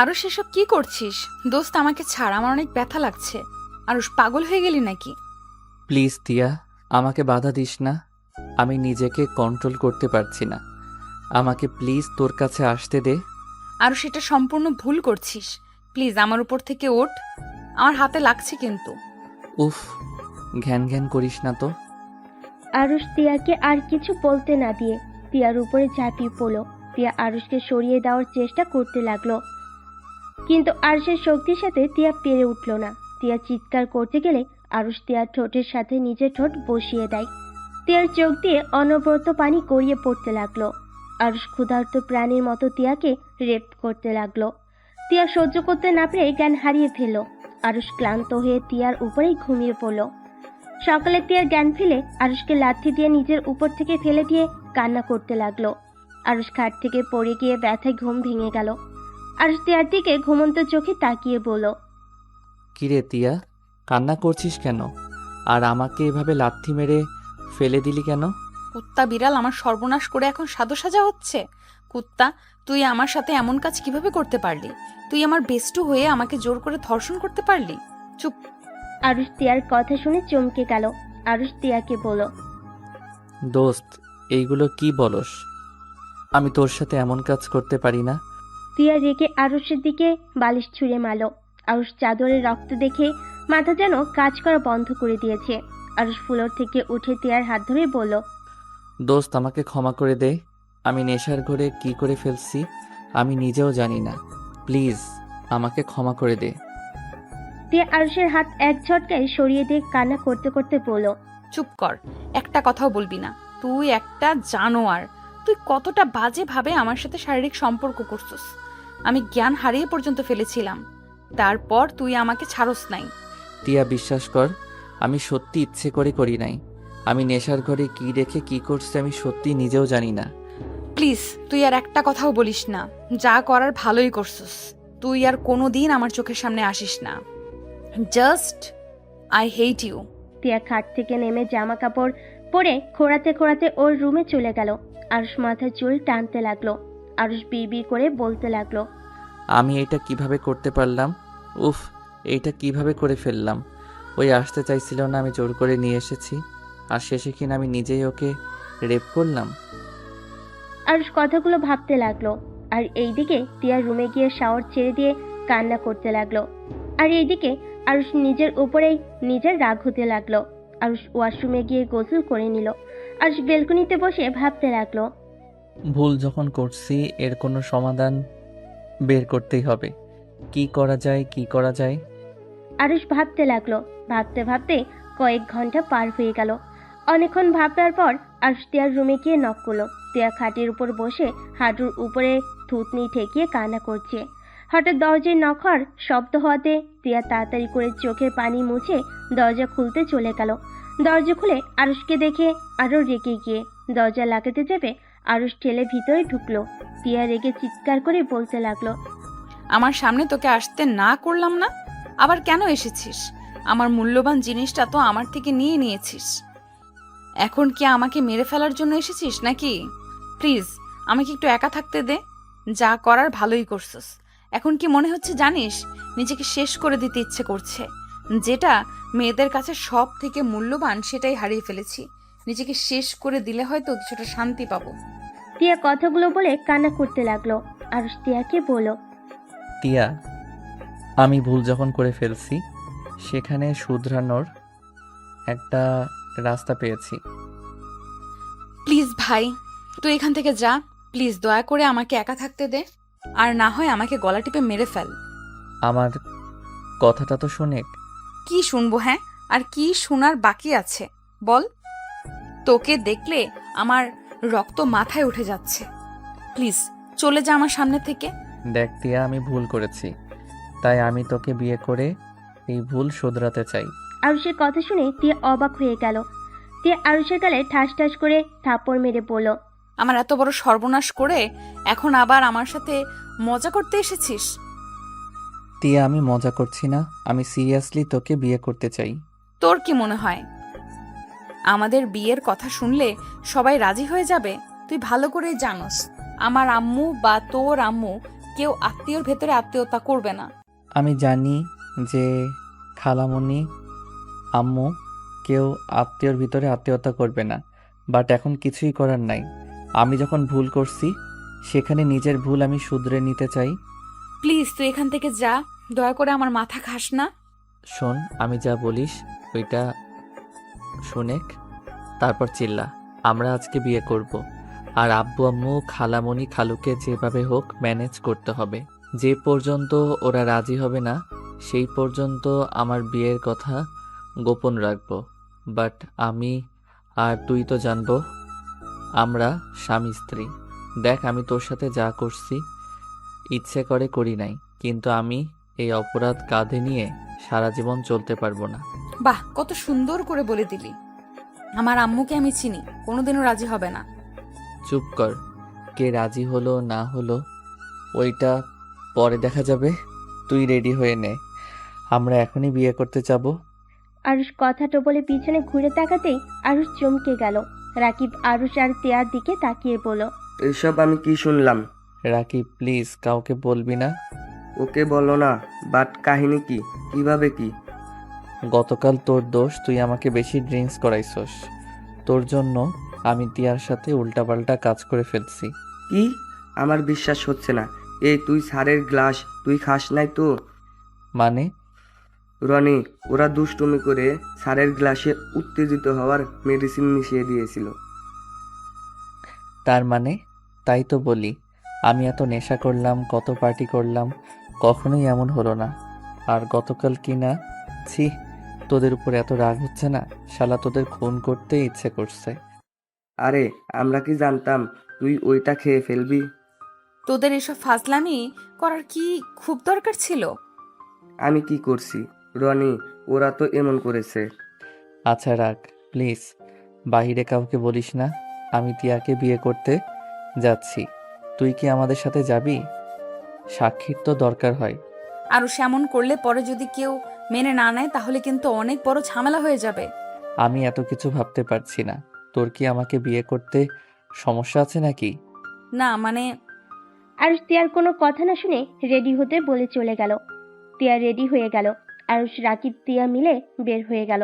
আরও সেসব কি করছিস? দোস্ত আমাকে ছাড়, আমার অনেক ব্যথা লাগছে। আরুষ, পাগল হয়ে গেলি নাকি? প্লিজ তিয়া, আমাকে বাধা দিস না। আমি নিজেকে কন্ট্রোল করতে পারছি না। আমাকে প্লিজ তোর কাছে আসতে দে। আরুষ, এটা সম্পূর্ণ ভুল করছিস। প্লিজ আমার উপর থেকে ওঠ, আমার হাতে লাগছে কিন্তু। উফ, ঘ্যান ঘ্যান করিস না তো। আরুষ তিয়াকে আর কিছু বলতে না দিয়ে তিয়ার উপরে ঝাঁপিয়ে পড়ল। তিয়া আরুষকে সরিয়ে দেওয়ার চেষ্টা করতে লাগলো, কিন্তু আরুষের শক্তির সাথে তিয়া পেরে উঠল না। তিয়া চিৎকার করতে গেলে আরুষ তিয়ার ঠোঁটের সাথে নিজের ঠোঁট বসিয়ে দেয়। তিয়ার চোখ দিয়ে অনবরত পানি গড়িয়ে পড়তে লাগলো। আরুষ ক্ষুধার্ত প্রাণীর মতো তিয়াকে রেপ করতে লাগলো। তিয়া সহ্য করতে না পেরে জ্ঞান হারিয়ে ফেলল। আরুষ ক্লান্ত হয়ে তিয়ার উপরেই ঘুমিয়ে পড়ল। সকালে তিয়ার জ্ঞান ফিরে আরুষকে লাথি দিয়ে নিজের উপর থেকে ফেলে দিয়ে কান্না করতে লাগলো। আরুষ খাট থেকে পড়ে গিয়ে ব্যথায় ঘুম ভেঙে গেল। আরুষ তিয়ার দিকে ঘুমন্ত চোখে তাকিয়ে বলল, কিরে তিয়া, কান্না করছিস কেন? আর আমাকে এভাবে লাথি মেরে ফেলে দিলি কেন? কুত্তা বিড়াল আমার সর্বনাশ করে এখন সাধু সাজা হচ্ছে। কুত্তা, তুই আমার সাথে এমন কাজ কিভাবে করতে পারলি? তুই আমার বেস্টু হয়ে আমাকে জোর করে ধর্ষণ করতে পারলি? চুপ। আরুষ তিয়ার কথা শুনে চমকে গেল। আরুষ তিয়াকে বলল, দোস্ত, এইগুলো কি বলস? আমি তোর সাথে এমন কাজ করতে পারি না। তিয়া রেগে আরুষের দিকে বালিশ ছুঁড়ে মারল। আরুষ চাদরের রক্ত দেখে মাথা যেন কাজ করা বন্ধ করে দিয়েছে। আরুষ ফ্লোর থেকে উঠে তিয়ার হাত ধরে বলল, দোস্ত, আমাকে ক্ষমা করে দে। আমি নেশার ঘরে কি করে ফেলছি আমি নিজেও জানি না। প্লিজ আমাকে ক্ষমা করে দে। তিয়া আরুষের হাত এক ঝটকায় সরিয়ে দিয়ে কান্না করতে করতে বলল, চুপ কর, একটা কথাও বলবি না। তুই একটা জানোয়ার। তুই কতটা বাজে ভাবে আমার সাথে শারীরিক সম্পর্ক করছিস। আমি জ্ঞান হারিয়ে পর্যন্ত ফেলেছিলাম, তারপর তুই আমাকে ছাড়স নাই। তিয়া, বিশ্বাস কর, আমি সত্যি ইচ্ছে করে করি নাই। আমি নেশার ঘরে কি রেখে কি করছি আমি সত্যি নিজেও জানি না। প্লিজ তুই আর একটা কথাও বলিস না। যা করার ভালোই করছিস। তুই আর কোনোদিন আমার চোখের সামনে আসিস না। Just I hate you. তিয়া খাট থেকে নেমে জামা কাপড় পরে খোঁড়াতে খোঁড়াতে ওর রুমে চলে গেল। আরুষ মাথার চুল টানতে লাগলো। আরুষ বিড়বিড় করে বলতে লাগলো, আমি এটা কিভাবে করতে পারলাম? উফ, এইটা কিভাবে করে ফেললাম? ওই আসতে চাইছিল না, আমি জোর করে নিয়ে এসেছি। আর শেষে কিনা আমি নিজেই ওকে রেপ করলাম। আরুষ কথাগুলো ভাবতে লাগলো। আর এইদিকে তিয়া রুমে গিয়ে শাওয়ার ছেড়ে দিয়ে কান্না করতে লাগলো। আর এইদিকে আরুষ নিজের উপরেই নিজের রাগ হতে লাগলো। আরুষ ওয়াশরুমে গিয়ে গোসল করে নিল। আরুষ বেলকনিতে বসে ভাবতে লাগলো, ভুল যখন করছি এর কোনো সমাধান বের করতেই হবে। কি করা যায়, কি করা যায়? আরুষ ভাবতে লাগলো। ভাবতে ভাবতে কয়েক ঘন্টা পার হয়ে গেল। অনেকক্ষণ ভাববার পর আরুষ তিয়ার রুমে গিয়ে নক করলো। তিয়া খাটের উপর বসে হাঁটুর উপরে থুতনি ঠেকিয়ে কান্না করছে। হঠাৎ দরজায় নক হওয়ার শব্দ হওয়াতে তিয়া তাড়াতাড়ি করে চোখের পানি মুছে দরজা খুলতে চলে গেল। দরজা খুলে আরুষকে দেখে আরো রেগে গিয়ে দরজা লাগাতে যাবে, আরুষ ঠেলে ভিতরে ঢুকলো। তিয়া রেগে চিৎকার করে বলতে লাগলো, আমার সামনে তোকে আসতে না করলাম না? আবার কেন এসেছিস? আমার মূল্যবান জিনিসটা তো আমার থেকে নিয়ে নিয়েছিস। এখন কি আমাকে মেরে ফেলার জন্য এসেছিস নাকি? প্লিজ আমাকে একটু একা থাকতে দে। যা করার ভালোই করছিস। এখন কি মনে হচ্ছে জানিস, নিজেকে শেষ করে দিতে ইচ্ছে করছে। যেটা মেয়েদের কাছে সব থেকে মূল্যবান সেটাই হারিয়ে ফেলেছি। নিজেকে শেষ করে দিলে হয়তো কিছুটা শান্তি পাবো। তিয়া কথাগুলো বলে কান্না করতে লাগলো। আরুষ তিয়াকে বলল, টিয়া, আমি ভুল যখন করে ফেলছি সেখানে শুধরানোর একটা রাস্তা পেয়েছি। প্লিজ ভাই, তুই এখান থেকে যা। প্লিজ দয়া করে আমাকে একা থাকতে দে। আর না হয় আমাকে গলা টিপে মেরে ফেল। আমার কথাটা তো শোনেক। কি শুনবো? হ্যাঁ, আর কি শোনার বাকি আছে বল। তোকে দেখলে আমার রক্ত মাথায় উঠে যাচ্ছে। প্লিজ চলে যা আমার সামনে থেকে। দেখ টিয়া, আমি ভুল করেছি, তাই আমি তোকে বিয়ে করে এই ভুল শোধরাতে চাই। আরুষের কথা শুনে তিয়া অবাক হয়ে গেল। তিয়া আরুষের গালে ঠাস ঠাস করে থাপ্পড় মেরে বলল, আমার এত বড় সর্বনাশ করে এখন আবার আমার সাথে মজা করতে এসেছিস? টিয়া, আমি মজা করছি না, আমি সিরিয়াসলি তোকে বিয়ে করতে চাই। তোর কি মনে হয় আমাদের বিয়ের কথা শুনলে সবাই রাজি হয়ে যাবে? তুই ভালো করে জানোস আমার আম্মু বা তোর আম্মু কেউ আত্মীয়র ভেতরে আত্মীয়তা করবে না। আমি জানি যে খালামণি, আম্মু কেউ আত্মীয়র ভিতরে আত্মীয়তা করবে না, বাট এখন কিছুই করার নাই। আমি যখন ভুল করছি সেখানে নিজের ভুল আমি শুধরে নিতে চাই। প্লিজ তুই এখান থেকে যা, দয়া করে আমার মাথা খাস না। শোন, আমি যা বলিস ওইটা শোনেক, তারপর চিল্লা। আমরা আজকে বিয়ে করব, আর আব্বু আম্মু খালামণি খালুকে যেভাবে হোক ম্যানেজ করতে হবে। যে পর্যন্ত ওরা রাজি হবে না সেই পর্যন্ত আমার বিয়ের কথা গোপন রাখবো। বাট আমি আর তুই তো জানবো আমরা স্বামী স্ত্রী। দেখ, আমি তোর সাথে যা করছি ইচ্ছে করে করি নাই, কিন্তু আমি এই অপরাধ কাঁধে নিয়ে সারা জীবন চলতে পারবো না। বাহ, কত সুন্দর করে বলে দিলি। আমার আম্মুকে আমি চিনি, কোনোদিনও রাজি হবে না। চুপ কর, কে রাজি হলো না হলো ওইটা পরে দেখা যাবে। তুই রেডি হয়ে নে, আমরা এখনই বিয়ে করতে যাবো। আরুষ কথাটা বলে পিছনে ঘুরে তাকাতেই আরুষ চমকে গেল। রাকিব আরুষ আর তিয়ার দিকে তাকিয়ে বলল, এসব আমি কি শুনলাম? রাকিব প্লিজ কাউকে বলবি না। ওকে বলো না, বাট কাহিনী কি? কিভাবে কি? গতকাল তোর দোষ, তুই আমাকে বেশি ড্রিঙ্কস করাইছস। তোর জন্য আমি তিয়ার সাথে উল্টাপাল্টা কাজ করে ফেলছি। কি? আমার বিশ্বাস হচ্ছে না। এই তুই সারের গ্লাস তুই খাস নাই তো? মানে? রনি, ওরা দুষ্টুমি করে সারের গ্লাসে উত্তেজিত হওয়ার মেডিসিন মিশিয়ে দিয়েছিল। তার মানে? তাই তো বলি, আমি এত নেশা করলাম, কত পার্টি করলাম, কখনোই এমন হলো না। আর গতকাল কি না, ছি, তোদের উপর এত রাগ হচ্ছে না? শালা তোদের খুন করতে ইচ্ছে করছে। আরে আমরা কি জানতাম তুই ওইটা খেয়ে ফেলবি? তোদের এসব ফাজলামি করার কি খুব দরকার ছিল? আমি কি করছি রনি? ওরা তো এমন করেছে। আচ্ছা রাখ প্লিজ, বাহিরে কাউকে বলিস না। আমি তিয়াকে বিয়ে করতে যাচ্ছি, তুই কি আমাদের সাথে যাবি? সাক্ষীর তো দরকার হয়। আর সেমন করলে পরে যদি কেউ মেনে না নেয় তাহলে কিন্তু অনেক বড় ঝামেলা হয়ে যাবে। আমি এত কিছু ভাবতে পারছি না। তোর কি আমাকে বিয়ে করতে সমস্যা আছে নাকি? না মানে, আরুষ তিয়ার কোনো কথা না শুনে রেডি হতে বলে চলে গেল। তিয়া রেডি হয়ে গেল। আরুষ রাকিব তিয়া মিলে বের হয়ে গেল।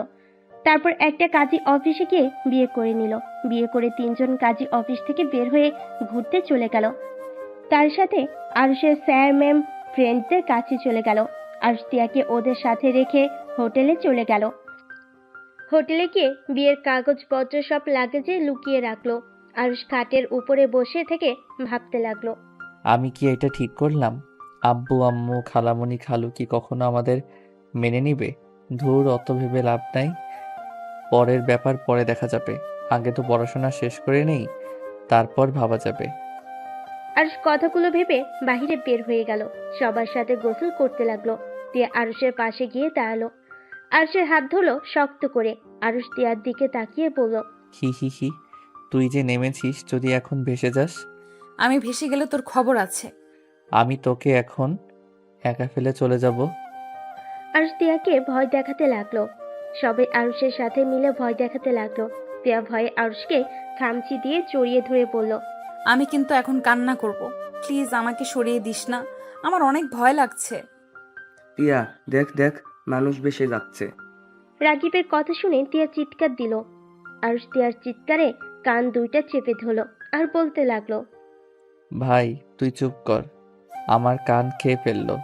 তারপর একটা কাজী অফিসে গিয়ে বিয়ে করে নিল। বিয়ে করে তিনজন কাজী অফিস থেকে বের হয়ে ঘুরতে চলে গেল। তার সাথে আরুষের স্যার ম্যাম ফ্রেন্ডদের কাছে চলে গেল। আরুষ তিয়াকে ওদের সাথে রেখে হোটেলে চলে গেল। হোটেলে গিয়ে বিয়ের কাগজপত্র সব লাগেজে লুকিয়ে রাখলো। আরুষ খাটের উপরে বসে থেকে ভাবতে লাগলো, আমি কি এটা ঠিক করলাম? আব্বু আম্মু খালামণি খালু কি কখনো আমাদের মেনে নিবে? ধুর, অত ভেবে লাভ নাই। পরের ব্যাপার পরে দেখা যাবে, আগে তো পড়াশোনা শেষ করে নেই, তারপর ভাবা যাবে। আরুষ কথাগুলো ভেবে বাহিরে বের হয়ে গেল। সবার সাথে গোসল করতে লাগলো। তিয়া আরুষের পাশে গিয়ে দাঁড়ালো। আরুষের হাত ধরলো শক্ত করে। আরুষ তিয়ার দিকে তাকিয়ে বলল, হি হি হি, তুই যে নেমেছিস, যদি এখন ভেসে যাস? আমি ভেসে গেলে তোর খবর আছে। আমি তোকে এখন একা ফেলে চলে যাব। আরুষ তিয়াকে ভয় দেখাতে লাগলো। সবাই আরুষের সাথে মিলে ভয় দেখাতে লাগলো। তিয়া ভয়ে আরুষকে খামচি দিয়ে জড়িয়ে ধরে বলল, আমি কিন্তু এখন কান্না করব, প্লিজ আমাকে সরিয়ে দিস না, আমার অনেক ভয় লাগছে। টিয়া, দেখ দেখ, মানুষ বেশে যাচ্ছে। রাকিবের কথা শুনে তিয়া চিৎকার দিল। আরুষ তিয়ার চিৎকারে কান দুইটা চেপে ধরলো আর বলতে লাগলো, ভাই তুই চুপ কর, আমার কান খেয়ে ফেললো।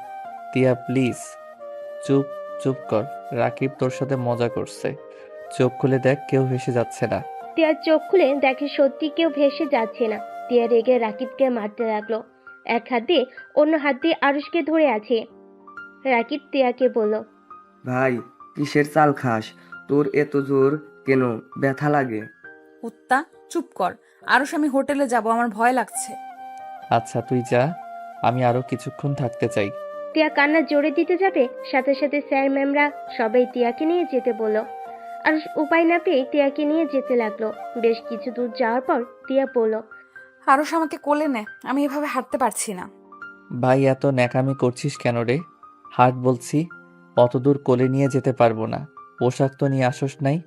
তিয়া প্লিজ চুপ, চুপ কর। রাকিব তোর সাথে মজা করছে, চোখ খুলে দেখ, কেউ ভেসে যাচ্ছে না। তিয়ার চোখ খুলে দেখে সত্যি কেউ ভেসে যাচ্ছে না। তিয়া রেগে রাকিবকে মারতে লাগলো। এক হাত দিয়ে অন্য হাত দিয়ে আরুষকে ধরে আছে। রাকিব তিয়াকে বলল, ভাই, কিসের চাল খাস? তোর এত জোর কেন? ব্যথা লাগে? উত্তা, চুপ কর। আরো আমি হোটেলে যাব, আমার ভয় লাগছে। আচ্ছা তুই যা, আমি আরো কিছুক্ষণ থাকতে চাই। তিয়া কান্না জোরে দিতে যাবে, সাথে সাথে স্যার ম্যামরা সবাই তিয়াকে নিয়ে যেতে বলল। আরুষ উপায় না পেয়ে তিয়াকে নিয়ে যেতে লাগলো। বেশ কিছু দূর যাওয়ার পর তিয়া বলল, আরো আমাকে কোলে নে, আমি এভাবে হাঁটতে পারছি না। ভাই এত ন্যাকামি করছিস কেন রে? হাট বলছি, অত দূর কোলে নিয়ে যেতে পারবো না। পোশাক তো নিয়ে আসস নাই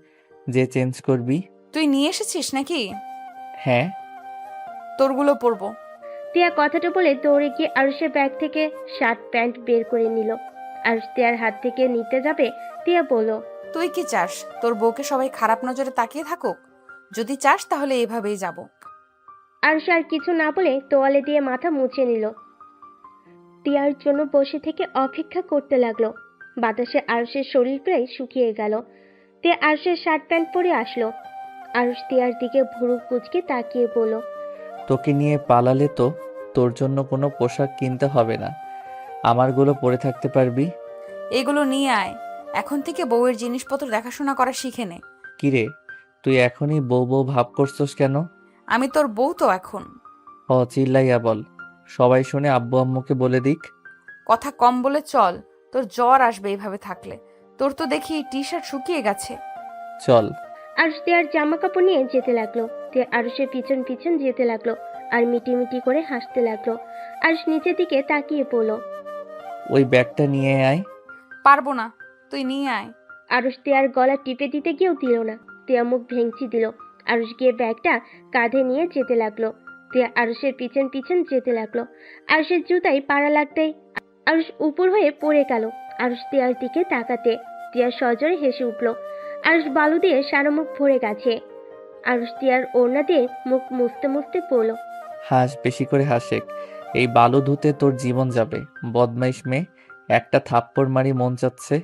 যে চেঞ্জ করবি? তুই নিয়ে এসেছিস নাকি? হ্যাঁ। তোরগুলো পরবো। টিয়া কথাটা বলে দৌড়ে গিয়ে আরুষের ব্যাগ থেকে শার্ট প্যান্ট বের করে নিল। আরুষ টিয়ার হাত থেকে নিতে যাবে, টিয়া বলল, তুই কি চাস তোর বউকে সবাই খারাপ নজরে তাকিয়ে থাকুক? যদি চাস তাহলে এভাবেই যাব। আরুষ আর কিছু না বলে তোয়ালে দিয়ে মাথা মুছে নিল। টিয়ার জন্য বসে থেকে অপেক্ষা করতে লাগলো। বাতাসে আরুষের শরীর প্রায় শুকিয়ে গেল। টিয়া আরুষের শার্ট প্যান্ট পরে আসলো। আরুষ টিয়ার দিকে ভুরু কুঁচকে তাকিয়ে বলল, তোকে নিয়ে পালালে তো তোর জন্য কোনো পোশাক কিনতে হবে না, আমারগুলো পরে থাকতে পারবি। এগুলো নিয়ে আয়, এখন থেকে বউয়ের জিনিসপত্র দেখাশোনা করা শিখে নে। কিরে, তুই এখনই বউ বউ ভাব করছস কেন? আমি তোর বউ তো এখন। চিল্লাইয়া বল, সবাই শুনে আব্বু আম্মুকে বলে দিক। কথা কম বলে চল, তোর জ্বর আসবে এইভাবে থাকলে। তোর তো দেখি টি শার্ট শুকিয়ে গেছে। চল। আরুষ টিয়ার জামা কাপড় নিয়ে যেতে লাগলো। টিয়া আরুষের পিছন পিছন যেতে লাগলো আর মিটিমিটি করে হাসতে লাগলো। আরুষ নিচের দিকে তাকিয়ে পড়ল। ওই ব্যাগটা নিয়ে আয়। পারবো না, তুই নিয়ে আয়। আরুষ টিয়ার গলা টিপে দিতে গিয়েও দিল না। টিয়া মুখ ভেঙচি দিল। আরুষ গিয়ে ব্যাগটা কাঁধে নিয়ে যেতে লাগলো। টিয়া আরুষের পিছন পিছন যেতে লাগলো। আরুষের জুতায় পাড়া লাগতেই আরুষ উপর হয়ে পড়ে গেল। আরুষ টিয়ার দিকে তাকাতে টিয়া সজোরে হেসে উঠল। আরুষ বালু দিয়ে সারা মুখ ভরে গেছে। আরুষ টিয়ার ওড়না দিয়ে মুখ মুছতে মুছতে পড়ল। হাস, বেশি করে হাসেক, এই বালু ধুতে তোর জীবন যাবে। বদমাইশ মেয়ে, একটা থাপ্পড় মারি মন চাচ্ছে।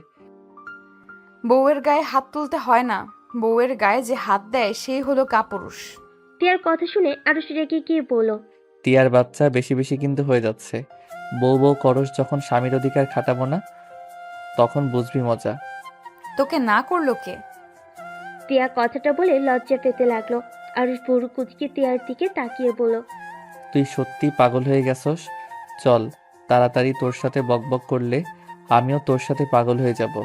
বউয়ের গায়ে হাত তুলতে হয় না, বউয়ের গায়ে যে হাত দেয় সেই হলো কাপুরুষ। টিয়ার কথা শুনে আরুষ রেগে গিয়ে বলল, টিয়ার বাচ্চা, বেশি বেশি কিন্তু হয়ে যাচ্ছে। বউ বউ করস যখন স্বামীর অধিকার খাটাবো না, তখন বুঝবি মজা। তোকে না করলো কে? টিয়া কথাটা বলে লজ্জা পেতে লাগলো। আরুষ ভুরু কুচকে টিয়ার দিকে তাকিয়ে বলল, তুই সত্যি পাগল হয়ে গেছস। চল তাড়াতাড়ি, তোর সাথে বকবক করলে আমিও তোর সাথে পাগল হয়ে যাব।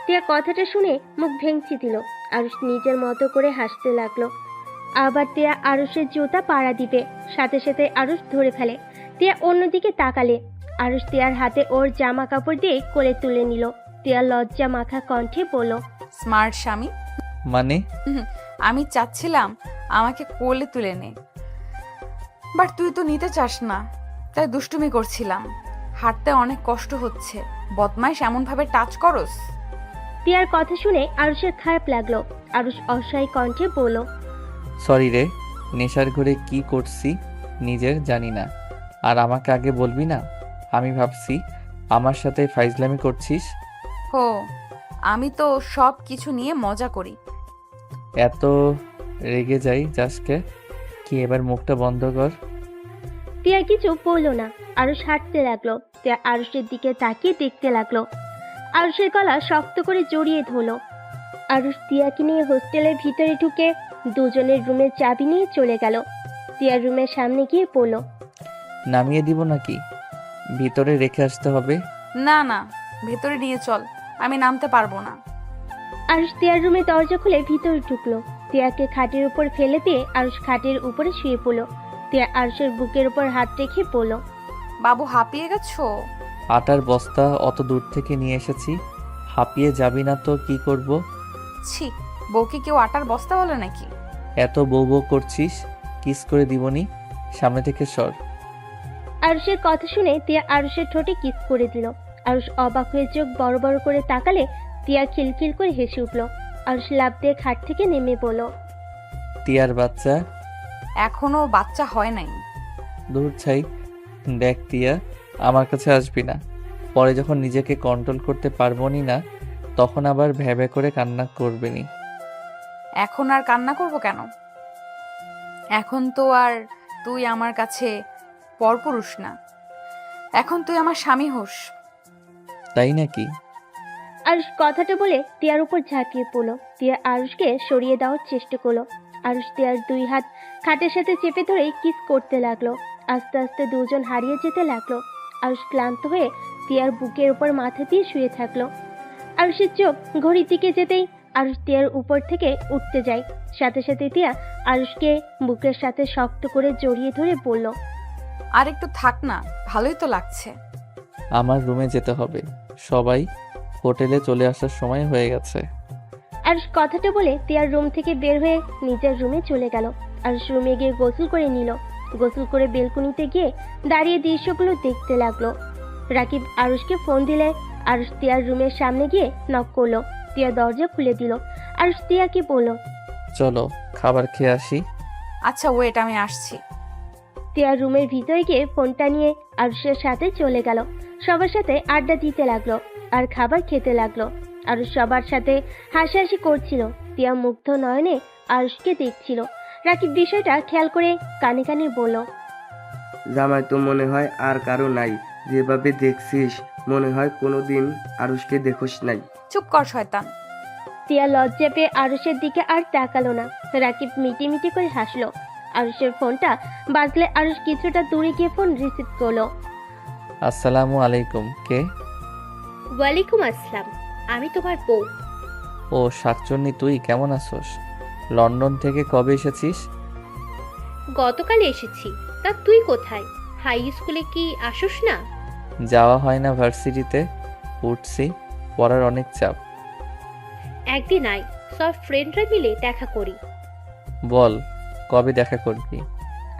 টিয়া কথাটা শুনে মুখ ভেঙচি দিল। আরুষ নিজের মতো করে হাসতে লাগলো। আবার টিয়া আরুষের জুতা পাড়া দিবে, সাথে সাথে আরুষ ধরে ফেলে। টিয়া অন্যদিকে তাকালে আরুষ টিয়ার হাতে ওর জামা কাপড় দিয়ে কোলে তুলে নিল। টিয়া লজ্জা মাখা কণ্ঠে বলল, স্মার্ট স্বামী। মানে? আমি চাচ্ছিলাম আমাকে কোলে তুলে নে, বাট তুই তো নিতে চাস না, তাই দুষ্টুমি করছিলাম। হাঁটতে অনেক কষ্ট হচ্ছে, বদমাইশ এমন ভাবে টাচ করস। টিয়ার কথা শুনে আরুষের খারাপ লাগলো। আরুষ অসহায় কণ্ঠে বলল, সরি রে, নেশার ঘরে কি করছি নিজের জানি না, আর আমাকে আগে বলবি না। আমি ভাবছি আমার সাথে ফাইজলামি করছিস। হো, আমি তো সব কিছু নিয়ে মজা করি। এত রেগে যাই জাসকে কি, এবার মুখটা বন্ধ কর। টিয়া কিছু বললো না। আরুষ হাঁটতে লাগলো। টিয়া আরুষের দিকে তাকিয়ে দেখতে লাগলো। আরুষের গলা শক্ত করে জড়িয়ে ধরলো। আরুষ টিয়াকে নিয়ে হোস্টেলের ভিতরে ঢুকে দুজনের রুমের চাবি নিয়ে চলে গেল। টিয়ার রুমের সামনে গিয়ে পড়ল। নামিয়ে দিব নাকি ভিতরে রেখে আসতে হবে? না না, ভেতরে নিয়ে চল, আমি নামতে পারবো না। আরুষ টিয়ার রুমে দরজা খুলে ভিতরে ঢুকলো। টিয়াকে খাটের উপর ফেলে দিয়ে আরুষ খাটের উপরে শুয়ে পড়লো। টিয়া আরুষের বুকের উপর হাত রেখে পড়ল, বাবু হাঁপিয়ে গেছো? আটার বস্তা অত দূর থেকে নিয়ে এসেছি, হাঁপিয়ে যাবি না তো কি করব? ছি, বউকে কেউ আটার বস্তা বলে নাকি? এত বউ বউ করছিস, কিস করে দিবনি, সামনে থেকে সর। আরুষের কথা শুনে টিয়া আরুষের ঠোঁটে কিস করে দিল। আরুষ অবাক হয়ে চোখ বড় বড় করে তাকালে টিয়া খিলখিল করে হেসে উঠল। আরুষ লাফ দিয়ে খাট থেকে নেমে পড়ল। টিয়ার বাচ্চা, এখনো বাচ্চা হয় নাই। দূর ছাই। দেখ টিয়া, আমার কাছে আসবি না, পরে যখন নিজেকে কন্ট্রোল করতে পারবনি না তখন আবার ভ্যাবে করে কান্না করবেনি। এখন আর কান্না করব কেন? এখন তো আর তুই আমার কাছে পরপুরুষ না, এখন তুই আমার স্বামী হোস। তাই নাকি? আরুষ কথাটা বলে টিয়ার উপর ঝাঁপিয়ে পড়ল। টিয়া আরুষকে সরিয়ে দেওয়ার চেষ্টা করলো। আরুষ টিয়ার দুই হাত খাটের সাথে চেপে ধরে কিস করতে লাগলো। আস্তে আস্তে দুজন হারিয়ে যেতে লাগলো। আরুষ ক্লান্ত হয়ে টিয়ার বুকের উপর মাথা দিয়ে শুয়ে থাকলো। আরুষের চোখ ঘড়ির দিকে যেতেই আরুষ টিয়ার উপর থেকে উঠতে যায়। সাথে সাথে টিয়া আরুষকে বুকের সাথে শক্ত করে জড়িয়ে ধরে বলল, আর একটু থাক না, ভালোই তো লাগছে। আমার রুমে যেতে হবে, সবাই হোটেলে চলে আসার সময় হয়ে গেছে। আরুষ কথাটা বলে টিয়ার রুম থেকে বের হয়ে নিজের রুমে চলে গেল। আরুষ রুমে গিয়ে গোসল করে নিল। গোসল করে বেলকনিতে গিয়ে দাঁড়িয়ে দৃশ্যগুলো দেখতে লাগলো। রাকিব আরুষকে ফোন দিলে আরুষ তিয়ার রুমের সামনে গিয়ে নক করলো। তিয়া দরজা খুলে দিল। আরুষ তিয়াকে বলল, চলো খাবার খেয়ে আসি। আচ্ছা ওয়েট, আমি আসছি। তিয়া রুমের ভিতরে গিয়ে ফোনটা নিয়ে আরুষের সাথে চলে গেল। সবার সাথে আড্ডা দিতে লাগলো আর খাবার খেতে লাগলো। আরুষ সবার সাথে হাসাহাসি করছিল। তিয়া মুগ্ধ নয়নে আরুষকে দেখছিল। রাকিব বিষয়টা খেয়াল করে কানে কানে বলল, জামাই তো মনে হয় আর কারো নাই, যেভাবে দেখছিস মনে হয় কোনোদিন আরুষকে দেখোস নাই। চুপ কর শয়তান। তিয়া লজ্জা পেয়ে আরুষের দিকে আর তাকালো না। রাকিব মিটি মিটি করে হাসলো। আরুষের ফোনটা বাজলে আরুষ কিছুটা দূরে গিয়ে ফোন রিসিভ করলো। আসসালামু আলাইকুম, কে? ওয়ালাইকুম আসসালাম, আমি তোমার বউ। ও শাকচুন্নি, তুই কেমন আছোস? লন্ডন থেকে কবে এসেছিস? গতকাল এসেছি। তা তুই কোথায়? হাই স্কুলে কি আসোস না? যাওয়া হয় না ভার্সিটিতে, উঠছি, পড়ার অনেক চাপ। একদিন আয়, সব ফ্রেন্ডরা মিলে দেখা করি। বল কবে দেখা করবি?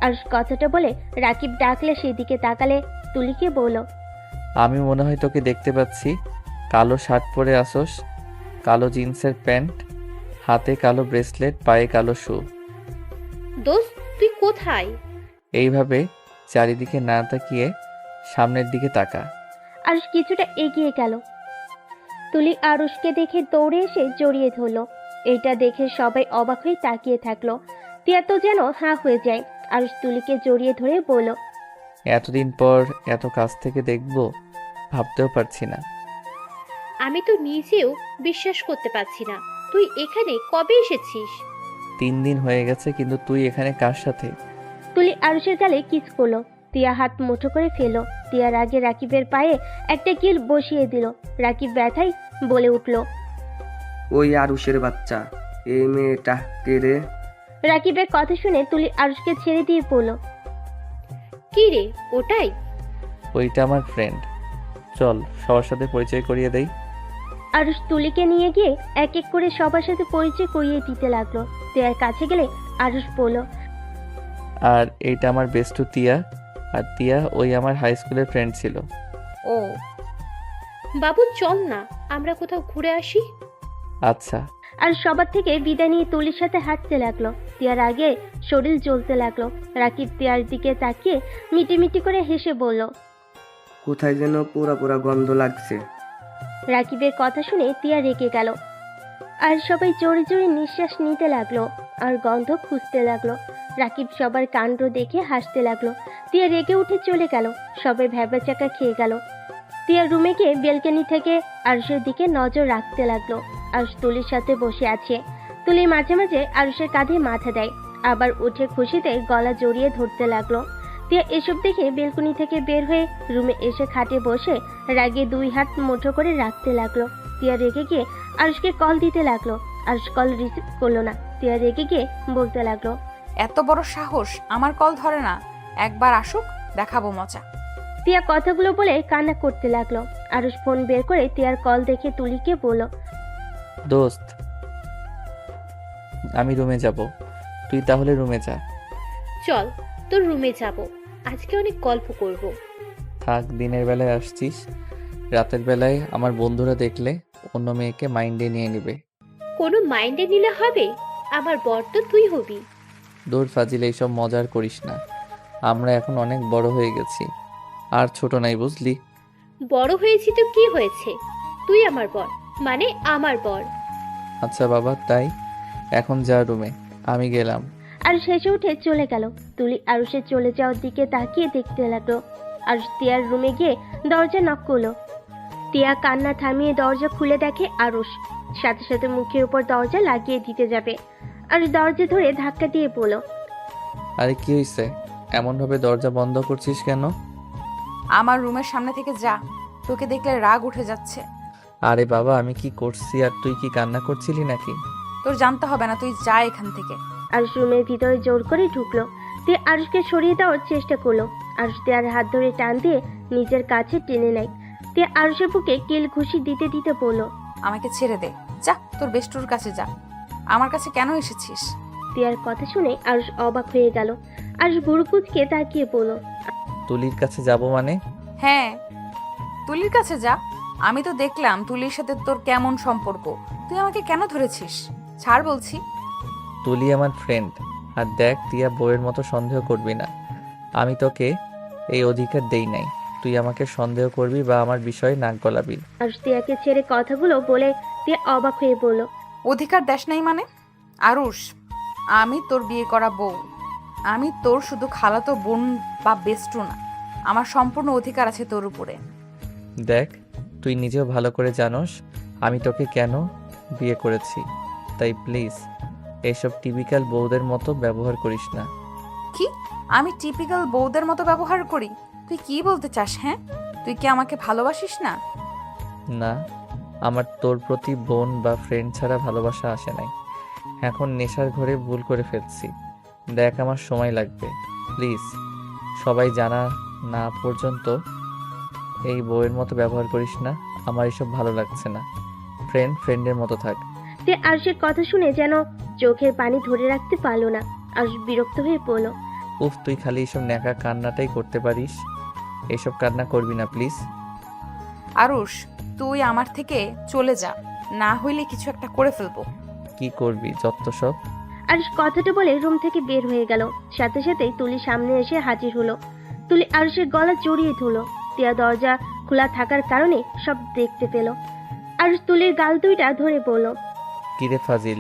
আরুষ কথাটা বলে রাকিব ডাকলে সেদিকে তাকালে তুলিকে বলল, আমি মনে হয় তোকে দেখতে পাচ্ছি। কালো শার্ট পরে আসোস, কালো জিন্সের প্যান্ট, হাতে কালো ব্রেসলেট, পায়ে কালো শু। দোস্ত তুই কোথায়? এইভাবে চারিদিকে না তাকিয়ে সামনের দিকে তাকা। আরুষ কিছুটা এগিয়ে গেল। তুলি আরুষকে দেখে দৌড়ে এসে জড়িয়ে ধরলো। এটা দেখে সবাই অবাক হয়ে তাকিয়ে থাকলো। তিয়া তো যেন হাঁ হয়ে যায়। আরুষ তুলিকে জড়িয়ে ধরে বলল, এতদিন পর এত কাছ থেকে দেখবো ভাবতেও পারছি না। আমি তো নিজেও বিশ্বাস করতে পারছি না। তুই এখানে কবে এসেছিস? 3 দিন হয়ে গেছে, কিন্তু তুই এখানে কার সাথে? তুলি আরুষের গালে কিস করলো। তিয়া হাত মুঠো করে ফেলো। তিয়ার আগে রাকিবের পায়ে একটা কিল বসিয়ে দিল। রাকিব ব্যথায় বলে উঠল, ওই আরুষের বাচ্চা, এই মেয়েটা কে রে? রাকিবের কথা শুনে তুলি আরুষকে ছেড়ে দিয়ে বলল, কি রে ওটাই? ওইটা আমার ফ্রেন্ড, চল সবার সাথে পরিচয় করিয়ে দেই। আরুষ তুলিকে নিয়ে গিয়ে এক এক করে সবার সাথে পরিচয় করিয়ে দিতে লাগলো। তিয়ার কাছে গেলে আরুষ বলল, আর এইটা আমার বেস্টু তিয়া, আর তিয়া ওই আমার হাই স্কুলের ফ্রেন্ড ছিল। ও বাবু চল না, আমরা কোথাও ঘুরে আসি। আচ্ছা। আর সবার থেকে বিদায় নিয়ে তুলির সাথে হাঁটতে লাগলো। তিয়ার আগে শরীর জ্বলতে লাগলো। রাকিব তিয়ার দিকে তাকিয়ে মিটি মিটি করে হেসে বলল, কোথায় যেন পোড়া পোড়া গন্ধ লাগছে। রাকিবের কথা শুনে তিয়া রেগে গেল। আর সবাই জোরে জোরে নিঃশ্বাস নিতে লাগলো আর গন্ধ খুঁজতে লাগলো। রাকিব সবার কাণ্ড দেখে হাসতে লাগলো। তিয়া রেগে উঠে চলে গেল। সবাই ভ্যাবাচাকা খেয়ে গেল। তিয়া রুমে গিয়ে বেলকনি থেকে আরুষের দিকে নজর রাখতে লাগলো। আরুষ তুলির সাথে বসে আছে। তুলি মাঝে মাঝে আরুষের কাঁধে মাথা দেয়, আবার উঠে খুশিতে গলা জড়িয়ে ধরতে লাগলো। তিয়া এসব দেখে বেলকনি থেকে বের হয়ে রুমে এসে খাটে বসে রাগে 2 হাত মুঠো করে রাখতে লাগলো। তিয়া রেগে গিয়ে আরুষকে কল দিতে লাগলো। আরুষ কল রিসিভ করলো না। তিয়া রেগে গিয়ে বলতে লাগলো, এত বড় সাহস, আমার কল ধরে না। একবার আসুক, দেখাবো মজা। তিয়া কথাগুলো বলে কান্না করতে লাগলো। আরুষ ফোন বের করে তিয়ার কল দেখে তুলিকে বলল, দোস্ত আমি রুমে যাব, তুই তাহলে রুমে যা। চল তোর রুমে যাব, আজকে অনেক গল্প করব। থাক, দিনের বেলায় আসছিস, রাতের বেলায় আমার বন্ধুরা দেখলে অন্য মেয়েকে মাইন্ডে নিয়ে নেবে। কোনো মাইন্ডে নিলে হবে? আমার বর তো তুই হবি। দূর ফাজিল, এইসব মজার করিস না। আমরা এখন অনেক বড় হয়ে গেছি, আর ছোট নাই, বুঝলি? বড় হয়েছি তো কি হয়েছে, তুই আমার বর, মানে আমার বর। আচ্ছা বাবা, তাই এখন যা রুমে, আমি গেলাম। আরুষ হেসে উঠে চলে গেল। তুলি আরুষের চলে যাওয়ার দিকে তাকিয়ে দেখতে লাগলো। আরুষ তিয়ার রুমে গিয়ে দরজা নক করলো। তিয়া কান্না থামিয়ে দরজা খুলে দেখে আরুষ। সাথে সাথে মুখের উপর দরজা লাগিয়ে দিতে যাবে। আরুষ দরজা ধরে ধাক্কা দিয়ে বলল, আরে কি হয়েছে, এমনভাবে দরজা বন্ধ করছিস কেন? আমার রুমের সামনে থেকে যা, তোকে দেখলে রাগ উঠে যাচ্ছে। আরে বাবা, আমি কি করছি আর তুই কি কান্না করছিলি নাকি? তোর জানতে হবে না, তুই যা এখান থেকে। আরুষ রুমের ভিতরে জোর করে ঢুকলো। তিয়া আরুষকে সরিয়ে দেওয়ার চেষ্টা করলো। আরুষ তিয়ার হাত ধরে টান দিয়ে নিজের কাছে টেনে নেয়। তিয়া আরুষের বুকে কিল ঘুষি দিতে দিতে বলল, আমাকে ছেড়ে দে, যা তোর বেষ্টুর কাছে যা। আমার কাছে কেন এসেছিস? তিয়ার কথা শুনে আরুষ অবাক হয়ে গেল। আরুষ ভুরুকুচকে তাকিয়ে বলল, তুলির কাছে যাব মানে? হ্যাঁ, তুলির কাছে যা। আমি তো দেখলাম তুলির সাথে তোর কেমন সম্পর্ক। তুই আমাকে কেন ধরেছিস? ছাড় বলছি। তুলি আমার ফ্রেন্ড। আর দেখ, তিয়া বউয়ের মতো সন্দেহ করবি না। আমি তোকে এই অধিকার দেই নাই তুই আমাকে সন্দেহ করবি বা আমার বিষয়ে নাক গলাবি। আরুষ তিয়াকে ছেড়ে কথাগুলো বলে তিয়া অবাক হয়ে বলল, অধিকার দেশ নাই মানে? আরুষ, আমি তোর বিয়ে করা বউ। আমি তোর শুধু খালাতো বোন বা বেস্টু না। আমার সম্পূর্ণ অধিকার আছে তোর উপরে। দেখ, তুই নিজেও ভালো করে জানোস আমি তোকে কেন বিয়ে করেছি। তাই প্লিজ এসব টিপিক্যাল বউদের মতো ব্যবহার করিস না। কি? আমি টিপিক্যাল বউদের মতো ব্যবহার করি? তুই কি বলতে চাস? হ্যাঁ, তুই কি আমাকে ভালোবাসিস না? না, আমার তোর প্রতি বোন বা ফ্রেন্ড ছাড়া ভালোবাসা আসে নাই। এখন নেশার ঘরে ভুল করে ফেলছি। দেখ, আমার সময় লাগবে। প্লিজ সবাই জানা না পর্যন্ত এই বউয়ের মতো ব্যবহার করিস না। আমার এসব ভালো লাগছে না। ফ্রেন্ডের মতো থাক। তে আরুষের কথা শুনে যেন চোখের পানি ধরে রাখতে পারলো না। আরুষ বিরক্ত হয়ে বলল, উফ, তুই খালি এসব ন্যাকা কান্নাটাই করতে পারিস। এসব কান্না করবি না প্লিজ। আরুষ, তুই আমার থেকে চলে যা, না হইলে কিছু একটা করে ফেলবো। কি করবি যত সব? আরুষ কথাটা বলে রুম থেকে বের হয়ে গেল। সাথে সাথেই তুলি সামনে এসে হাজির হলো। তুলি আরুষের গলা জড়িয়ে ধরলো। তিয়া দরজা খোলা থাকার কারণে সব দেখতে পেল। আরুষ তুলির গাল দুইটা ধরে বলল, কিরে ফাজিল,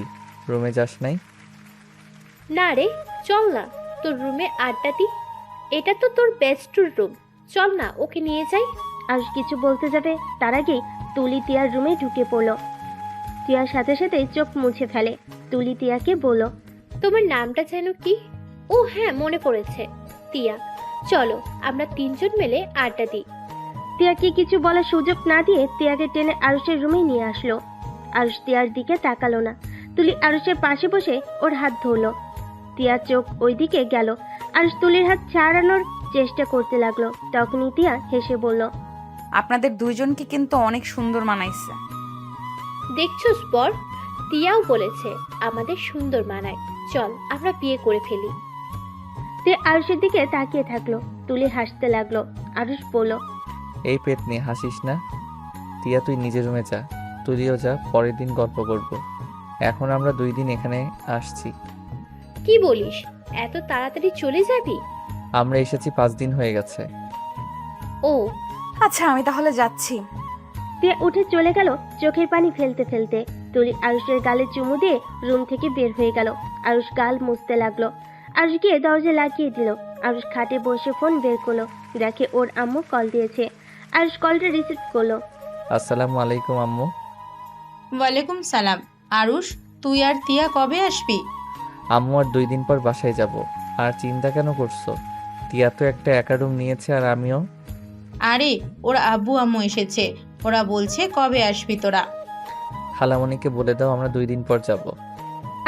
রুমে যাস নাই? না রে, চল না তোর রুমে আড্ডা দি। এটা তো তোর বেস্টুর রুম, চল না ওকে নিয়ে যাই। আরুষ কিছু বলতে যাবে তার আগেই তুলি তিয়ার রুমে ঢুকে পড়ল। তিয়ার সাথে সাথেই চোখ মুছে ফেলে। তুলি তিয়াকে বলল, তোমার নামটা যেন কি? ও হ্যাঁ, মনে পড়েছে, তিয়া। চলো আমরা তিনজন মিলে আড্ডা দিই। তিয়াকে কিছু বলার সুযোগ না দিয়ে তিয়াকে টেনে আরুষের রুমে নিয়ে আসলো। আরুষ তিয়ার দিকে তাকালো না। তুলি আরুষের পাশে বসে ওর হাত ধরলো। তিয়ার চোখ ওইদিকে গেল। আরুষ তুলির হাত ছাড়ানোর চেষ্টা করতে লাগলো। তখনই তিয়া হেসে বলল, আপনাদের দুইজনকে কিন্তু অনেক সুন্দর মানাইছে। দেখছোস বর, তিয়াও বলেছে আমাদের সুন্দর মানায়। চল আমরা বিয়ে করে ফেলি। তিয়া আরুষের দিকে তাকিয়ে থাকলো। তুলি হাসতে লাগলো। আরুষ বলল, এই পেট নিয়ে হাসিস না। তিয়া, তুই নিজের রুমে যা। তুলিও যা, পরের দিন গল্প করব। এখন আমরা 2 দিন এখানে আসছি। কি বলিস, এত তাড়াতাড়ি চলে যাবি? আমরা এসেছি 5 দিন হয়ে গেছে। ও আচ্ছা, আমি তাহলে যাচ্ছি। তিয়া উঠে চলে গেল চোখের পানি ফেলতে ফেলতে। তুলি আরুষের গালে চুমু দিয়ে রুম থেকে বের হয়ে গেল। আরুষ গাল মুছতে লাগলো। আরুষ গিয়ে দরজা লাগিয়ে দিল। আরুষ খাটে বসে ফোন বের করলো। দেখে ওর আম্মু কল দিয়েছে। আরুষ কলটা রিসিভ করলো। আসসালামু আলাইকুম আম্মু। ওয়ালাইকুম সালাম। আরুষ, তুই আর তিয়া কবে আসবি? আম্মু আর 2 দিন পর বাসায় যাব। আর চিন্তা কেন করছো? তিয়া তো একটা একা রুম নিয়েছে আর আমিও। আরে, ওর আব্বু আম্মু এসেছে, ওরা বলছে কবে আসবি তোরা। খালামণিকে বলে দাও আমরা 2 দিন পর যাব।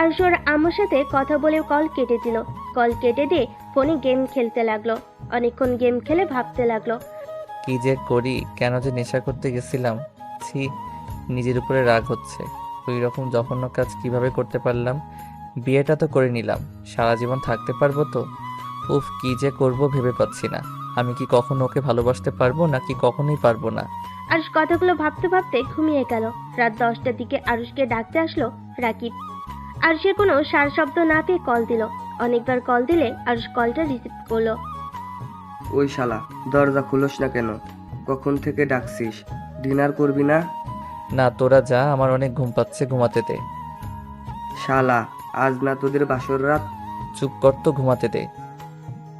আরুষ ওর আম্মুর সাথে কথা বলে কল কেটে দিল। কল কেটে দিয়ে ফোনে গেম খেলতে লাগলো। অনেকক্ষণ গেম খেলে ভাবতে লাগলো। কি যে করি, কেন যে নেশা করতে গেছিলাম। ছি, নিজের উপরে রাগ হচ্ছে। ওই রকম জঘন্য কাজ কিভাবে করতে পারলাম। বিয়েটা তো করে নিলাম, সারা জীবন থাকতে পারবো তো? উফ, কি যে করব ভেবে পাচ্ছি না। আমি কি কখনো ওকে ভালোবাসতে পারবো নাকি কখনোই পারবো না? আরুষ কথাগুলো ভাবতে ভাবতে ঘুমিয়ে গেল। রাত 10টার দিকে আরুষকে ডাকতে আসলো রাকিব। আরুষের কোনো সার শব্দ না পেয়ে কল দিল। অনেকবার কল দিলে আরুষ কলটা রিসিভ করলো। ওই শালা, দরজা খুলোস না কেন? কখন থেকে ডাকছিস? ডিনার করবি না? না, তোরা যা, আমার অনেক ঘুম পাচ্ছে, ঘুমাতে দে। শালা, আজ না তোদের বাসর রাত? চুপ কর তো, ঘুমাতে দে।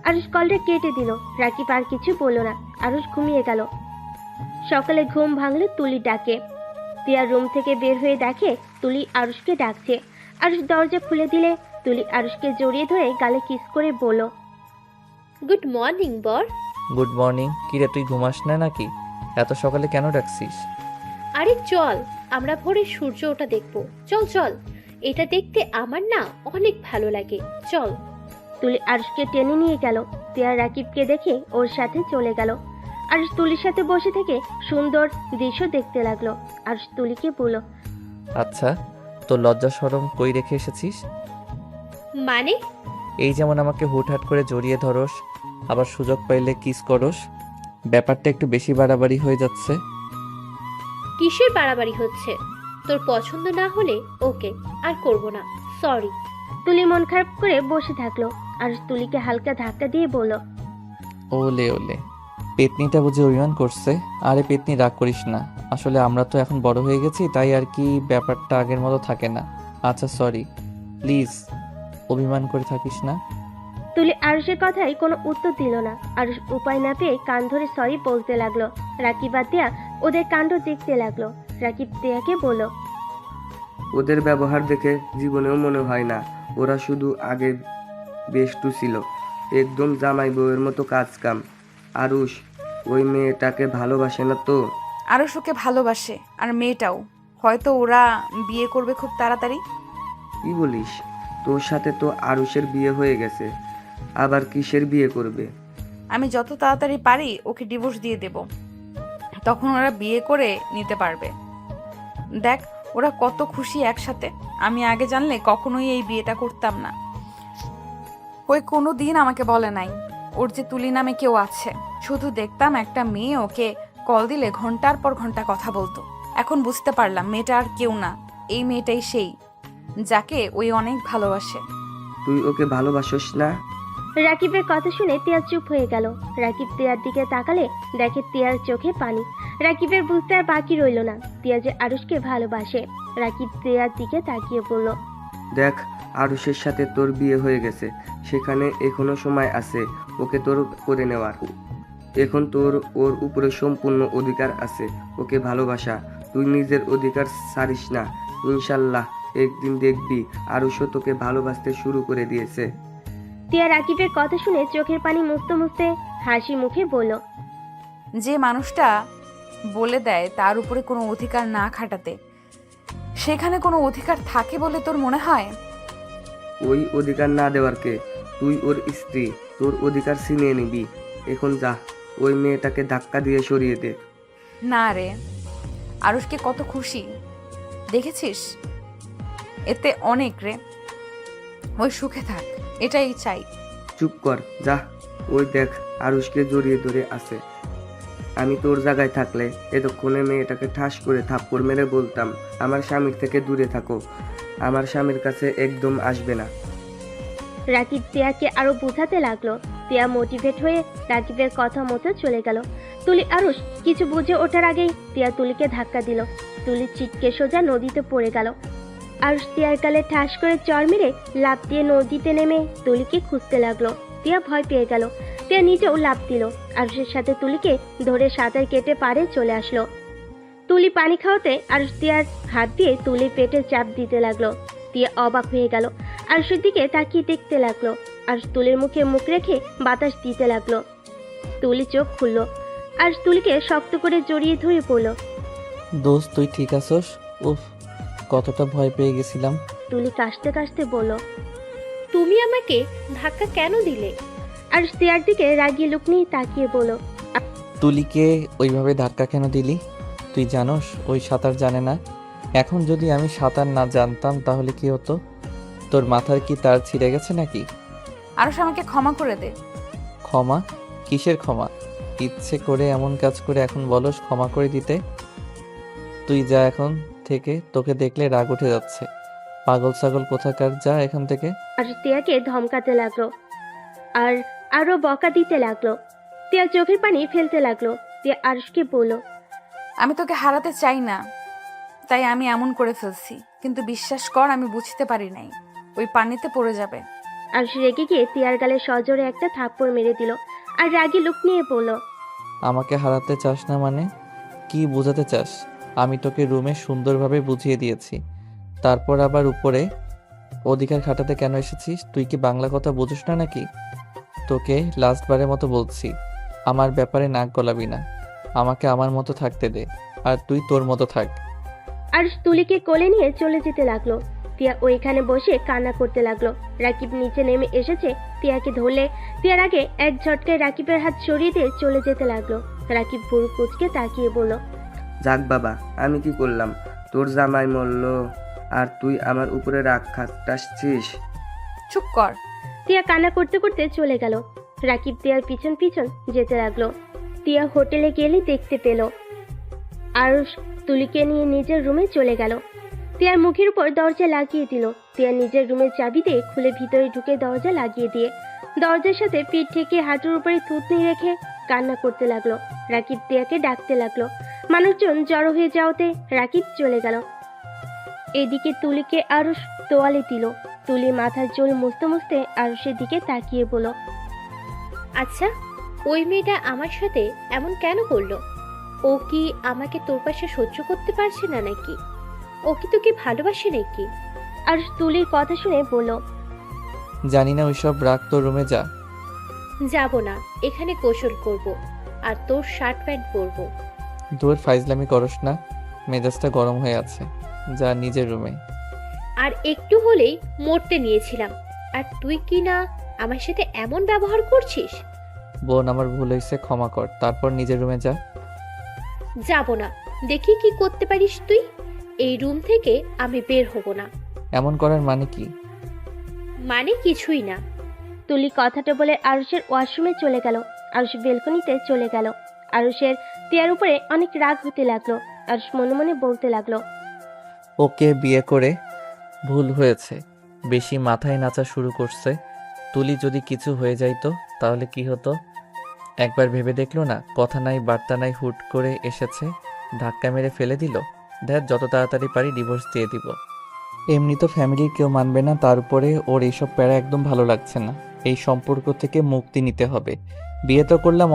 আরুষ কলটা কেটে দিল। রাকিব আর কিছু বললো না। আরুষ ঘুমিয়ে গেল। সকালে ঘুম ভাঙলে তুলি ডাকে। তিয়া রুম থেকে বের হয়ে দেখে তুলি আরুষকে ডাকছে। আরুষ দরজা খুলে দিলে তুলি আরুষকে জড়িয়ে ধরে গালে কিস করে বলল, গুড মর্নিং বর। Good morning. কিরে, তুই ঘুমাস না নাকি? এত সকালে কেন ডাকছিস? আরে চল, আমরা ভোরে সূর্য ওঠা দেখবো। চল চল, এটা দেখতে আমার না অনেক ভালো লাগে, চল। তুলি আরুষকে টেনে নিয়ে গেল। তিয়া রাকিবকে দেখে ওর সাথে চলে গেল। আরুষ তুলির সাথে বসে থেকে সুন্দর দৃশ্য দেখতে লাগলো। আরুষ তুলিকে বলল, আচ্ছা, তোর লজ্জা শরম কই রেখে এসেছিস? মানে এই যেমন আমাকে হুটহাট করে জড়িয়ে ধরোস, আবার সুযোগ পাইলে কিস করস। ব্যাপারটা একটু বেশি বাড়াবাড়ি হয়ে যাচ্ছে। কিসের বাড়াবাড়ি হচ্ছে? তোর পছন্দ না হলে ওকে, আর করব না, সরি। তুলি মন খারাপ করে বসে থাকলো। আরুষ তুলিকে হালকা ধাক্কা দিয়ে বলল, ওলে ওলে, পেতনিটা বুঝে অভিমান করছে। আরে পেতনি, রাগ করিস না, আসলে আমরা তো এখন বড় হয়ে গেছি, তাই আর কি ব্যাপারটা আগের মতো থাকে না। আচ্ছা সরি, প্লিজ অভিমান করে থাকিস না। তুলি আরুষের কথায় কোনো উত্তর দিল না। আরুষ উপায় না পেয়ে কান ধরে সরি বলতে লাগলো। রাকিব আর তিয়া ওদের কাণ্ড দেখতে লাগলো। রাকিব তিয়াকে বলল, ওদের ব্যবহার দেখে জীবনেও মনে হয় না ওরা শুধু আগে বেষ্টু ছিল, একদম জামাই বউয়ের মতো কাজ কাম। আরুষ ওই মেয়েটাকে ভালোবাসে না তো? আরুষ ওকে ভালোবাসে, আর মেয়েটাও। হয়তো ওরা বিয়ে করবে খুব তাড়াতাড়ি। কি বলিস? তোর সাথে তো আরুষের বিয়ে হয়ে গেছে, আবার কিসের বিয়ে করবে? আমি যত তাড়াতাড়ি পারি ওকে ডিভোর্স দিয়ে দেব, তখন ওরা বিয়ে করে নিতে পারবে। দেখ ওরা কত খুশি একসাথে। আমি আগে জানলে কখনোই এই বিয়েটা করতাম না। ওই কোনো দিন আমাকে বলে নাই ওর যে তুলি নামে কেউ আছে। শুধু দেখতাম একটা মেয়ে ওকে কল দিলে ঘন্টার পর ঘন্টা কথা বলতো। এখন বুঝতে পারলাম মেয়েটা আর কেউ না, এই মেয়েটাই সেই যাকে ওই অনেক ভালোবাসে। তুই ওকে ভালোবাসোস না? রাকিবের কথা শুনে তিয়া চুপ হয়ে গেল। রাকিব তিয়ার দিকে তাকালে দেখে তিয়ার চোখে পানি। রাকিবের বুঝতে আর বাকি রইল না তিয়া যে আরুষকে ভালোবাসে। রাকিব তিয়ার দিকে তাকিয়ে বলল, দেখ, আরুষের সাথে তোর বিয়ে হয়ে গেছে, সেখানে এখনো সময় আছে ওকে তোর করে নেওয়ার। এখন তোর ওর উপরে সম্পূর্ণ অধিকার আছে ওকে ভালোবাসা। তুই নিজের অধিকার ছাড়িস না। ইনশাল্লাহ একদিন দেখবি আরুষও তোকে ভালোবাসতে শুরু করে দিয়েছে। তিয়া রাকিবের কথা শুনে চোখের পানি মুছতে মুছতে হাসি মুখে বলল, যে মানুষটা বলে দেয় তার উপরে কোনো অধিকার না খাটাতে, সেখানে কোনো অধিকার থাকে বলে তোর মনে হয়? ওই অধিকার না দেওয়ার কে? তুই ওর স্ত্রী, তোর অধিকার ছিনিয়ে নিবি। এখন যা, ওই মেয়েটাকে ধাক্কা দিয়ে সরিয়ে দে। না রে, আরুষকে কত খুশি দেখেছিস? এতে অনেক রে। ওই সুখে থাক, এটাই চাই। চুপ কর, যা। ওই দেখ, আরুষকে জড়িয়ে ধরে আছে। আমি তোর জায়গায় থাকলে এতক্ষণে মেয়েটাকে ঠাস করে থাপ্পড় মেরে বলতাম, আমার স্বামীর থেকে দূরে থাকো, আমার স্বামীর কাছে একদম আসবে না। রাকিব তিয়াকে আরো বোঝাতে লাগলো। তিয়া মোটিভেট হয়ে রাকিবের কথা মতো চলে গেল। তুলি আরুষ কিছু বুঝে ওঠার আগেই তিয়া তুলিকে ধাক্কা দিল। তুলি ছিটকে সোজা নদীতে পড়ে গেল। আরুষ তিয়ার গালে ঠাস করে চড় মেরে লাফ দিয়ে নদীতে নেমে তুলিকে খুঁজতে লাগলো। তিয়া ভয় পেয়ে গেল। তিয়া নিজেও লাফ দিল। আরুষের সাথে তুলিকে ধরে সাঁতার কেটে পাড়ে চলে আসলো। তুলি পানি খাওয়াতে আরুষ তিয়ার হাত দিয়ে তুলির পেটে চাপ দিতে লাগলো। তিয়া অবাক হয়ে গেল। আরুষের দিকে তাকিয়ে দেখতে লাগলো। আরুষ তুলির মুখে মুখ রেখে বাতাস দিতে লাগলো। তুলি চোখ খুললো। আরুষ তুলিকে শক্ত করে জড়িয়ে ধরে পড়ল। দোস্ত, তুই ঠিক আছোস? উফ, কতটা ভয় পেয়ে গেছিলাম। তুলি কাশতে কাশতে বলল, তুমি আমাকে ধাক্কা কেন দিলে? আরুষ তিয়ার দিকে রাগিয়ে লুক নিয়ে তাকিয়ে বলল, তুলিকে ওইভাবে ধাক্কা কেন দিলি? তুই জানোস ওই সাঁতার জানে না। এখন যদি আমি সাঁতার না জানতাম তাহলে কি হতো? তোর মাথার কি তার ছিঁড়ে গেছে নাকি? আরুষ আমাকে ক্ষমা করে দে। ক্ষমা? কিসের ক্ষমা? ইচ্ছে করে এমন কাজ করে এখন বলস ক্ষমা করে দিতে? তুই যা এখন থেকে, তোকে দেখলে রাগ উঠে যাচ্ছে। পাগল ছাগল কোথাকার, যা এখান থেকে। আরুষ তিয়াকে ধমকাতে লাগলো আর আরো বকা দিতে লাগলো। তিয়া চোখের পানি ফেলতে লাগলো। তিয়া আরুষকে বলল, আমি তোকে হারাতে চাই না, তাই আমি এমন করে ফেলছি। কিন্তু বিশ্বাস কর, আমি বুঝতে পারি নাই ওই পানিতে পড়ে যাবে। আরুষ রেগে গিয়ে তিয়ার গালে সজোরে একটা থাপ্পড় মেরে দিল আর রাগী লুক নিয়ে বলল, আমাকে হারাতে চাস না মানে? কি বোঝাতে চাস? আমি তোকে রুমে সুন্দরভাবে বুঝিয়ে দিয়েছি, তারপর আবার উপরে অধিকার খাটাতে কেন এসেছিস? তুই কি বাংলা কথা বুঝিস না নাকি? তোকে লাস্টবারের মতো বলছি, আমার ব্যাপারে নাক গলাবি না। আমাকে আমার মতো থাকতে দে, আর তুই তোর মতো থাক। আরুষ তুলিকে কোলে নিয়ে চলে যেতে লাগলো। তিয়া ওইখানে বসে কান্না করতে লাগলো। রাকিব নিচে নেমে এসেছে। তিয়াকে ধরলে তিয়ার আগে এক ঝটকায় রাকিবের হাত সরিয়ে দিয়ে চলে যেতে লাগলো। রাকিব বুড়ো কুচকে তাকিয়ে বলল, যাক বাবা, আমি কি করলাম? তোর জামাই মরল আর তুই আমার উপরে রাগ খাটাচ্ছিস? চুপ কর। তিয়া কান্না করতে করতে চলে গেল। রাকিব তিয়ার পিছন পিছন যেতে লাগলো। তিয়া হোটেলে গেলে দেখতে পেল আরুষ তুলিকে নিয়ে নিজের রুমে চলে গেল। তিয়ার মুখের উপর দরজা লাগিয়ে দিল। তিয়া নিজের রুমের চাবি দিয়ে খুলে ভিতরে ঢুকে দরজা লাগিয়ে দিয়ে দরজার সাথে পিঠ থেকে হাঁটুর উপরে থুতনি রেখে কান্না করতে লাগলো। রাকিব তিয়াকে ডাকতে লাগলো। মানুষজন জড়ো হয়ে যাওয়াতে রাকিব চলে গেল। এদিকে তুলিকে আরুষ তোয়ালে দিল। তুলি মাথার চুল মুছতে মুছতে আরুষের দিকে তাকিয়ে বলল, আচ্ছা, ওই মেয়েটা আমার সাথে এমন কেন করলো? ও কি আমাকে তোর পাশে সহ্য করতে পারছে না নাকি? ও কি তোকে ভালোবাসে নাকি? আরুষ তুলির কথা শুনে বলল, জানি না, ওইসব রাখ, তোর রুমে যা। যাব না, এখানে গোসল করব আর তোর শার্ট প্যান্ট পরবো। দূর ফাইজলামি করস না, মেজাজটা গরম হয়ে আছে, যা নিজের রুমে। আর একটু হলেই মরতে নিয়েছিলাম, আর তুই কি না আমার সাথে এমন ব্যবহার করছিস? বোন, আমার ভুল হয়েছে, ক্ষমা কর, তারপর নিজের রুমে যা। যাব না, দেখি কি করতে পারিস তুই। এই রুম থেকে আমি বের হব না। এমন করার মানে কি? মানে কিছুই না। তুলি কথাটা বলে আরুষের ওয়াশরুমে চলে গেল। আরুষ বেলকনিতে চলে গেল। আরুষের তিয়ার উপরে অনেক রাগ হতে লাগলো। আরুষ মনে মনে বলতে লাগলো, ওকে বিয়ে করে ভুল হয়েছে, বেশি মাথায় নাচা শুরু করছে। তুলি যদি কিছু হয়ে যাইতো তাহলে কি হতো? একবার ভেবে দেখলো না, কথা নাই বার্তা নাই, হুট করে এসেছে, ধাক্কা মেরে ফেলে দিল। দেখ, যত তাড়াতাড়ি পারি ডিভোর্স দিয়ে দিব। এমনি তো ফ্যামিলির কেউ মানবে না, তার উপরে ওর এইসব প্যারা একদম ভালো লাগছে না। এই সম্পর্ক থেকে মুক্তি নিতে হবে। বিয়ে তো করলাম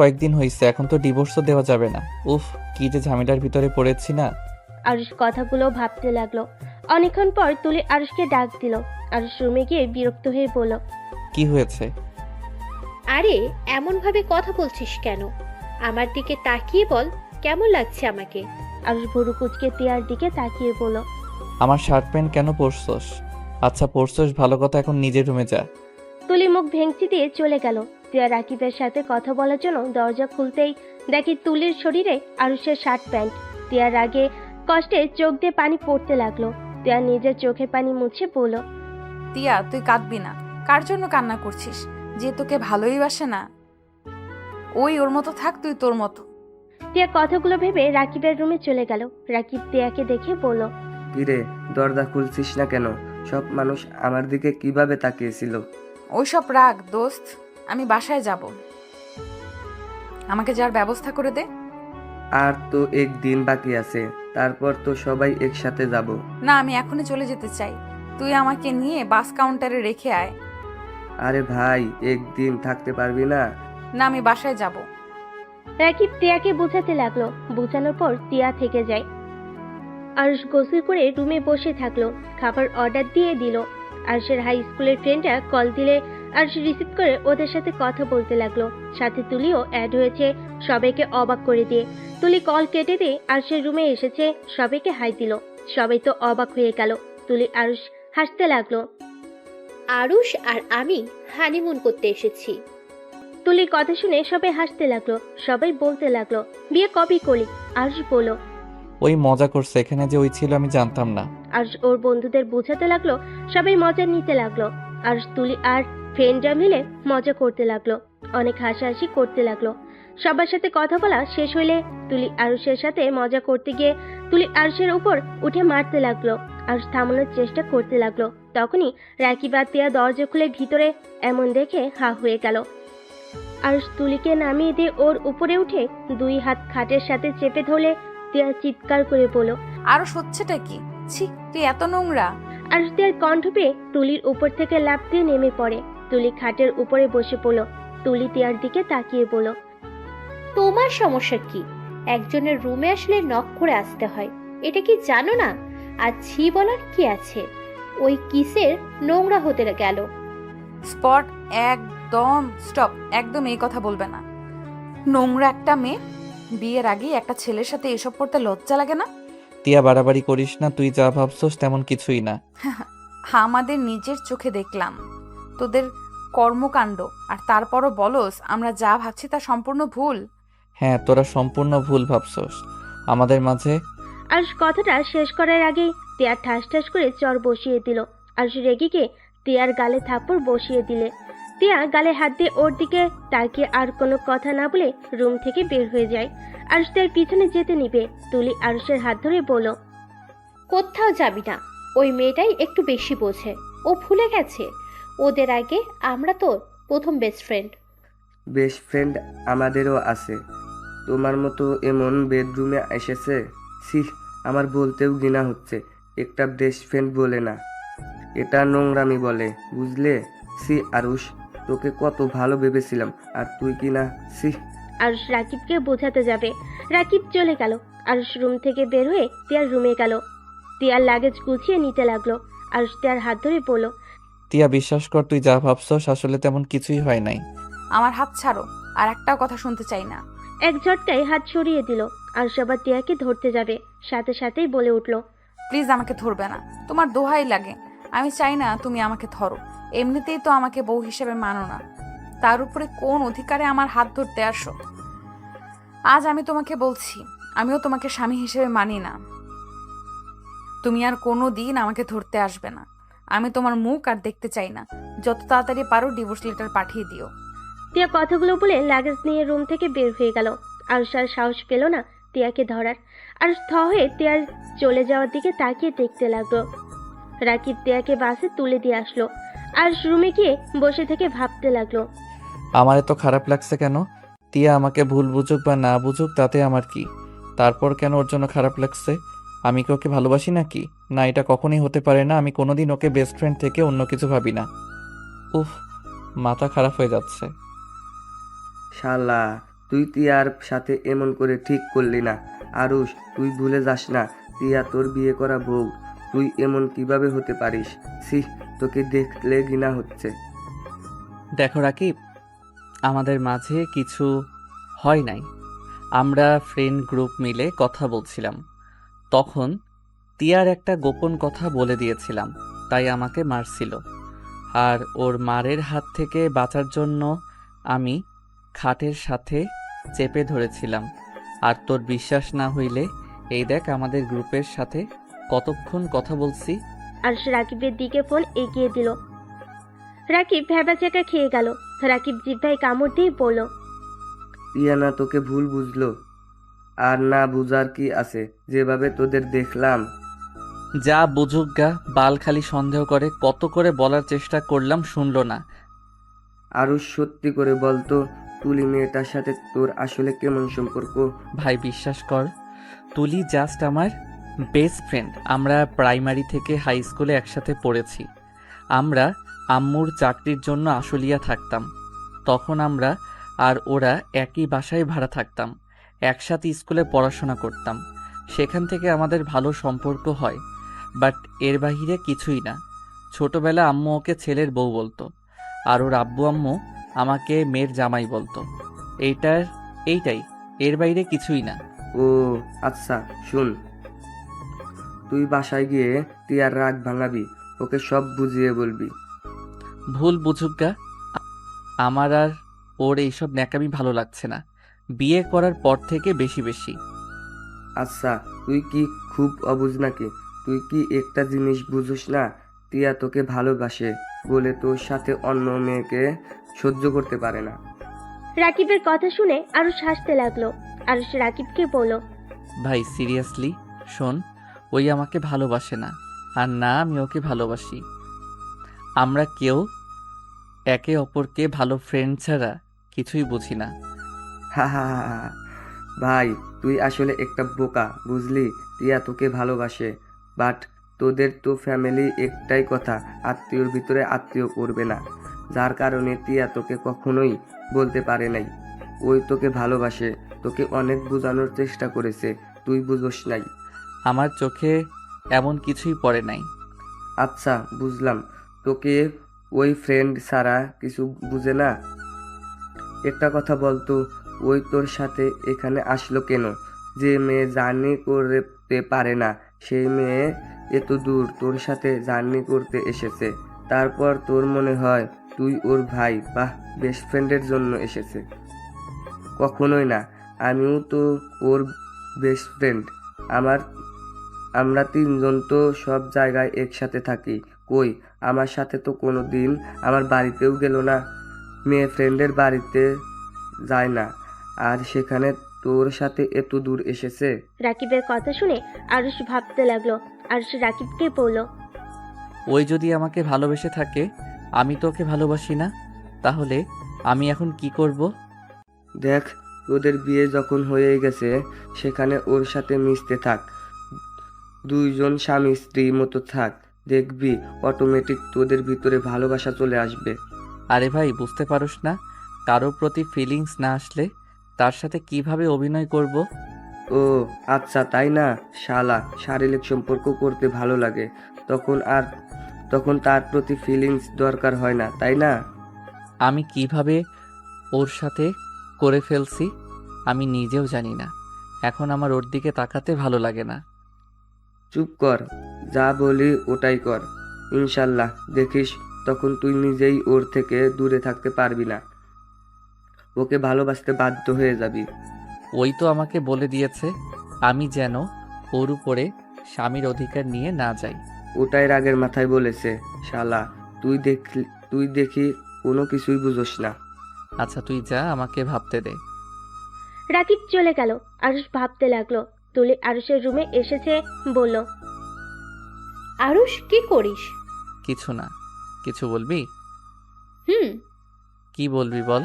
কয়েকদিন হয়েছে, এখন তো ডিভোর্সও দেওয়া যাবে না। উফ, কি যে ঝামেলার ভিতরে পড়েছি না। আরুষ কথাগুলো ভাবতে লাগলো। অনেকক্ষণ পর তুলি আরুষকে ডাক দিল। আরুষ রুমে গিয়ে বিরক্ত হয়ে বলল, কি হয়েছে? আরে এমন ভাবে কথা বলছিস কেন? আমার দিকে তাকিয়ে বল, কেমন লাগছে আমাকে? আরুষ ভুরু কুচকে তিয়ার দিকে তাকিয়ে বলল, আমার শার্ট প্যান্ট কেন পরছস? আচ্ছা পরছস, ভালো কথা, এখন নিজের রুমে যা। তুলি মুখ ভেঙচি দিয়ে চলে গেল। তিয়া রাকিবের সাথে কথা বলার জন্য দরজা খুলতেই দেখি তুলির শরীরে আরুষের শার্ট প্যান্ট। তিয়ার আগে কষ্টে চোখ দিয়ে পানি পড়তে লাগলো। তিয়া নিজের চোখের পানি মুছে বলল, তিয়া, তুই কাঁদবি না। কার জন্য কান্না করছিস? যে তোকে ভালোই বাসে না। ওই ওর মতো থাক, তুই তোর মতো। তিয়া কথাগুলো ভেবে রাকিবের রুমে চলে গেল। রাকিব তিয়াকে দেখে বলল, কিরে, দরজা খুলছিস না কেন? সব মানুষ আমার দিকে কিভাবে তাকিয়েছিল? ওইসব রাগ দোস্ত, আমি বাসায় যাব। আমাকে যার ব্যবস্থা করে দে। আর তো একদিন বাকি আছে, তারপর তো সবাই একসাথে যাব। না, আমি এখনই চলে যেতে চাই। তুই আমাকে নিয়ে বাস কাউন্টারে রেখে আয়। আরে ভাই, একদিন থাকতে পারবি না? না, আমি বাসায় যাব। রাকিব তিয়াকে বোঝাতে লাগলো। বোঝানোর পর তিয়া থেকে যায়। আরুষ গোসল করে রুমে বসে থাকলো। খাবার অর্ডার দিয়ে দিল। আরুষের হাই স্কুলের ফ্রেন্ডরা কল দিলে আরুষ রিসিভ করে ওদের সাথে কথা বলতে লাগলো। সাথে তুলিও অ্যাড হয়েছে, সবাইকে অবাক করে দিয়ে। তুলি কল কেটে দিয়ে আরুষের রুমে এসেছে, সবাইকে হাই দিল। সবাই তো অবাক হয়ে গেল। তুলি আরুষ হাসতে লাগলো। আরুষ আর আমি হানিমুন করতে এসেছি। তুলির কথা শুনে সবাই হাসতে লাগলো। সবাই বলতে লাগলো, বিয়ে কবে করলি? আরুষ বলল, ওই মজা করছে, এখানে যে ওই ছিল আমি জানতাম না। আরুষ ওর বন্ধুদের বোঝাতে লাগলো। সবাই মজা নিতে লাগলো। আরুষ তুলি আর ফ্রেন্ডরা মিলে মজা করতে লাগলো। অনেক হাসাহাসি করতে লাগলো। সবার সাথে কথা বলা শেষ হইলে তুলি আরুষের সাথে মজা করতে গিয়ে তুলি আরুষের উপর উঠে মারতে লাগলো। আরুষ থামানোর চেষ্টা করতে লাগলো। তখনই রাকিব আর তিয়া দরজা খুলে ভিতরে এমন দেখে হা হয়ে গেল। আরুষ তুলিকে নামিয়ে দিয়ে ওর উপরে উঠে দুই হাত খাটের সাথে চেপে ধরলে তিয়া চিৎকার করে বলল, আরো হচ্ছেটা কি? ছি, তুই এত নোংরা। আরুষ তিয়ার কণ্ঠ পেয়ে তুলির উপর থেকে লাফ দিয়ে নেমে পড়ে। তুলি খাটের উপরে বসে পড়ল। তুলি তিয়ার দিকে তাকিয়ে বলল, তোমার সমস্যা কি? একজনের রুমে আসলে নক করে আসতে হয়, এটা কি জানো না? আর ছি বলার কি আছে? ওই কিসের নোংরা হতে গেল। স্পট, একদম স্টপ, একদম এই কথা বলবে না। নোংরা একটা মেয়ে, বিয়ের আগেই একটা ছেলের সাথে এসব করতে লজ্জা লাগে না? তিয়া, বাড়াবাড়ি করিস না, তুই যা ভাবছস তেমন কিছুই না। আমাদের নিজের চোখে দেখলাম তোদের কর্মকাণ্ড, আর তারপরও বলস আমরা যা ভাবছি তা সম্পূর্ণ ভুল। হ্যাঁ, তোরা সম্পূর্ণ ভুল ভাবছস। আমাদের মাঝে আরুষ কথাটা শেষ করার আগেই তিয়া ঠাস ঠাস করে চর বসিয়ে দিল। আরুষ রেগে গিয়ে তিয়ার গালে থাপ্পড় বসিয়ে দিলে। তিয়া গালে হাত দিয়ে ওর দিকে তাকিয়ে আর কোনো কথা না বলে রুম থেকে বের হয়ে যায়। আরুষ তার পিছনে যেতে নিবে, তুলি আরুষের হাত ধরে বলল, কোথাও যাবি না। ওই মেয়েটাই একটু বেশি বোঝে। ও ভুলে গেছে ওদের আগে আমরা তোর প্রথম বেস্ট ফ্রেন্ড। বেস্ট ফ্রেন্ড আমাদেরও আছে, তোমার মতো এমন বেডরুমে এসেছে। সি, আমার বলতেও ঘৃণা হচ্ছে। একটা বেস্ট ফ্রেন্ড বলে না, এটা নোংরামি বলে, বুঝলে? সি আরুষ, তোকে কত ভালো ভেবেছিলাম, আর তুই কি না, সি। আরুষ রাকিবকে বোঝাতে যাবে, রাকিব চলে গেল। আরুষ রুম থেকে বের হয়ে তিয়ার রুমে গেল। তিয়ার লাগেজ গুছিয়ে নিতে লাগলো। আরুষ তিয়ার হাত ধরে বলল, টিয়া, বিশ্বাস কর, তুই যা ভাবছস আসলে তেমন কিছুই হয় নাই। আমার হাত ছাড়ো, আর একটাও কথা শুনতে চাই না। এক ঝটকায় হাত সরিয়ে দিল। আরুষ আবার তিয়াকে ধরতে যাবে, সাথে সাথেই বলে উঠল, প্লিজ আমাকে ধরবে না, তোমার দোহাই লাগে। আমি চাই না তুমি আমাকে ধরো। এমনিতেই তো আমাকে বউ হিসেবে মানো না, তার উপরে কোন অধিকারে আমার হাত ধরতে আসো? আজ আমি তোমাকে বলছি, আমিও তোমাকে স্বামী হিসেবে মানি না। তুমি আর কোনো দিন আমাকে ধরতে আসবে না। আমি তোমার মুখ আর দেখতে চাই না। যত তাড়াতাড়ি পারো ডিভোর্স লেটার পাঠিয়ে দিও। তিয়া কথাগুলো বলে লাগেজ নিয়ে রুম থেকে বের হয়ে গেল। আরুষ আর সাহস পেল না তিয়াকে ধরার। আরুষ থ হয়ে তিয়ার চলে যাওয়ার দিকে তাকিয়ে দেখতে লাগলো। রাকিব তিয়াকে বাসে তুলে দিয়ে আসলো। আরুষ রুমে গিয়ে বসে থেকে ভাবতে লাগলো। আমার এত খারাপ লাগছে কেন? টিয়া আমাকে ভুল বুঝুক বা না বুঝুক তাতে আমার কি? তারপর কেন ওর জন্য খারাপ লাগছে? আমি কি ওকে ভালোবাসি নাকি? না, এটা কখনোই হতে পারে না। আমি কোনোদিন ওকে বেস্ট ফ্রেন্ড থেকে অন্য কিছু ভাবি না। উফ, মাথা খারাপ হয়ে যাচ্ছে। শালা, তুই তিয়ার সাথে এমন করে ঠিক করলি না। আরুষ, তুই ভুলে যাস না, তিয়া তোর বিয়ে করা বউ। তুই এমন কিভাবে হতে পারিস? সি, তোকে দেখলে ঘৃণা হচ্ছে। দেখো রাকিব, আমাদের মাঝে কিছু হয় নাই। আমরা ফ্রেন্ড গ্রুপ মিলে কথা বলছিলাম, তখন তিয়ার একটা গোপন কথা বলে দিয়েছিলাম, তাই আমাকে মারছিল। আর ওর মারের হাত থেকে বাঁচার জন্য আমি খাটের সাথে চেপে ধরেছিলাম। আর তোর বিশ্বাস না হইলে এই দেখ আমাদের গ্রুপের সাথে কতক্ষণ কথা বলছি। আরুষ রাকিবের দিকে ফোন এগিয়ে দিল। রাকিব ভ্যাবাচাকা খেয়ে গেল। রাকিব জিভ্ভায় কামড় দিয়ে বলল, তিয়া না তোকে ভুল বুঝলো, আর না বুঝার কি আছে, যেভাবে তোদের দেখলাম। যা বুঝুক গা, বাল খালি সন্দেহ করে। কত করে বলার চেষ্টা করলাম, শুনলো না। আরুষ, সত্যি করে বলতো, তুলি মেয়েটার সাথে তোর আসলে কেমন সম্পর্ক? ভাই বিশ্বাস কর, তুলি জাস্ট আমার বেস্ট ফ্রেন্ড। আমরা প্রাইমারি থেকে হাই স্কুলে একসাথে পড়েছি। আমরা আম্মুর চাকরির জন্য আশুলিয়া থাকতাম। তখন আমরা আর ওরা একই বাসায় ভাড়া থাকতাম, একসাথে স্কুলে পড়াশোনা করতাম। সেখান থেকে আমাদের ভালো সম্পর্ক হয়, বাট এর বাহিরে কিছুই না। ছোটবেলা আম্মু ওকে ছেলের বউ বলতো, আর ওর আব্বু আম্মু আমাকে মেয়ের জামাই বলতো। এইটাই, এর বাইরে কিছুই না। ও আচ্ছা, শুন, তুই বাসায় গিয়ে তিয়ার রাগ ভাঙাবি, ওকে সব বুঝিয়ে বলবি। ভুল বুঝুক গা, আমার আর ওর এইসব ন্যাকামি ভালো লাগছে না, বিয়ে করার পর থেকে বেশি বেশি। আচ্ছা, তুই কি খুব অবুঝ নাকি? তুই কি একটা জিনিস বুঝিস না? তিয়া তোকে ভালোবাসে বলে তোর সাথে অন্য মেয়েকে সহ্য করতে পারে না। রাকিবের কথা শুনে আরুষ হাসতে লাগলো। আরুষ রাকিবকে বলল, ভাই সিরিয়াসলি শোন, ওই আমাকে ভালোবাসে না, আর না আমি ওকে ভালোবাসি। আমরা কেউ একে অপরকে ভালো ফ্রেন্ড ছাড়া কিছুই বুঝি না। হা হা হা হা। ভাই, তুই আসলে একটা বোকা, বুঝলি? তিয়া তোকে ভালোবাসে, বাট তোদের তো ফ্যামিলি একটাই কথা, আত্মীয়র ভিতরে আত্মীয় করবে না, যার কারণে তিয়া তোকে কখনোই বলতে পারে নাই। ওই তোকে ভালোবাসে, তোকে অনেক বোঝানোর চেষ্টা করেছে, তুই বুঝোস নাই। আমার চোখে এমন কিছুই পড়ে নাই। আচ্ছা বুঝলাম, তোকে ওই ফ্রেন্ড ছাড়া কিছু বুঝে না। একটা কথা বলতো, ওই তোর সাথে এখানে আসলো কেন? যে মেয়ে জার্নি করতে পারে না, সেই মেয়ে এত দূর তোর সাথে জার্নি করতে এসেছে, তারপর তোর মনে হয় তুই ওর ভাই বা বেস্ট ফ্রেন্ডের জন্য এসেছে? কখনোই না, আমিও তো ওর বেস্ট ফ্রেন্ড। আমরা তিনজন তো সব জায়গায় একসাথে থাকি, কই, আমার সাথে তো কোনো দিন আমার বাড়িতেও গেল না, মেয়ে ফ্রেন্ডের বাড়িতে যায় না, আর সেখানে তোর সাথে এত দূর এসেছে। রাকিবের কথা শুনে আরুষ ভাবতে লাগলো। আরুষ রাকিবকে বলল, ওই যদি আমাকে ভালোবেসে থাকে, আমি তো ওকে ভালোবাসি না, তাহলে আমি এখন কি করব? দেখ, তোদের বিয়ে যখন হয়ে গেছে সেখানে ওর সাথে মিশতে থাক, দুইজন স্বামী স্ত্রীর মতো থাক, দেখবি অটোমেটিক তোদের ভিতরে ভালোবাসা চলে আসবে। আরে ভাই, বুঝতে পারোস না, কারোর প্রতি ফিলিংস না আসলে তার সাথে কিভাবে অভিনয় করব? ও আচ্ছা, তাই না? শালা, শারীরিক সম্পর্ক করতে ভালো লাগে, তখন তার প্রতি ফিলিংস দরকার হয় না, তাই না? আমি কিভাবে ওর সাথে করে ফেলছি আমি নিজেও জানি না। এখন আমার ওর দিকে তাকাতে ভালো লাগে না। চুপ কর, যা বলি ওটাই কর। ইনশাল্লাহ দেখিস, তখন তুই নিজেই ওর থেকে দূরে থাকতে পারবি না, ওকে ভালোবাসতে বাধ্য হয়ে যাবি। ওই তো আমাকে বলে দিয়েছে আমি যেন ওর উপরে স্বামীর অধিকার নিয়ে না যাই। ওটাই রাগের মাথায় বলেছে। শালা, তুই দেখি কোনো কিছুই বুঝোস না। আচ্ছা তুই যা, আমাকে ভাবতে দে। রাকিব চলে গেল। আরুষ ভাবতে লাগলো। তুলি আরুষের রুমে এসেছে, বলল, আরুষ, কি করিস? কিছু না। কিছু বলবি? হুম। কি বলবি বল।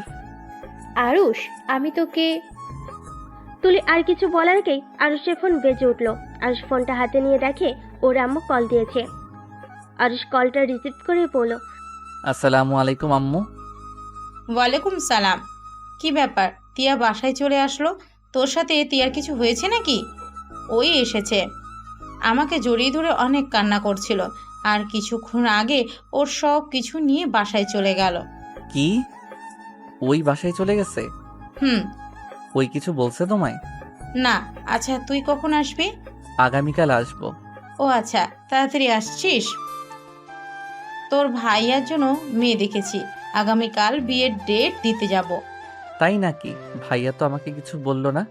আরুষ, আমি তোকে। তুলি আর কিছু বলার আগেই আরুষের ফোন বেজে উঠল। আরুষ ফোনটা হাতে নিয়ে দেখে ওর আম্মু কল দিয়েছে। আরুষ কলটা রিসিভ করে বলল, আসসালামু আলাইকুম আম্মু। ওয়ালাইকুম সালাম। কি ব্যাপার, তিয়া বাসায় চলে আসলো? তোর সাথে তিয়ার কিছু হয়েছে নাকি? ওই এসেছে, আমাকে জড়িয়ে ধরে অনেক কান্না করছিল, আর কিছুক্ষণ আগে ওর সব কিছু নিয়ে বাসায় চলে গেল। কি? ওই বাসায় চলে গেছে? হুম। ওই কিছু বলছে তোমায়? না। আচ্ছা, তুই কখন আসবি? আগামীকাল আসবো। ও আচ্ছা, তাড়াতাড়ি আসছিস? তোর ভাইয়ার জন্য মেয়ে দেখেছি, আগামীকাল বিয়ের ডেট দিতে যাব। তাই নাকি? ভাইয়া তো আমাকে কিছু বললো না।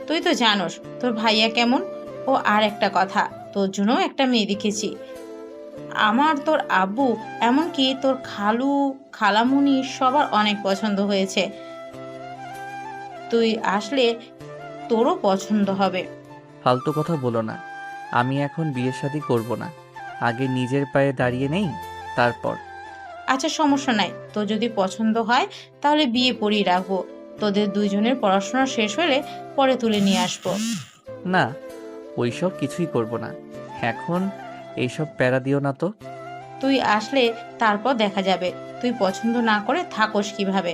তুই তো জানোস তোর ভাইয়া কেমন। ও আর একটা কথা, তোর জন্য একটা মেয়ে দেখেছি। আমার, তোর আব্বু, এমনকি তোর খালু খালামুনি সবার অনেক পছন্দ হয়েছে। তুই আসলে তোরও পছন্দ হবে। ফালতু কথা বলো না, আমি এখন বিয়ে শাদী করব না, আগে নিজের পায়ে দাঁড়িয়ে নেই তারপর। আচ্ছা, সমস্যা নাই, তোর যদি পছন্দ হয় তাহলে বিয়ে পড়িয়ে রাখবো। তোদের দুইজনের পড়াশোনা শেষ হলে পরে তুলে নিয়ে আসবো। না, ওইসব কিছুই করব না, এখন এইসব প্যারা দিও না তো। তুই আসলে তারপর দেখা যাবে তুই পছন্দ না করে থাকোস কিভাবে।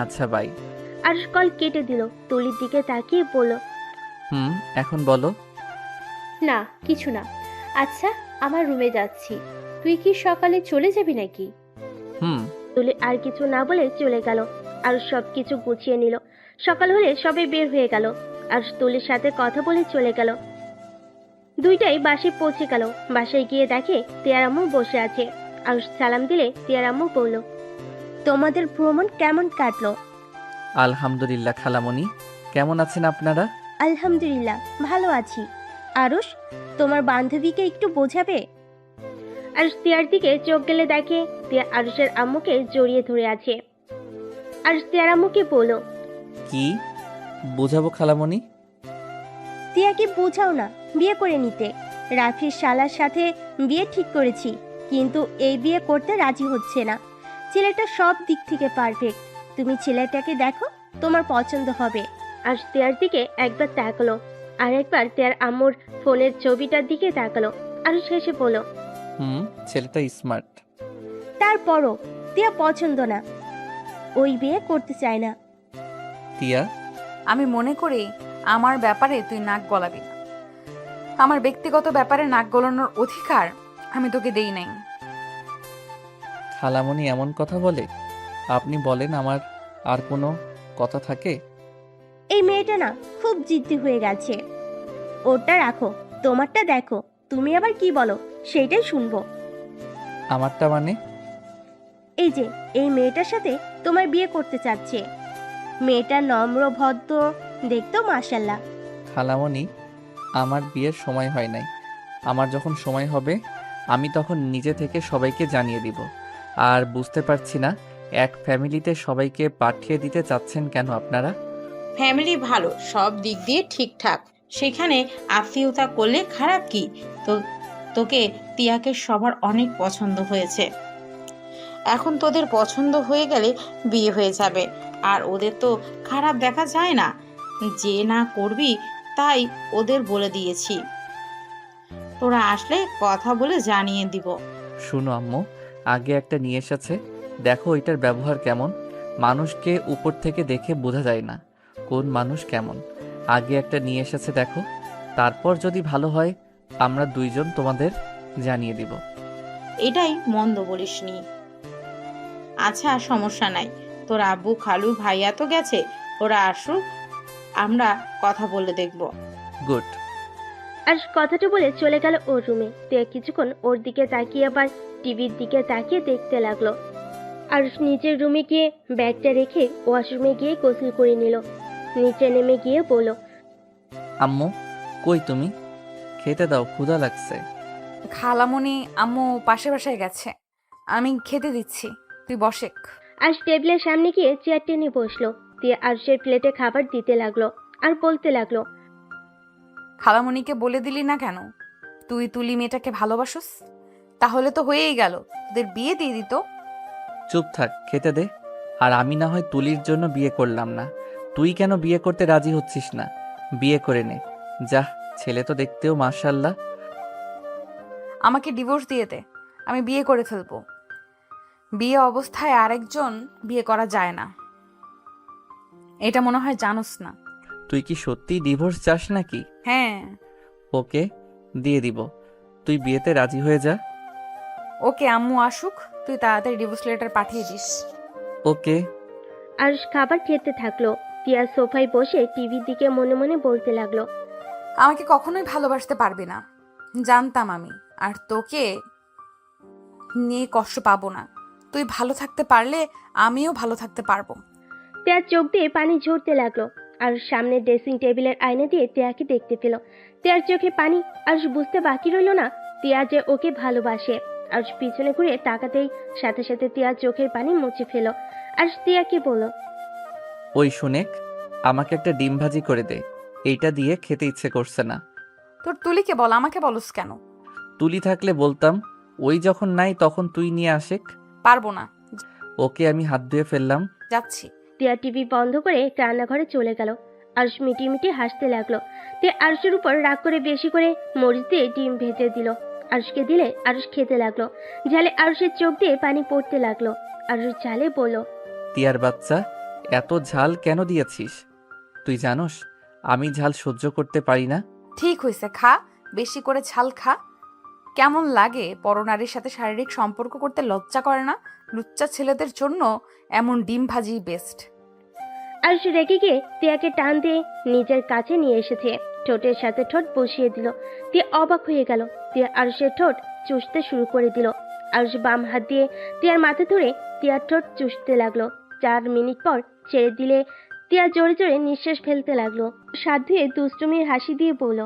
আচ্ছা বাই। আরুষ কল কেটে দিল। তুলির দিকে তাকিয়ে বলল, এখন বলো। না, কিছু না। আচ্ছা, আমার রুমে যাচ্ছি, তুই কি সকালে চলে যাবি নাকি? তুলি আর কিছু না বলে চলে গেল। আরুষ সবকিছু গুছিয়ে নিল। সকাল হলে সবাই বের হয়ে গেল। আরুষ তুলির সাথে কথা বলে চলে গেল। দুইটাই বাসায় পৌঁছে গেল। বাসায় গিয়ে দেখে তিয়ার আম্মু বসে আছে। আরুষ সালাম দিলে তিয়ার আম্মু বলল, তোমাদের ভ্রমণ কেমন কাটলো? আলহামদুলিল্লাহ খালামণি, কেমন আছেন আপনারা? আলহামদুলিল্লাহ, ভালো আছি। আরুষ, তোমার বান্ধবীকে একটু বোঝাবে? আরুষ তিয়ার দিকে চোখ গেলে দেখে তিয়া আরুষের আম্মুকে জড়িয়ে ধরে আছে। আরুষ তিয়ার আম্মুকে বলল, কি বোঝাবো খালামণি? তিয়াকে বোঝাও না বিয়ে করে নিতে। রাফির শালার সাথে বিয়ে ঠিক করেছি, কিন্তু এই বিয়ে করতে রাজি হচ্ছে না। ছেলেটা সব দিক থেকে পারফেক্ট। তুমি ছেলেটাকে দেখো, তোমার পছন্দ হবে। আর তিয়ার দিকে একবার তাকালো, আর একবার তিয়ার আম্মুর ফোনের ছবিটার দিকে তাকালো। আর শেষে বলল, ছেলেটা স্মার্ট। তারপরও তিয়া পছন্দ না, ওই বিয়ে করতে চায় না। তিয়া, আমি মনে করি আমার ব্যাপারে তুই নাক গলাবি না। আমার ব্যক্তিগত ব্যাপারে নাক গলানোর অধিকার আমি তোকে দেই নাই। খালামণি এমন কথা বলে? আপনি বলেন, আমার আর কোনো কথা থাকে? এই মেয়েটা না খুব জিদ্দি হয়ে গেছে। ওটা রাখো, তোমারটা দেখো। তুমি আবার কি বলো সেটাই শুনবো। আমারটা মানে? এই যে এই মেয়েটার সাথে তোমার বিয়ে করতে চাচ্ছে। মেয়েটা নম্র ভদ্র, দেখতো মাশাল্লাহ। খালামণি, আমার বিয়ের সময় হয় নাই। আমার যখন সময় হবে আমি তখন নিজে থেকে সবাইকে জানিয়ে দিব। আর বুঝতে পারছি না, এক ফ্যামিলিতে সবাইকে পাঠিয়ে দিতে চাচ্ছেন কেন আপনারা? ফ্যামিলি ভালো, সব দিক দিয়ে ঠিকঠাক, সেখানে আত্মীয়তা করলে খারাপ কি? তো তোকে তিয়াকে সবার অনেক পছন্দ হয়েছে। এখন তোদের পছন্দ হয়ে গেলে বিয়ে হয়ে যাবে, আর ওদের তো খারাপ দেখা যায় না। যে না করবি তাই ওদের বলে দিয়েছি, তোরা আসলে কথা বলে জানিয়ে দিব। শুনো আম্মু, আগে একটা নিয়ে এসেছে, দেখো এটার ব্যবহার কেমন। মানুষকে উপর থেকে দেখে বোঝা যায় না কোন মানুষ কেমন। আগে একটা নিয়ে এসেছে দেখো, তারপর যদি ভালো হয় আমরা দুইজন তোমাদের জানিয়ে দিব। এটাই মন্দ বলিসনি। আচ্ছা সমস্যা নাই, তোর আব্বু খালু ভাইয়া তো গেছে, ওরা আসুক, আমরা কথা বলে দেখব। গুড। আর কথাটা বলে চলে গেল ওর রুমে। তিয়া কিছুক্ষণ ওর দিকে তাকিয়ে আবার টিভির দিকে তাকিয়ে দেখতে লাগলো। আর নিজের রুমে গিয়ে ব্যাগটা রেখে ওয়াশরুমে গিয়ে গোসল করে নিল। নিচে নেমে গিয়ে বলল, আম্মু কই তুমি? খেতে দাও, ক্ষুধা লাগছে। খালামণি আম্মু পাশে বাসায় গেছে, আমি খেতে দিচ্ছি, তুই বসেক। আজ টেবিলের সামনে গিয়ে চেয়ার টেনে বসলো। তিয়া আরশের প্লেটে খাবার দিতে লাগলো আর বলতে লাগলো, খালামণিকে বলে দিলি না কেন তুই তুলি মেয়েটাকে ভালোবাসোস? তাহলে তো হয়েই গেল, তোদের বিয়ে দিয়ে দিত। চুপ থাক, খেতে দে। আর আমি না হয় তুলির জন্য বিয়ে করলাম না, তুই কেন বিয়ে করতে রাজি হচ্ছিস না? বিয়ে করে নে যা, ছেলে তো দেখতেও মাশাআল্লাহ। আমাকে ডিভোর্স দিয়ে দে, আমি বিয়ে করে ফেলবো। বিয়ে অবস্থায় আরেকজন বিয়ে করা যায় না, এটা মনে হয় জানোস না। তুই কি সত্যি ডিভোর্স চাস নাকি? হ্যাঁ। ওকে, দিয়ে দিব, তুই বিয়েতে রাজি হয়ে যা। ওকে, আম্মু আসুক, তুই তাড়াতাড়ি ডিভোর্স লেটার পাঠিয়ে দিস। ওকে। আরশ খাবার খেতে থাকলো। তিয়া সোফায় বসে টিভির দিকে মনে মনে বলতে লাগলো, আমাকে কখনোই ভালোবাসতে পারবি না, জানতাম আমি। আর তোকে নিয়ে কষ্ট পাবো না, তুই ভালো থাকতে পারলে আমিও ভালো থাকতে পারবো। তিয়ার চোখ দিয়ে পানি ঝরতে লাগলো। আর সামনে ড্রেসিং টেবিলের আয়না দিয়ে তিয়াকে দেখতে পেল। তিয়ার চোখে পানি। আর বুঝতে বাকি রইল না তিয়া যে ওকে ভালোবাসে। আর পিছনে ঘুরে তাকাতেই সাথে সাথে তিয়ার চোখের পানি মুছে ফেল। আর তিয়াকে বলল, ওই শুনেক, আমাকে একটা ডিম ভাজি করে দে, এইটা দিয়ে খেতে ইচ্ছে করছে না। তোর তুলিকে বল, আমাকে বলস কেন? তুলি থাকলে বলতাম, ওই যখন নাই তখন তুই নিয়ে আসেক। পারবো না, ওকে, আমি হাত ধুয়ে ফেললাম। যাচ্ছি। তিয়া টিভি বন্ধ করে রান্নাঘরে চলে গেল। আরশ মিটি মিটি হাসতে লাগলো। তিয়া আরশের উপর রাগ করে বেশি করে মরিচ দিয়ে ডিম ভেজে দিল। আরশকে দিলে আরশ খেতে লাগলো। ঝালে আরশের চোখ দিয়ে পানি পড়তে লাগলো। আরশ ঝালে বলল, তিয়ার বাচ্চা, এত ঝাল কেন দিয়েছিস? তুই জানোস আমি ঝাল সহ্য করতে পারি না। ঠিক হয়েছে, খা, বেশি করে ঝাল খা। কেমন লাগে পরনারীর সাথে শারীরিক সম্পর্ক করতে? লজ্জা করে না? লুচ্চা ছেলেদের জন্য এমন ডিম ভাজি বেস্ট। আরশ রেগে গিয়ে তিয়াকে টান দিয়ে নিজের কাছে নিয়ে এসেছে। ঠোঁটের সাথে ঠোঁট বসিয়ে দিল। তিয়া অবাক হয়ে গেল। তিয়া আরশের ঠোঁট চুষতে শুরু করে দিল। আরশ বাম হাত দিয়ে তিয়ার মাথা ধরে তিয়ার ঠোঁট চুষতে লাগলো। 4 মিনিট পর ছেড়ে দিলে তিয়া জোরে জোরে নিঃশ্বাস ফেলতে লাগলো। সাধ ধুয়ে দুষ্টুমির হাসি দিয়ে বলল,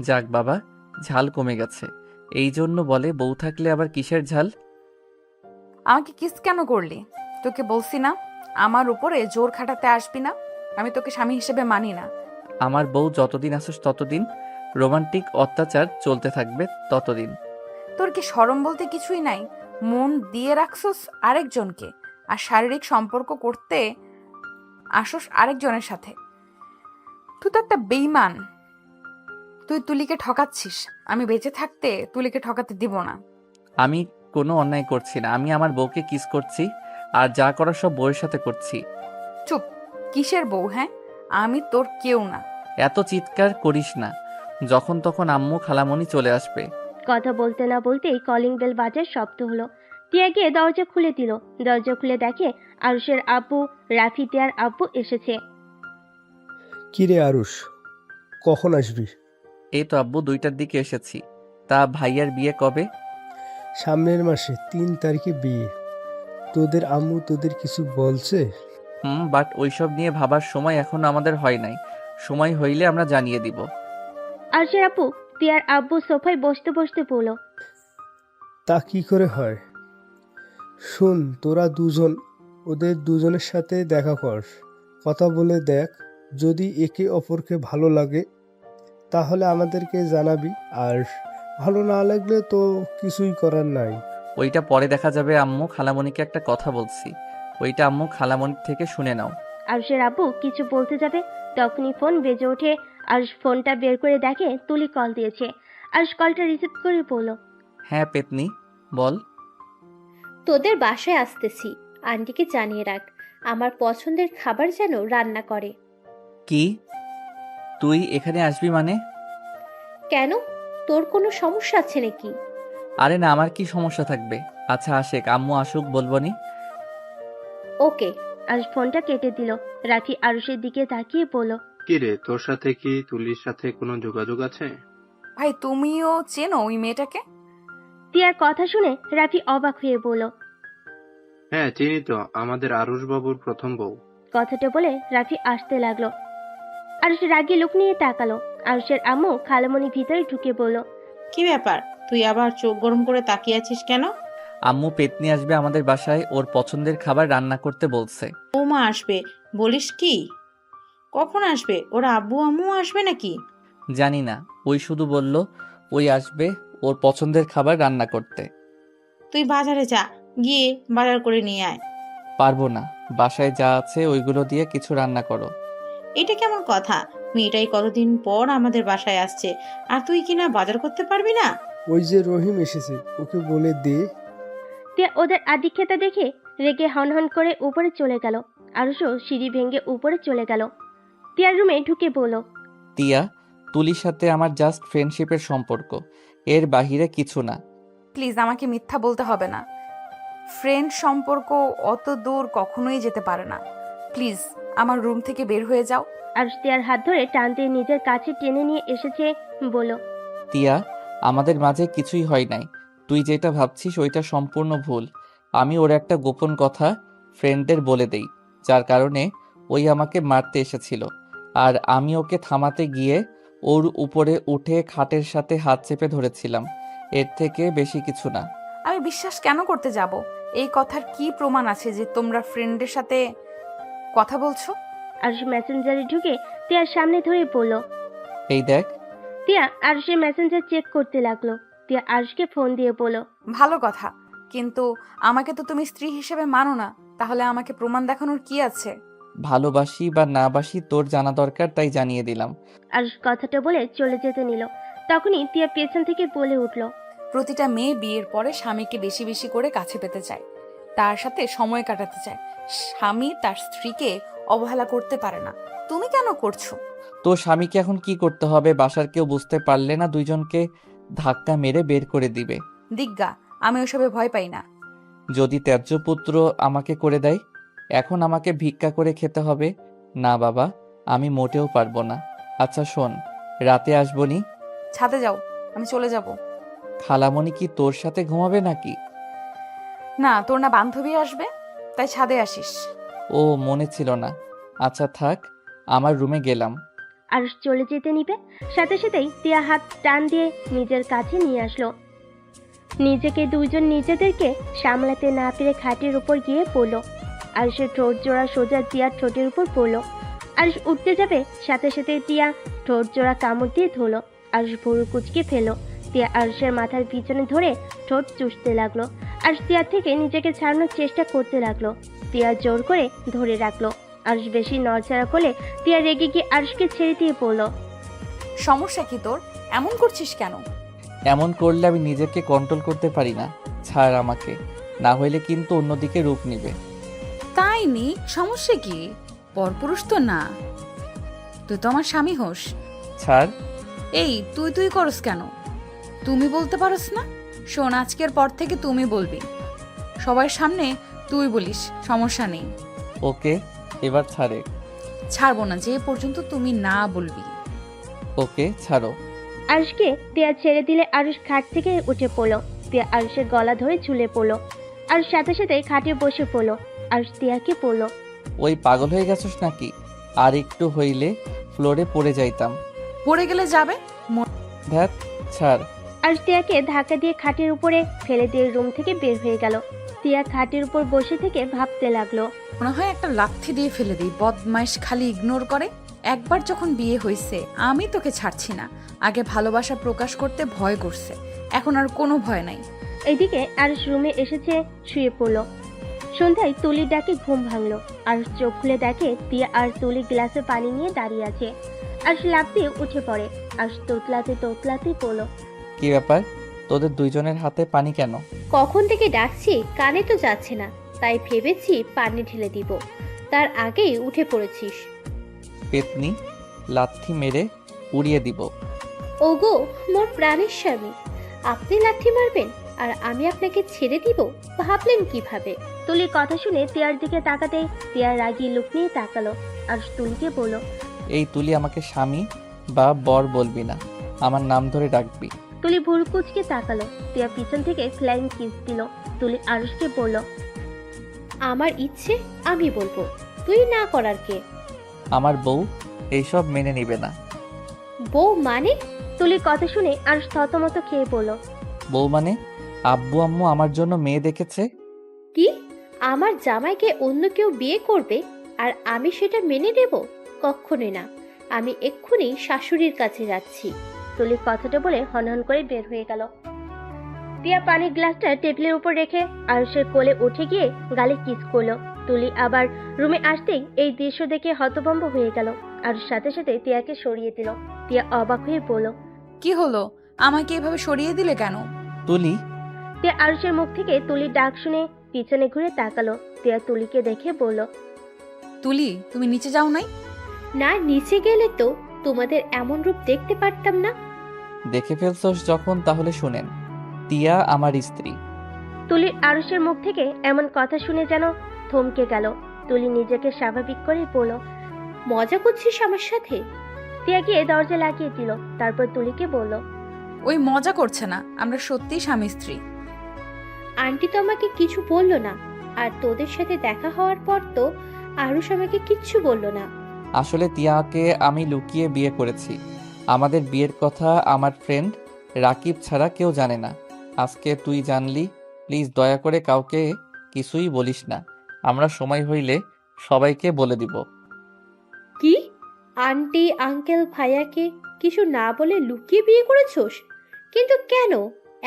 যাক বাবা, ঝাল কমে গেছে। এই জন্য বলে বউ থাকলে আবার কিসের ঝাল। আমাকে কিস কেন করলি? তোকে বলছি না আমার উপরে জোর খাটাতে আসবি না, আমি তোকে স্বামী হিসেবে মানি না। আমার বউ যতদিন আসুস ততদিন রোমান্টিক অত্যাচার চলতে থাকবে ততদিন। তোর কি শরম বলতে কিছুই নাই? মন দিয়ে রাখছস আরেকজনকে, আর শারীরিক সম্পর্ক করতে আসস আরেকজনের সাথে। তুই তো একটা বেঈমান। তুই তুলিকে ঠকাচ্ছিস, আমি বেঁচে থাকতে তুলিকে ঠকাতে দিব না। আমি কোনো অন্যায় করছি না, আমি আমার বউকে কিস করছি, আর যা করার সব বউয়ের সাথে করছি। চুপ, কিসের বউ? হ্যাঁ, আমি তোর কেউ না। এত চিৎকার করিস না, যখন তখন আম্মু খালামণি চলে আসবে। কথা বলতে না বলতেই কলিং বেল বাজার শব্দ হলো। টিয়া গিয়ে দরজা খুলে দিল। দরজা খুলে দেখে আরুষের আব্বু রাফি টিয়ার আব্বু এসেছে। কিরে আরুষ, কখন আসবি? এই তো আব্বু 2টার দিকে এসেছি। তা ভাইয়ার বিয়ে কবে? সামনের মাসে 3 তারিখে বিয়ে। তোদের আম্মু তোদের কিছু বলছে? বাট ওইসব নিয়ে ভাবার সময় এখনো আমাদের হয় নাই, সময় হইলে আমরা জানিয়ে দিব। আরুষের আব্বু টিয়ার আব্বু সোফায় বসতে বসতে বলল, তা কি করে হয়? শোন, তোরা দুজন ওদের দুজনের সাথে দেখা কর, কথা বলে দেখ। যদি একে অপরকে ভালো লাগে তাহলে আমাদেরকে জানাবি, আর ভালো না লাগলে তো কিছুই করার নাই। ওইটা পরে দেখা যাবে আম্মু। খালামণিকে একটা কথা বলছি, ওইটা আম্মু খালামণির থেকে শুনে নাও। আরুষের আব্বু কিছু বলতে যাবে, তখনই ফোন বেজে ওঠে। আরুষ ফোনটা বের করে দেখে তুলি কল দিয়েছে। আরুষ কলটা রিসিভ করে বলল, হ্যাঁ পেতনি, বল। তোদের বাসায় আসতেছি, আন্টিকে জানিয়ে রাখ আমার পছন্দের খাবার যেন রান্না করে। কি, তুই এখানে আসবি মানে? কেন, তোর কোনো সমস্যা আছে নাকি? আরে না, আমার কি সমস্যা থাকবে? আচ্ছা আশেক, আম্মু আসুক বলবনি। ওকে। আরুষ ফোনটা কেটে দিল। রাফি আরুষের দিকে তাকিয়ে বলল, কি রে, তোর সাথে কি তুলির সাথে কোনো যোগাযোগ আছে? ভাই তুমিও চেনো ওই মেয়েটাকে? তিয়ার কথা শুনে রাফি অবাক হয়ে বলল, হ্যাঁ চিনি তো, আমাদের আরুষ বাবুর প্রথম বউ। কথাটা বলে রাফি আসতে লাগলো। আরুষ রাগে লোক নিয়ে তাকালো। আরুষের আম্মু খালামণি ভিতরে ঢুকে বলল, কি ব্যাপার, তুই আবার চোখ গরম করে তাকিয়ে আছিস কেন? আম্মু পেতনি আসবে আমাদের বাসায়, ওর পছন্দের খাবার রান্না করতে বলছে। বৌমা আসবে বলিস কি? কখন আসবে? ওরা আব্বু আম্মু আসবে নাকি? জানি না, ওই শুধু বলল ওই আসবে ওর পছন্দের খাবার রান্না করতে। তুই বাজারে যা, গিয়ে বাজার করে নিয়ে আয়। পারবো না, বাসায় যা আছে ওইগুলো দিয়ে কিছু রান্না করো। এটা কেমন কথা? মেয়েটাই কতদিন পর আমাদের বাসায় আসছে, আর তুই কিনা বাজার করতে পারবি না? ওই যে রহিম এসেছে, ওকে বলে দে। তিয়া ওদের আদিক্ষেতা দেখে রেগে হনহন করে উপরে চলে গেল। আরুষও সিঁড়ি ভেঙে উপরে চলে গেল। তিয়ার রুমে ঢুকে বলল, তিয়া, তুলির সাথে আমার জাস্ট ফ্রেন্ডশিপের সম্পর্ক, এর বাহিরে কিছু না। প্লিজ আমাকে মিথ্যা বলতে হবে না। ফ্রেন্ড সম্পর্ক অত দূর কখনোই যেতে পারে না। প্লিজ আমার রুম থেকে বের হয়ে যাও। আরুষ তিয়ার হাত ধরে টানতে নিজের কাছে টেনে নিয়ে এসেছে। বলল, তিয়া, আমাদের মাঝে কিছুই হয় নাই। তুই যেটা ভাবছিস ওইটা সম্পূর্ণ ভুল। আমি ওর একটা গোপন কথা ফ্রেন্ডদের বলে দেই, যার কারণে ওই আমাকে মারতে এসেছিল, আর আমি ওকে থামাতে গিয়ে ওর উপরে উঠে খাটের সাথে হাত চেপে ধরেছিলাম। এর থেকে বেশি কিছু না। আমি বিশ্বাস কেন করতে যাব? এই কথার কি প্রমাণ আছে যে তোমরা ফ্রেন্ডের সাথে কথা বলছো? আরুষ মেসেঞ্জারে ঢুকে তিয়ার সামনে ধরে বলল। এই দেখ। তিয়া আরুষের মেসেঞ্জার চেক করতে লাগলো। তিয়া আরুষকে ফোন দিয়ে বলল, ভালো কথা, কিন্তু আমাকে তো তুমি স্ত্রী হিসেবে মানো না, তাহলে আমাকে প্রমাণ দেখানোর কি আছে? ভালোবাসি বা না বাসি তোর জানা দরকার, তাই জানিয়ে দিলাম। আরুষ কথাটা বলে চলে যেতে নিল। তখনই তিয়া পেছন থেকে বলে উঠল, প্রতিটা মেয়ে বিয়ের পরে স্বামীকে বেশি বেশি করে কাছে পেতে চায়, তার সাথে সময় কাটাতে চায়। স্বামী তার স্ত্রীকে অবহেলা করতে পারে না। তুমি কেন করছো? তো স্বামীকে এখন কি করতে হবে? বাসার কেউ বুঝতে পারলে না দুইজনকে ধাক্কা মেরে বের করে দিবে। দিগ্গা, আমি ওসবে ভয় পাই না। যদি ত্যায্য পুত্র আমাকে করে দেয়, এখন আমাকে ভিক্ষা করে খেতে হবে? না বাবা, আমি মোটেও পারবো না। আচ্ছা শোন, রাতে আসবনি। ছাদে যাও, আমি চলে যাব। খালামণি কি তোর সাথে ঘুমাবে নাকি? না, তোর না বান্ধবী আসবে, তাই ছাদে আসিস। ও, মনে ছিল না। আচ্ছা থাক, আমার রুমে গেলাম। আরুষ চলে যেতে নিবে, সাথে সাথেই তিয়া হাত টান দিয়ে নিজের কাছে নিয়ে আসলো। নিজেকে দুইজন নিজেদেরকে সামলাতে না পেরে খাটের উপর গিয়ে পড়ল। আরুষের ঠোঁট জোড়া সোজা তিয়ার ঠোঁটের উপর পড়ল। আরুষ উঠতে যাবে, সাথে সাথে তিয়া ঠোঁট জোড়া কামড় দিয়ে ধরল। আরুষ ভুরু কুচকে ফেলল। তিয়া আরুষের মাথার পিছনে ধরে ঠোঁট চুষতে লাগলো। আরুষ তিয়ার থেকে নিজেকে ছাড়ানোর চেষ্টা করতে লাগলো। তিয়া জোর করে ধরে রাখলো। আরুষ বেশি নড়চড়া করলে তিয়া রেগে গিয়ে আরুষকে ছেড়ে দিয়ে পড়ল। সমস্যা কি তোর? এমন করছিস কেন? এমন করলে আমি নিজেকে কন্ট্রোল করতে পারি না। ছাড় আমাকে, না হইলে কিন্তু অন্যদিকে রূপ নিবে। তাই নি, সমস্যা কি? পরপুরুষ তো না, তুই তো আমার স্বামী হোস। ছাড়। এই তুই তুই করস কেন? তুমি বলতে পারস না? শোন, আজকের পর থেকে তুমি বলবি, সবার সামনে তুই বলিস, সমস্যা নেই। ওকে, এবার ছাড়ে। ছাড়বো না যে পর্যন্ত তুমি না বলবি। ওকে, ছাড়ো। আরুষকে তিয়া ছেড়ে দিলে আরুষ খাট থেকে উঠে পড়লো। তিয়া আরুষের গলা ধরে ঝুলে পড়লো। আরুষ সাথে সাথে খাটে বসে পড়লো। আরুষ তিয়াকে পড়লো, ওই পাগল হয়ে গেছিস নাকি? আর একটু হইলে ফ্লোরে পড়ে যাইতাম। পড়ে গেলে যাবে। ধ্যাত, ছাড়। আরুষ তিয়াকে ধাক্কা দিয়ে খাটের উপরে ফেলে দিয়ে রুম থেকে বের হয়ে গেল। তিয়া খাটের উপর বসে থেকে ভাবতে লাগলো। মনে হয় একটা লাথি দিয়ে ফেলে দিই, বদমাইশ খালি ইগনোর করে। একবার যখন বিয়ে হয়েছে আমি তোকে ছাড়ছি না। আগে ভালোবাসা প্রকাশ করতে ভয় করছে, এখন আর কোনো ভয় নাই। এদিকে আরুষ রুমে এসেছে, শুয়ে পড়লো। সন্ধ্যায় তুলির ডাকে ঘুম ভাঙলো। আরুষ চোখ খুলে দেখে তিয়া আর তুলি গ্লাসে পানি নিয়ে দাঁড়িয়ে আছে। আরুষ লাফ দিয়ে উঠে পড়ে। আরুষ তোতলাতে পড়লো। কি ব্যাপার, তোদের দুইজনের হাতে পানি কেন? কখন থেকে ডাকছি, কানে তো যাচ্ছে না, তাই ভেবেছি পানি ঢেলে দিব, তার আগেই উঠে পড়েছিস। পেতনি, লাথি মেরে উড়িয়ে দিব। ওগো মোর প্রাণের স্বামী, আপনি লাথি মারবেন আর আমি আপনাকে ছেড়ে দিব, ভাবলেন কিভাবে? তুলির কথা শুনে তিয়ার দিকে তাকাতেই তিয়ার রাগী লুক নিয়ে তাকালো। আরুষ তুলিকে বলল। এই তুলি আমাকে স্বামী বা বর বলবি না, আমার নাম ধরে ডাকবি। তুলি ভুরু কুচকে তাকালো। তিয়া পিছন থেকে ফ্লাইং কিস দিল। তুলি আরুষকে বলল। আমার ইচ্ছে আমি বলবো, তুই না করার কে? আমার বউ এইসব মেনে নিবে না। বউ মানে? তুলির কথা শুনে আরুষ থতমত খেয়ে বলল। বউ মানে আব্বু আম্মু আমার জন্য মেয়ে দেখেছে। কি? আমার জামাইকে অন্য কেউ বিয়ে করবে আর আমি সেটা মেনে নেব? কখনোই না, আমি এক্ষুনি শাশুড়ির কাছে যাচ্ছি। তুলির কথাটা বলে হনহন করে বের হয়ে গেল। তিয়া পানির গ্লাসটা টেবিলের উপর রেখে আরুষের কোলে উঠে গিয়ে গালে কিস করলো। তুলি আবার রুমে আসতেই এই দৃশ্য দেখে হতভম্ব হয়ে গেল। আরুষ সাথে সাথে তিয়াকে সরিয়ে দিল। তিয়া অবাক হয়ে বলল। কি হলো, আমাকে এভাবে সরিয়ে দিলে কেন? তুলি, তিয়া আরুষের মুখ থেকে তুলির ডাক শুনে পিছনে ঘুরে তাকালো। তিয়া তুলিকে দেখে বলল। তুলি, তুমি নিচে যাও নাই? না, নিচে গেলে তো তোমাদের এমন রূপ দেখতে পারতাম না। দেখে ফেলছস যখন তাহলে শুনেন, তিয়া আমার স্ত্রী। তুলির আরুষের মুখ থেকে এমন কথা শুনে যেন থমকে গেল। তুলি নিজেকে স্বাভাবিক করে বলল। মজা করছিস আমার সাথে? তিয়া গিয়ে দরজা লাগিয়ে দিল। তারপর তুলিকে বলল। ওই মজা করছে না, আমরা সত্যিই স্বামী স্ত্রী। আন্টি তো আমাকে কিছু বললো না, আর তোদের সাথে দেখা হওয়ার পর তো আরুষ আমাকে কিচ্ছু বললো না। আসলে তিয়াকে আমি লুকিয়ে বিয়ে করেছি। আমাদের বিয়ের কথা আমার ফ্রেন্ড রাকিব ছাড়া কেউ জানে না। আজকে তুই জানলি, প্লিজ দয়া করে কাউকে কিছুই বলিস না। আমরা সময় হইলে সবাইকে বলে দিব। কি? আন্টি আঙ্কেল ভাইয়াকে কিছু না বলে লুকিয়ে বিয়ে করেছোস? কিন্তু কেন?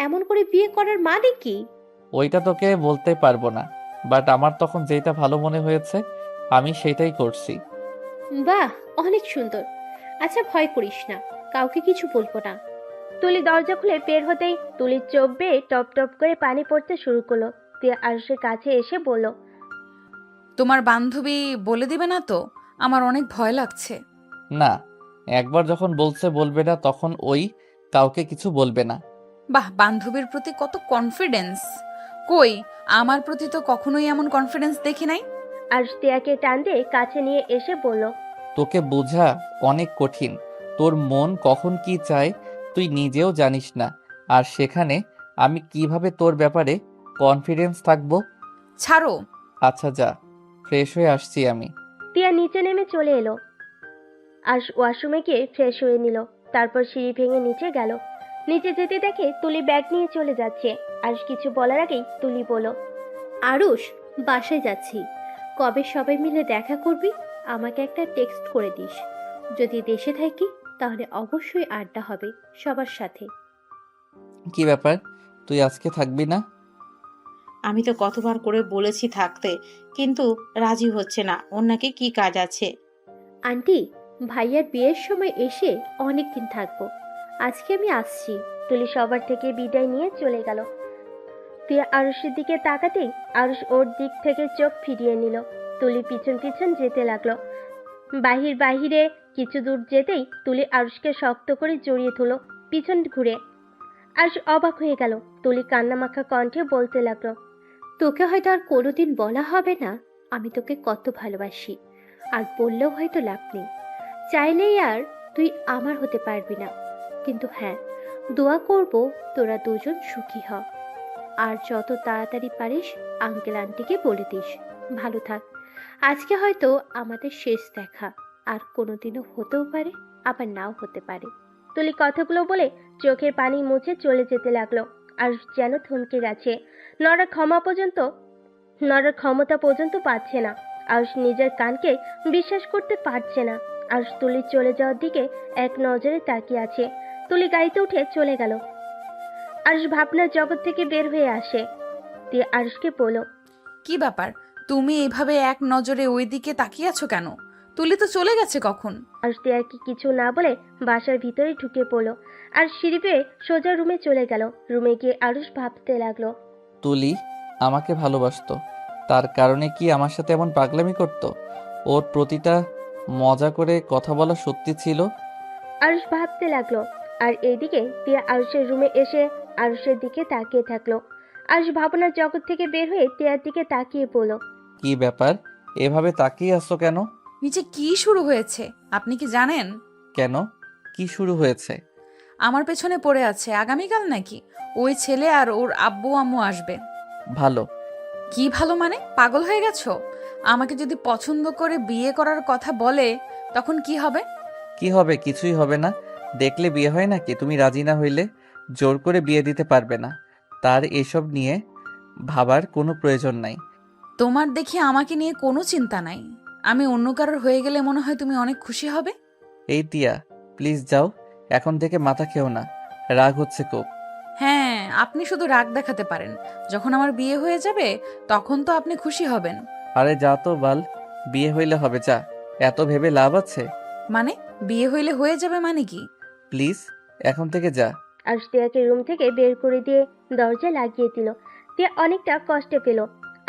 এমন করে বিয়ে করার মানে কি? ওইটা তোকে বলতে পারবো না, বাট আমার তখন যেটা ভালো মনে হয়েছে আমি সেটাই করছি। বাহ, অনেক সুন্দর। আচ্ছা, ভয় করিস না, কাউকে কিছু বলবো না। তুলি দরজা খুলে বের হতেই তুলির চোখ বেয়ে টপ টপ করে পানি পড়তে শুরু করলো। তিয়া আরুষের কাছে এসে বলল। তোমার বান্ধবী বলে দিবে না তো? আমার অনেক ভয় লাগছে। না, একবার যখন বলছে বলবে না, তখন ওই কাউকে কিছু বলবে না। বাহ, বান্ধবীর প্রতি কত কনফিডেন্স! কই, আমার প্রতি তো কখনোই এমন কনফিডেন্স দেখি নাই। আরুষ তিয়াকে টান দিয়ে কাছে নিয়ে এসে বলল। তোকে বোঝা অনেক কঠিন। তোর মন কখন কি চায় তুই নিজেও জানিস না, আর সেখানে আমি কিভাবে তোর ব্যাপারে কনফিডেন্স থাকবো? ছাড়ো। আচ্ছা যা, ফ্রেশ হয়ে আসছি আমি। তিয়া নিচে নেমে চলে এলো। আরুষ ওয়াশরুমে গিয়ে ফ্রেশ হয়ে নিল। তারপর সিঁড়ি ভেঙে নিচে গেল। নিচে যেতে দেখে তুলি ব্যাগ নিয়ে চলে যাচ্ছে। আরুষ কিছু বলার আগেই তুলি বলল। আরুষ, বাসায় যাচ্ছি, কবে সবাই মিলে দেখা করবি? আমাকে একটা টেক্সট করে দিস। যদি দেশে থাকি তাহলে অবশ্যই আড্ডা হবে সবার সাথে। কি ব্যাপার, তুই আজকে থাকবি না? আমি তো কতবার করে বলেছি থাকতে, কিন্তু রাজি হচ্ছে না। ওর নাকি কি কাজ আছে। আন্টি, ভাইয়ার বিয়ের সময় এসে অনেকদিন থাকবো, আজকে আমি আসছি। তুলি সবার থেকে বিদায় নিয়ে চলে গেল। তিয়া আরুষের দিকে তাকাতেই আরুষ ওর দিক থেকে চোখ ফিরিয়ে নিল। তুলি পিছন পিছন যেতে লাগলো। বাহিরে কিছু দূর যেতেই তুলি আরুষকে শক্ত করে জড়িয়ে ধরল পিছন ঘুরে। আরুষ অবাক হয়ে গেল। তুলি কান্নামাখা কণ্ঠে বলতে লাগলো। তোকে হয়তো আর কোনোদিন বলা হবে না আমি তোকে কত ভালোবাসি, আর বললেও হয়তো লাভ নেই। চাইলেই আর তুই আমার হতে পারবি না, কিন্তু হ্যাঁ, দোয়া করব তোরা দুজন সুখী হ। আর যত তাড়াতাড়ি পারিস আঙ্কেল আন্টিকে বলে দিস। ভালো থাক। আজকে হয়তো আমাদের শেষ দেখা, আর কোনোদিনও হতেও পারে, আবার নাও হতে পারে। তুলি কথাগুলো বলে চোখের পানি মুছে চলে যেতে লাগলো। আরুষ যেন থমকে গেছে। নড়ার ক্ষমতা পর্যন্ত পাচ্ছে না। আরুষ নিজের কানকে বিশ্বাস করতে পারছে না। আরুষ তুলির চলে যাওয়ার দিকে এক নজরে তাকিয়ে আছে। তুলি গাড়িতে উঠে চলে গেল। আরুষ ভাবনার জগৎ থেকে বের হয়ে আসে। দিয়ে আরুষকে বলল, কি ব্যাপার, তুমি এইভাবে এক নজরে ওই দিকে তাকিয়ে আছো কেন? তুলি তো চলে গেছে কখন। আরুষ তিয়াকে কিছু না বলে বাসার ভিতরে ঢুকে পড়লো। আর সিঁড়ি পেয়ে সোজা রুমে চলে গেল। রুমে গিয়ে আরুষ ভাবতে লাগলো। তুলি আমাকে ভালোবাসতো, তার কারণে কি আমার সাথে এমন পাগলামি করতো? ওর প্রতিটা মজা করে কথা বলা সত্যি ছিল? আরুষ ভাবতে লাগলো। আর এইদিকে তিয়া আরুষের রুমে এসে আরুষের দিকে তাকিয়ে থাকলো। আরুষ ভাবনার জগৎ থেকে বের হয়ে তিয়ার দিকে তাকিয়ে পড়লো। কি ব্যাপার, এভাবে তাকিয়ে আসছো কেন? নিচে কি শুরু হয়েছে আপনি কি জানেন? কেন, কি শুরু হয়েছে? আমার পেছনে পড়ে আছে আগামীকাল নাকি ওই ছেলে আর ওর আব্বু আম্মু আসবে। ভালো। কি ভালো মানে, পাগল হয়ে গেছো? আমাকে যদি পছন্দ করে বিয়ে করার কথা বলে তখন কি হবে? কি হবে? কিছুই হবে না। দেখলে বিয়ে হয় নাকি? তুমি রাজি না হইলে জোর করে বিয়ে দিতে পারবে না। তার এসব নিয়ে ভাবার কোনো প্রয়োজন নাই। তোমার দেখি আমাকে নিয়ে কোনো চিন্তা নাই। আমি অন্য কারোর হয়ে গেলে মনে হয় তুমি অনেক খুশি হবে। এই তিয়া, প্লিজ যাও, এখন থেকে মাথা খেও না। রাগ হচ্ছে খুব। হ্যাঁ, আপনি শুধু রাগ দেখাতে পারেন। যখন আমার বিয়ে হয়ে যাবে তখন তো আপনি খুশি হবেন। আরে যা তো বাল, বিয়ে হইলে হবে, যা। এত ভেবে লাভ আছে? মানে বিয়ে হইলে হয়ে যাবে মানে কি? প্লিজ এখন থেকে যা। আরুষ তিয়াকে রুম থেকে বের করে দিয়ে দরজা লাগিয়ে দিল। তিয়া অনেকটা কষ্টে পেল।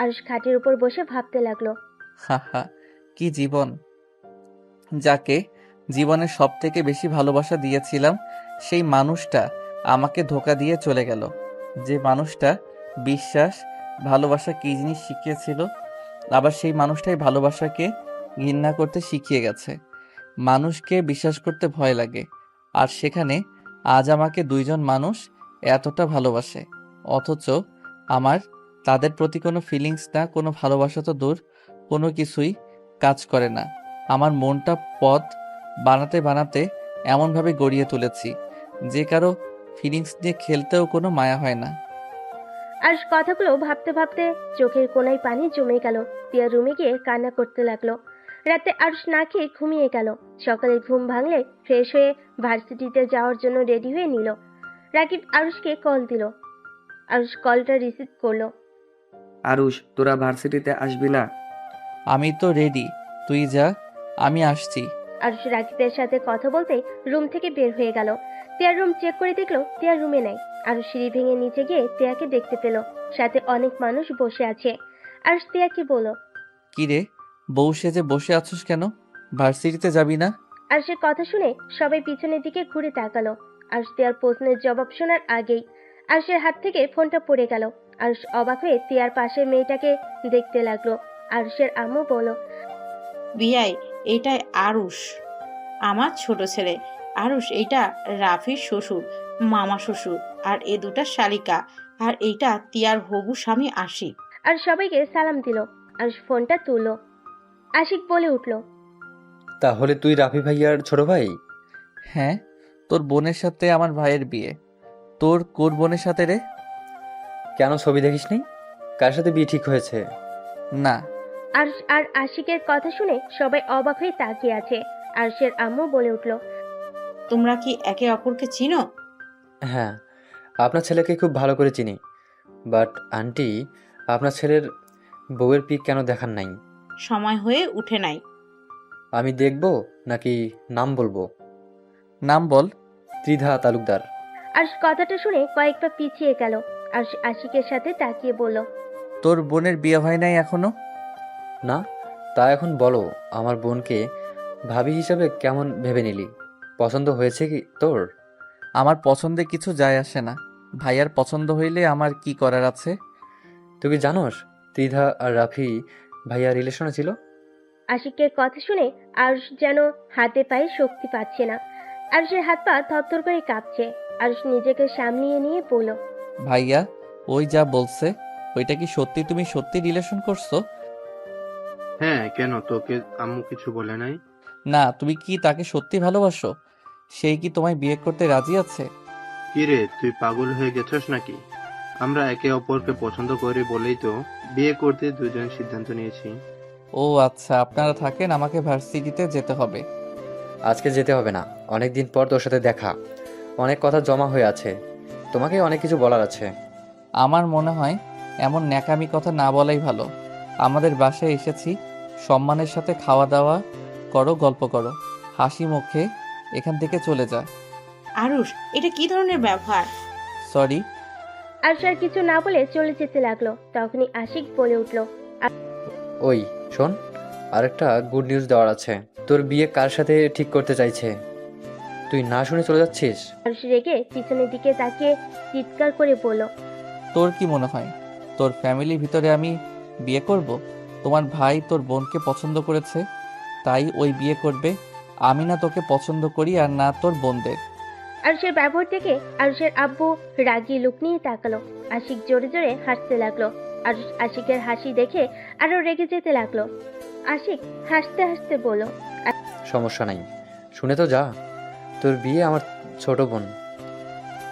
আরুষ খাটের উপর বসে ভাবতে লাগলো। হা হা, কি জীবন! যাকে জীবনের সব থেকে বেশি ভালোবাসা দিয়েছিলাম সেই মানুষটা আমাকে ধোঁকা দিয়ে চলে গেল। যে মানুষটা বিশ্বাস, ভালোবাসা কি জিনিস শিখিয়েছিল, আবার সেই মানুষটাই ভালোবাসাকে ঘৃণা করতে শিখিয়ে গেছে। মানুষকে বিশ্বাস করতে ভয় লাগে, আর সেখানে আজ আমাকে দুইজন মানুষ এতটা ভালোবাসে, অথচ আমার তাদের প্রতি কোনো ফিলিংস না, কোনো ভালোবাসা তো দূর, কোনো কিছুই কাজ করে না। আমার মনটা পথ বানাতে বানাতে এমনভাবে গড়িয়ে তুলেছি যে কারো ফিলিংস নিয়ে খেলতেও কোনো মায়া হয় না। আরুষ কথাগুলো ভাবতে ভাবতে চোখের কোনায় পানি জমে গেল। তিয়া রুমে গিয়ে কান্না করতে লাগলো। রাতে আরুষ না খেয়ে ঘুমিয়ে গেল। সকালে ঘুম ভাঙলে ফ্রেশ হয়ে ভার্সিটিতে যাওয়ার জন্য রেডি হয়ে নিল। রাকিব আরুষকে কল দিল। আরুষ কলটা রিসিভ করলো। আরুষ, তোরা ভার্সিটিতে আসবি না? আমি তো রেডি, তুই যা, আমি আসছি। আরুষ রাকিবের সাথে কথা বলতে রুম থেকে বের হয়ে গেল। তিয়ার রুম চেক করে দেখলো তিয়ার রুমে নাই। আরুষ সিঁড়ি ভেঙে নিচে গিয়ে তিয়াকে দেখতে পেল। সাথে অনেক মানুষ বসে আছে। আরুষ তিয়াকে বলল, কি রে, বউ সেজে বসে আছিস কেন? ভার্সিটিতে যাবি না? আরুষের কথা শুনে সবাই পিছনের দিকে ঘুরে তাকালো। আরুষ তিয়ার প্রশ্নের জবাব শোনার আগেই আরুষের হাত থেকে ফোনটা পড়ে গেল। আরুষ অবাক হয়ে তিয়ার পাশের মেয়েটাকে দেখতে লাগলো। আরুষের আম্মু বলল, বিয়াই, এইটাই আরুষ, আমার ছোট ছেলে। আরুষ, এইটা রাফির শ্বশুর, মামা শ্বশুর, আর এ দুটা শালিকা, আর এইটা তিয়ার হবু স্বামী আশিক। আর সবাইকে সালাম দিল। আরুষ ফোনটা তুললো। আশিক বলে উঠল, তাহলে তুই রাফি ভাইয়ার ছোট ভাই? হ্যাঁ, তোর বোনের সাথে আমার ভাইয়ের বিয়ে। তোর কোন বোনের সাথে রে? কেন ছবি দেখিসনি? কার সাথে বিয়ে ঠিক হয়েছে? না। আরুষ আর আশিকের কথা শুনে সবাই অবাক হয়ে তাকিয়ে আছে। আরুষের আম্মু বলে উঠল, তোমরা কি একে অপরকে চিনো? হ্যাঁ, আপনার ছেলেকে খুব ভালো করে চিনি। বাট আন্টি, আপনার ছেলের বউয়ের পিক কেন দেখান নাই? সময় হয়ে উঠে নাই। আমি দেখব নাকি নাম বলবো? নাম বল। ত্রিধা তালুকদার। আরুষ কথাটা শুনে কয়েক পা পিছিয়ে গেল। আরুষ আশিকের সাথে তাকিয়ে বলল, তোর বোনের বিয়ে হয় নাই এখনো? না, তা এখন বলো, আমার বোনকে ভাবি হিসাবে কেমন ভেবে নিলি? পছন্দ হয়েছে কি তোর? আমার পছন্দে কিছু যায় আসে না। ভাইয়ার পছন্দ হইলে আমার কি করার আছে? তুই কি জানোস ত্রিধা আর রাফি ভাইয়া রিলেশনে ছিল? আশিকের কথা শুনে আরুষ যেন হাতে পায়ে শক্তি পাচ্ছে না। আরুষের হাত পা থরথর করে কাঁপছে। আরুষ নিজেকে সামলিয়ে নিয়ে বলল, ভাইয়া ওই যা বলছে, ওইটা কি সত্যি? তুমি সত্যি রিলেশন করছো? হ্যাঁ, কেন, তোকে আম্মু কিছু বলে নাই? না, তুমি কি তাকে সত্যি ভালোবাসো? সেই কি তোমায় বিয়ে করতে রাজি আছে? কিরে, তুই পাগল হয়ে গেছস নাকি? আমরা একে অপরকে পছন্দ করি বলেই তো বিয়ে করতে দুজন সিদ্ধান্ত নিয়েছি। ও আচ্ছা, আপনারা থাকেন, আমাকে ভার্সিটিতে যেতে হবে। আজকে যেতে হবে না, অনেক দিন পর তোর সাথে দেখা, অনেক কথা জমা হয়ে আছে, তোমাকে অনেক কিছু বলার আছে। আমার মনে হয় এমন ন্যাকামি কথা না বলাই ভালো। আমাদের বাসায় এসেছি, সম্মানের সাথে খাওয়া দাওয়া করো, গল্প করো, হাসি মুখে এখান থেকে চলে যা। আরুষ, এটা কি ধরনের ব্যবহার? সরি। আরুষ আর কিছু না বলে চলে যেতে লাগলো। তখনই আশিক বলে উঠল, ওই শোন, আরেকটা গুড নিউজ দেওয়ার আছে। তোর বিয়ে কার সাথে ঠিক করতে চাইছে, তুই না শুনে চলে যাচ্ছিস? আরুষ রেগে পিছনের দিকে তাকিয়ে চিৎকার করে বলল, তোর কি মনে হয় তোর ফ্যামিলির ভিতরে আমি বিয়ে করব? তোমার ভাই তোর বোনকে পছন্দ করেছে, তাই ওই বিয়ে করবে। আমি না তোকে পছন্দ করি আর না তোর বোনদের। আরুষের ব্যবহার থেকে আরুষের আব্বু রাগী লুক নিয়ে তাকালো। আশিক জোরে জোরে হাসতে লাগলো। আরুষ আশিকের হাসি দেখে আরো রেগে যেতে লাগলো। আশিক হাসতে হাসতে বলল, সমস্যা নাই, শুনে তো যা। তোর বিয়ে আমার ছোট বোন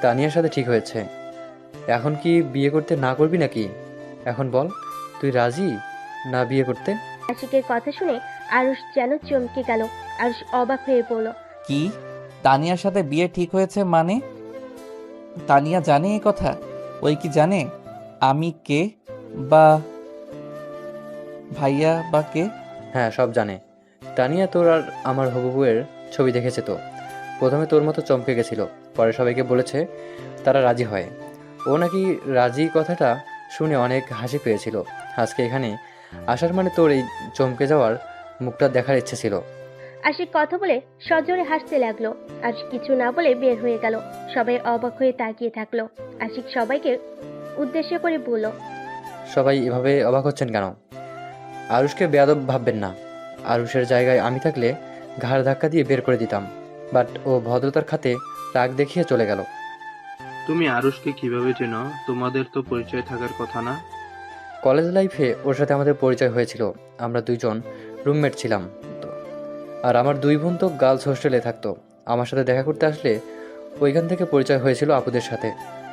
তানিয়ার সাথে ঠিক হয়েছে। এখন কি বিয়ে করতে না করবি নাকি? এখন বল, তুই রাজি না বিয়ে করতে? আশিকের কথা শুনে আরুষ যেন চমকে গেল। আরুষ অবাক হয়ে বলল, কি? তানিয়ার সাথে বিয়ে ঠিক হয়েছে মানে? তানিয়া জানে এই কথা? ওই কি জানে আমি কে, বা ভাইয়া বা কে? হ্যাঁ, সব জানে। তানিয়া তোর আর আমার হবু বউয়ের ছবি দেখেছে তো, প্রথমে তোর মতো চমকে গেছিল, পরে সবাইকে বলেছে, তারা রাজি হয়। ও নাকি রাজি কথাটা শুনে অনেক হাসি পেয়েছিল। আজকে এখানে আসার মানে তোর এই চমকে যাওয়ার মুখটা দেখার ইচ্ছে ছিল। আশিক কথা বলে সজোরে হাসতে লাগলো। আরুষ কিছু না বলে বের হয়ে গেল। সবাই অবাক হয়ে তাকিয়ে থাকলো। আশিক সবাইকে উদ্দেশ্য করে বলল, সবাই এভাবে অবাক হচ্ছেন কেন? আরুষকে বেয়াদব ভাববেন না। আরুষের জায়গায় আমি থাকলে ঘাড় ধাক্কা দিয়ে বের করে দিতাম, বাট ও ভদ্রতার খাতে রাগ দেখিয়ে চলে গেল। তুমি আরুষকে কিভাবে চেনো? তোমাদের তো পরিচয় থাকার কথা না? কলেজ লাইফে ওর সাথে আমাদের পরিচয় হয়েছিল, আমরা দুইজন রুমমেট ছিলাম তো। আর আমার দুই বোন তো গার্লস হোস্টেলে থাকতো। আমার সাথে দেখা করতে আসলে ওইখান থেকে পরিচয় হয়েছিল আপুদের সাথে।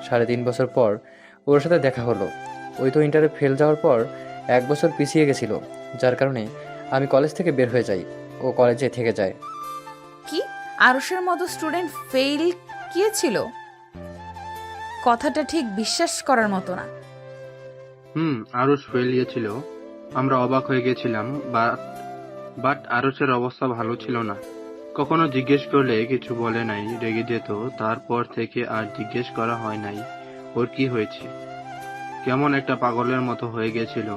3.5 বছর পর ওর সাথে দেখা হলো। ওই তো ইন্টারে ফেল যাওয়ার পর 1 বছর পিছিয়ে গেছিল, যার কারণে আমি কলেজ থেকে বের হয়ে যাই, ও কলেজে থেকে যায়। কি, আরুষের মতো স্টুডেন্ট ফেল গিয়েছিল? কথাটা ঠিক বিশ্বাস করার মতো না। আরুষ ফেল গিয়েছিল, আমরা অবাক হয়ে গেছিলাম, বাট আরুষের অবস্থা ভালো ছিল না। কখনো জিজ্ঞেস করলে কিছু বলে নাই, রেগে যেত। তারপর থেকে আর জিজ্ঞেস করা হয় নাই ওর কি হয়েছে। কেমন একটা পাগলের মতো হয়ে গেছিল,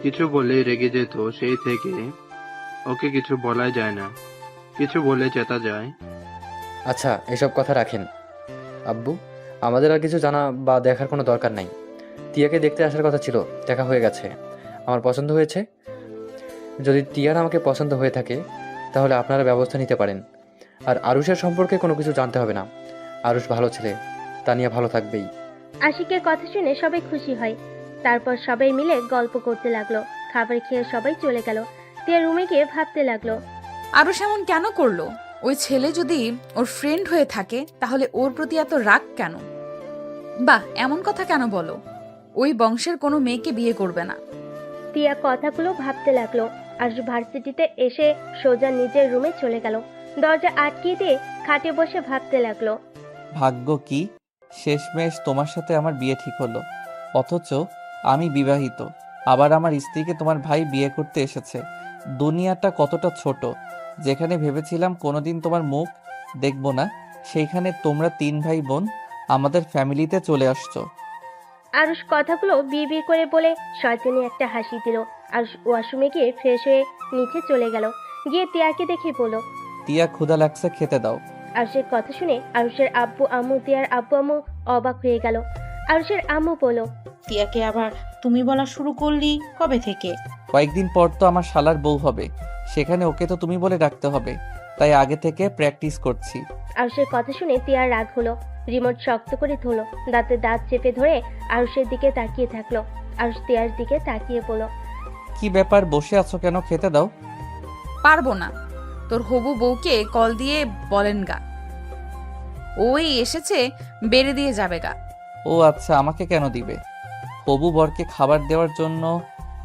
কিছু বলেই রেগে যেত। সেই থেকে ওকে কিছু বলাই যায় না, কিছু বলে চেতা যায়। আচ্ছা, এসব কথা রাখেন আব্বু, আমাদের আর কিছু জানা বা দেখার কোনো দরকার নাই। টিয়াকে দেখতে আসার কথা ছিল, দেখা হয়ে গেছে, আমার পছন্দ হয়েছে। যদি টিয়ার আমাকে পছন্দ হয়ে থাকে তাহলে আপনারা ব্যবস্থা নিতে পারেন। আর আরুষের সম্পর্কে কোনো কিছু জানতে হবে না। আরুষ ভালো ছেলে, তানিয়া ভালো থাকবেই। আশিকের কথা শুনে সবাই খুশি হয়। তারপর সবাই মিলে গল্প করতে লাগলো। খাবার খেয়ে সবাই চলে গেল। তিয়া রুমে গিয়ে ভাবতে লাগলো, আরুষ এমন কেন করলো? ওই ছেলে যদি ওর ফ্রেন্ড হয়ে থাকে তাহলে ওর প্রতি এত রাগ কেন? বাহ, এমন কথা কেন বলো? ওই বংশের কোনো মেয়েকে বিয়ে করবে না। তিয়া কথাগুলো ভাবতে লাগলো। আরুষ ভার্সিটিতে এসে সোজা নিজের রুমে চলে গেল। দরজা আটকিয়ে দিয়ে খাটে বসে ভাবতে লাগলো। ভাগ্য কি, শেষমেশ তোমার সাথে আমার বিয়ে ঠিক হলো, অথচ আমি বিবাহিত। আবার আমার স্ত্রীকে তোমার ভাই বিয়ে করতে এসেছে। দুনিয়াটা কতটা ছোট। যেখানে ভেবেছিলাম কোনোদিন তোমার মুখ দেখব না, সেইখানে তোমরা 3 ভাই বোন আমাদের ফ্যামিলিতে চলে আসছো। আরুষ কথাগুলো বিড়বিড় করে বলে শয়তানি একটা হাসি দিল। আরুষ ওয়াশরুমে গিয়ে ফ্রেশ হয়ে নিচে চলে গেল। গিয়ে তিয়াকে দেখে বলল, টিয়া ক্ষুধা লাগছে, খেতে দাও। আরুষের কথা শুনে আরুষের আব্বু আম্মু, তিয়ার আব্বু আম্মু অবাক হয়ে গেল। আরুষের আম্মু বলল, টিয়াকে আবার তুমি বলা শুরু করলি কবে থেকে? কয়েকদিন পর তো আমার শালার বউ হবে, সেখানে ওকে তো তুমি বলে ডাকতে হবে, তাই আগে থেকে প্র্যাকটিস করছি। আরুষের কথা শুনে তিয়ার রাগ হলো। রিমোট শক্ত করে ধরলো। দাঁতে দাঁত চেপে ধরে আরুষের দিকে তাকিয়ে থাকলো। আরুষ তিয়ার দিকে তাকিয়ে বলল, কি ব্যাপার, বসে আছো কেন? খেতে দাও। পারবো না। তোর হবু বউকে কল দিয়ে বলেন গা। ওই এসেছে, বেড়ে দিয়ে যাবে গা। ও আচ্ছা, আমাকে কেন দিবে? হবু বরকে খাবার দেওয়ার জন্য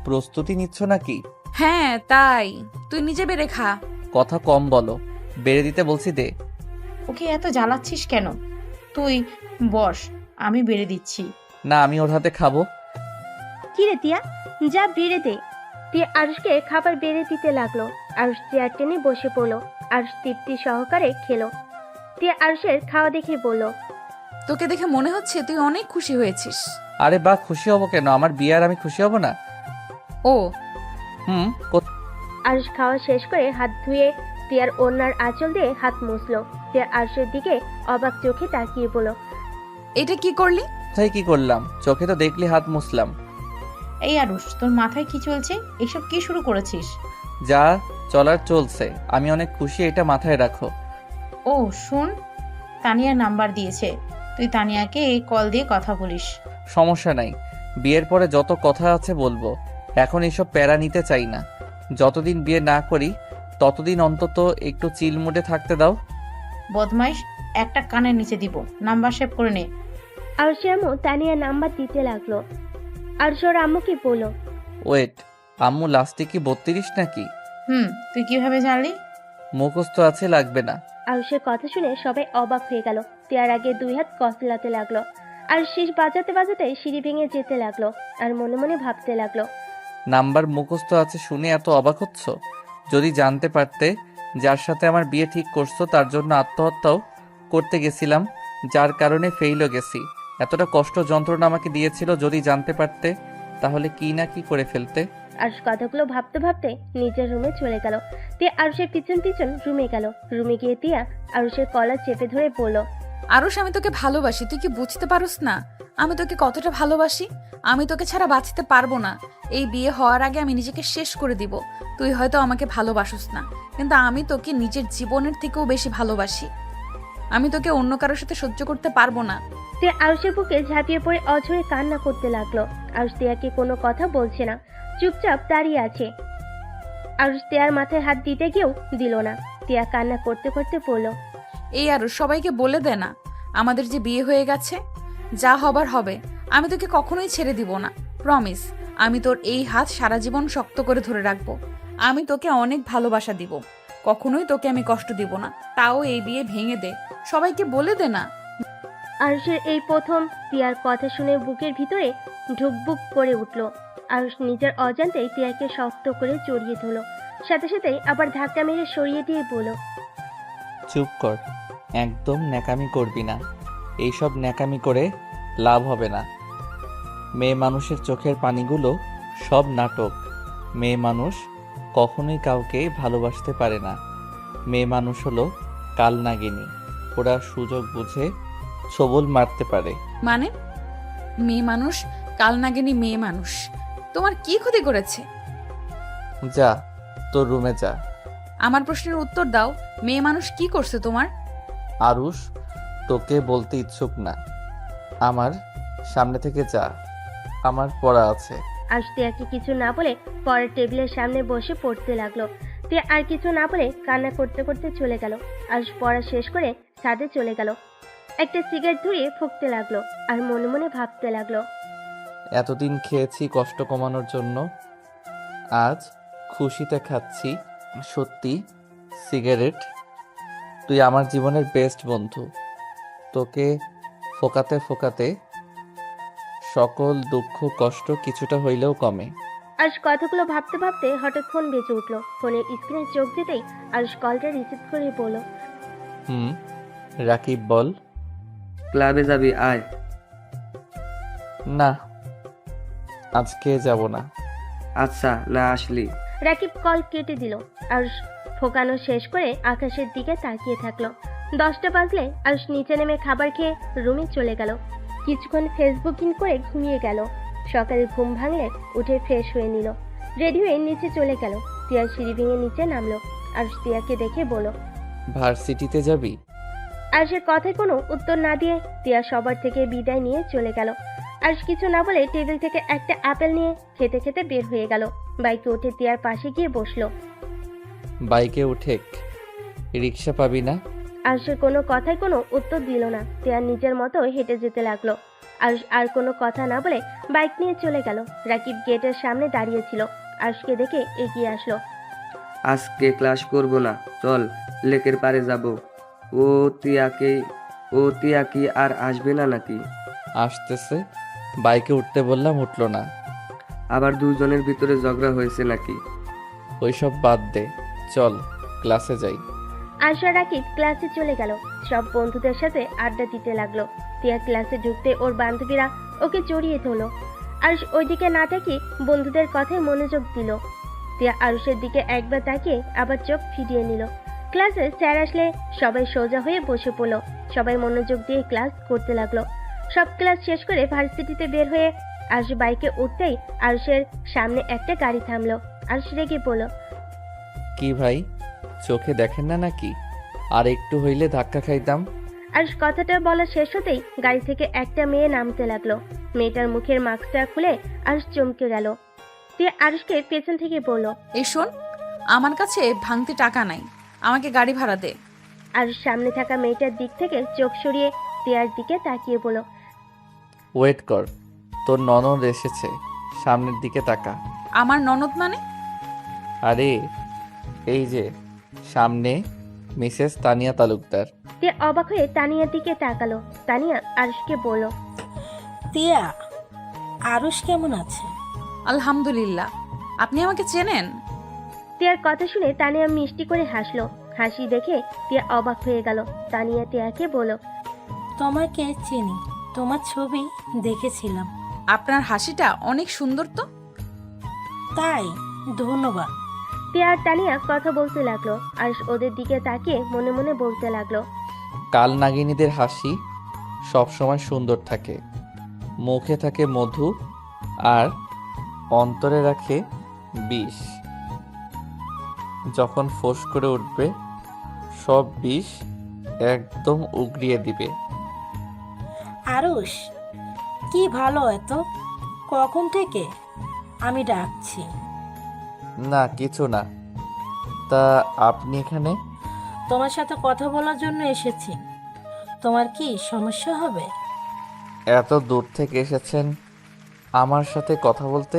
প্রস্তুতি নিচ্ছ নাকি? হ্যাঁ তাই, তুই নিজে বেড়ে খা। কথা কম বলো, বেড়ে দিতে বলছি দে। ওকে এত জ্বালাচ্ছিস কেন? তুই বস, আমি বেড়ে দিচ্ছি। না, আমি ওর হাতে খাবো। কি রে টিয়া, যা বেড়ে দে। টিয়া আরুষকে খাবার বেড়ে দিতে লাগলো। আরুষ চেয়ার টেনে বসে পড়লো। আরুষ তৃপ্তি সহকারে খেলো। টিয়া আরুষের খাওয়া দেখে বলল, তোকে দেখে মনে হচ্ছে তুই অনেক খুশি হয়েছিস। আরে বাহ, খুশি হব কেন? আমার বিয়ে আর আমি খুশি হব না? ও হুম। আরুষ খাওয়া শেষ করে হাত ধুয়ে টিয়ার ওড়নার আঁচল দিয়ে হাত মুছলো। টিয়া আরুষের দিকে অবাক চোখে তাকিয়ে বলল, এটা কি করলি? তাই কি করলাম? চোখে তো দেখলি হাত মুছলাম। এই আরুষ, তোর মাথায় কি চলছে? এসব কি শুরু করেছিস? যা চলার চলছে, আমি অনেক খুশি, এটা মাথায় রাখো। ও শোন, তানিয়া নাম্বার দিয়েছে, তুই তানিয়াকে কল দিয়ে কথা বলিস। সমস্যা নাই, বিয়ের পরে যত কথা আছে বলবো, এখন এসব প্যারা নিতে চাই না। যতদিন বিয়ে না করি ততদিন অন্তত একটু চিল মুডে থাকতে দাও। বদমাইশ, একটা কানের নিচে দিব, নাম্বার সেভ করে নে। আরুষের আম্মু তানিয়া নাম্বার দিতে লাগলো। আরুষ ওর আম্মুকে বলল, ওয়েট, আম্মু লাস্টে কি 32 নাকি? তুই কিভাবে জানলি? মুখস্থ আছে, লাগবে না। আরুষের কথা শুনে সবাই অবাক হয়ে গেল। টিয়ার আগে দুই হাত কসলাতে লাগলো। আর শীষ বাজাতে বাজাতে সিঁড়ি ভেঙে যেতে লাগলো। আর মনে মনে ভাবতে লাগলো, নাম্বার মুখস্থ আছে শুনে এত অবাক হচ্ছ? যদি জানতে পারতে যার সাথে আমার বিয়ে ঠিক করছো তার জন্য আত্মহত্যাও করতে গেছিলাম, যার কারণে ফেইলও গেছি, এতটা কষ্ট যন্ত্রণা আমাকে দিয়েছিল, যদি জানতে পারতে তাহলে কি না কি করে ফেলতে। আরুষ কথাগুলো ভাবতে ভাবতে নিজের রুমে চলে গেল। টিয়া আরুষের পিছন পিছন রুমে গেল। রুমে গিয়ে টিয়া আরুষের কলার চেপে ধরে বলল, আরুষ, আমি তোকে ভালোবাসি, তুই কি বুঝতে পারোস না আমি তোকে কতটা ভালোবাসি? আমি তোকে ছাড়া বাঁচতে পারবো না। এই বিয়ে হওয়ার আগে আমি নিজেকে শেষ করে দিব। তুই হয়তো আমাকে ভালোবাসোস না, কিন্তু আমি তোকে নিজের জীবনের থেকেও বেশি ভালোবাসি। আমি তোকে অন্য কারোর সাথে সহ্য করতে পারবো না। টিয়া আরুষের বুকে ঝাঁপিয়ে পড়ে অঝরে কান্না করতে লাগলো। আরুষ টিয়াকে কোনো কথা বলছে না, চুপচাপ দাঁড়িয়ে আছে। আরুষ টিয়ার মাথায় হাত দিতে গিয়েও দিল না। টিয়া কান্না করতে করতে বলল, এই আরুষ, সবাইকে বলে দে না আমাদের যে বিয়ে হয়ে গেছে। যা হবার হবে, আমি তোকে কখনোই ছেড়ে দিব না, প্রমিস। আমি তোর এই হাত সারা জীবন শক্ত করে ধরে রাখবো। আমি তোকে অনেক ভালোবাসা দিব, কখনোই তোকে আমি কষ্ট দিব না। তাও এই বিয়ে ভেঙে দে, সবাইকে বলে দে না। আরুষের এই প্রথম টিয়ার কথা শুনে বুকের ভিতরে ঢুকবুক করে উঠল। আরুষ নিজের অজান্তেই টিয়াকে শক্ত করে জড়িয়ে ধরল। সাথে সাথেই আবার ধাক্কা মেরে সরিয়ে দিয়ে বলল, চুপ কর, একদম ন্যাকামি করবি না। এইসব ন্যাকামি করে লাভ হবে না। মেয়ে মানুষের চোখের পানিগুলো সব নাটক। মেয়ে মানুষ কখনোই কাউকে ভালোবাসতে পারে না। মেয়ে মানুষ হলো কালনাগিনী, ওরা সুযোগ বুঝে ছবল মারতে পারে। মানে মেয়ে মানুষ কালনাগিনী? মেয়ে মানুষ তোমার কি ক্ষতি করেছে? যা তোর রুমে যা। আমার প্রশ্নের উত্তর দাও, মেয়ে মানুষ কি করছে তোমার? আরুষ, তোকে বলতে ইচ্ছুক না, আমার সামনে থেকে যা, আমার পড়া আছে। আরুষ টিয়াকে কিছু না বলে পরের টেবিলের সামনে বসে পড়তে লাগলো। টিয়া আর কিছু না বলে কান্না করতে করতে চলে গেল। আরুষ পড়া শেষ করে ছাদে চলে গেল। একটা সিগারেট ধরিয়ে ফুঁকতে লাগলো আর মনে মনে ভাবতে লাগলো, এতদিন খেয়েছি কষ্ট কমানোর জন্য, আজ খুশিতে খাচ্ছি সত্যি সিগারেট। তুই আমার জীবনের বেস্ট বন্ধু। তোকে ফোকাতে ফোকাতে সকল দুঃখ কষ্ট কিছুটা হইলেও কমে। আরুষ কথাগুলো ভাবতে ভাবতে হঠাৎ ফোন বেজে উঠলো। ফোনের স্ক্রিনে চোখ দিতেই আরুষ কলটা রিসিভ করে বলল, রাকিব বল। ক্লাবে যাবি? আয়। না, আজকে যাব না। আচ্ছা, না আসলি? রাকিব কল কেটে দিল। আরুষ ফোকানো শেষ করে আকাশের দিকে তাকিয়ে থাকলো। 10টা বাজলে আরুষ নিচে নেমে খাবার খেয়ে রুমে চলে গেল। কিছুক্ষণ ফেসবুকিং করে ঘুমিয়ে গেল। সকালে ঘুম ভাঙলে উঠে ফ্রেশ হয়ে নিল। রেডি হয়ে নিচে চলে গেল। টিয়া সিঁড়ি ভেঙে নিচে নামলো। আরুষ টিয়াকে দেখে বলল, ভার্সিটিতে যাবি? আরুষের কথায় কোনো উত্তর না দিয়ে টিয়া সবার থেকে বিদায় নিয়ে চলে গেল। আরুষ কিছু না বলে টেবিল থেকে একটা আপেল নিয়ে খেতে খেতে বের হয়ে গেল। বাইকে উঠে টিয়ার পাশে গিয়ে বসলো। বাইকে উঠে রিক্সা পাবি না? আরুষের কোনো কথায় কোনো উত্তর দিল না। তিয়া নিজের মতো হেঁটে যেতে লাগলো। আরুষ আর কোনো কথা না বলে বাইক নিয়ে চলে গেল। রাকিব গেটের সামনে দাঁড়িয়েছিল। আরুষকে দেখে এগিয়ে আসলো। আজকে ক্লাস করব না, চল লেকের পাড়ে যাব। ও তিয়া কি আর আসবে না নাকি? আসতেছে। বাইকে উঠতে বললাম, উঠলো না। আবার দুজনের ভিতরে ঝগড়া হয়েছে নাকি? ওইসব বাদ দে, চল ক্লাসে যাই। আরুষ আর রাকিব ক্লাসে চলে গেল। সব বন্ধুদের সাথে আড্ডা দিতে লাগলো। তিয়া ক্লাসে ঢুকতে ওর বান্ধবীরা ওকে জড়িয়ে ধরলো। আরুষ ওইদিকে না তাকিয়ে বন্ধুদের কথায় মনোযোগ দিল। তিয়া আরুষের দিকে একবার তাকিয়ে আবার চোখ ফিরিয়ে নিল। ক্লাসে স্যার আসলে সবাই সোজা হয়ে বসে পড়লো। সবাই মনোযোগ দিয়ে ক্লাস করতে লাগলো। সব ক্লাস শেষ করে ভার্সিটিতে বের হয়ে আরুষ বাইকে উঠতেই আরুষের সামনে একটা গাড়ি থামলো। আরুষ রেগে বলল, কি ভাই, চোখে দেখেন না নাকি? আর একটু হইলে ধাক্কা খাইতাম। আরুষ কথাটা বলা শেষ হতেই গাড়ি থেকে একটা মেয়ে নামতে লাগলো। মেয়েটার মুখের মাস্কটা খুলে আরুষ চমকে গেল। তিয়া আরুষকে পেছন থেকে বলল, এই শোন, আমার কাছে ভাঙতে টাকা নাই, আমাকে গাড়ি ভাড়া দে। আরুষ সামনে থাকা মেয়েটার দিক থেকে চোখ সরিয়ে তিয়ার দিকে তাকিয়ে বলল, ওয়েট কর, তোর ননদ এসেছে, সামনের দিকে তাকা। আমার ননদ মানে? আরে এই যে সামনে মিসেস তানিয়া তালুকদার। তিয়া অবাক হয়ে তানিয়ার দিকে তাকালো। তানিয়া আরুষকে বলল, তিয়া, আরুষ কেমন আছে? আলহামদুলিল্লাহ। আপনি আমাকে চেনেন? তিয়ার কথা শুনে তানিয়া মিষ্টি করে হাসলো। হাসি দেখে তিয়া অবাক হয়ে গেল। তানিয়া তিয়াকে বলল, তোমাকে চিনি, তোমার ছবি দেখেছিলাম। আপনার হাসিটা অনেক সুন্দর তো। তাই? ধন্যবাদ। তিয়া আর তানিয়া কথা বলতে লাগলো। আরুষ ওদের দিকে তাকিয়ে মনে মনে বলতে লাগলো, কাল নাগিনীদের হাসি সবসময় সুন্দর থাকে, মুখে থাকে মধু আর অন্তরে রাখে বিষ। যখন ফোঁস করে উঠবে সব বিষ একদম উগরিয়ে দিবে। আরুষ কি ভালো এত, কখন থেকে আমি ডাকছি। না কিছু না। তা আপনি এখানে? তোমার সাথে কথা বলার জন্য এসেছি। তোমার কি সমস্যা হবে? এত দূর থেকে এসেছেন আমার সাথে কথা বলতে,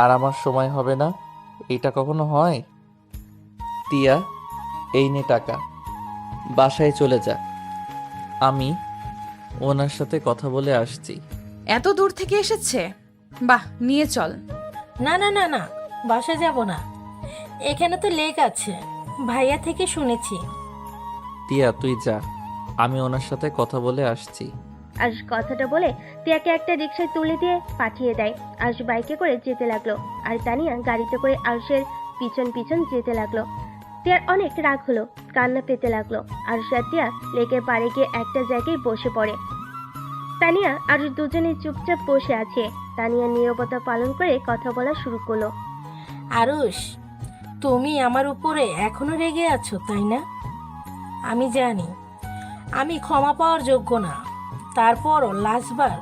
আর আমার সময় হবে না, এটা কখনো হয়? তিয়া, এই নে টাকা, বাসায় চলে যা, আমি ওনার সাথে কথা বলে আসছি। এত দূর থেকে এসেছে, বাহ, নিয়ে চল। না না না না, বাসা যাব না, এখানে তো লেক আছে, ভাইয়া থেকে শুনেছি। তিয়া তুই যা, আমি ওনার সাথে কথা বলে আসছি। আরুষ কথাটা বলে তিয়াকে একটা রিকশায় তুলে দিয়ে পাঠিয়ে দেয়। আরুষ বাইকে করে যেতে লাগলো আর তানিয়া গাড়িতে করে আরুষের পিছন পিছন যেতে লাগলো। তিয়ার অনেক রাগ হলো, কান্না পেতে লাগলো। আরুষ আর তিয়া লেকের পাড়ে গিয়ে একটা জায়গায় বসে পড়ে। তানিয়া আরুষ দুজনেই চুপচাপ বসে আছে। তানিয়া নীরবতা পালন করে কথা বলা শুরু করলো। আরুষ, তুমি আমার উপরে এখনো রেগে আছো, তাই না? আমি জানি আমি ক্ষমা পাওয়ার যোগ্য না, তারপরও লাস্টবার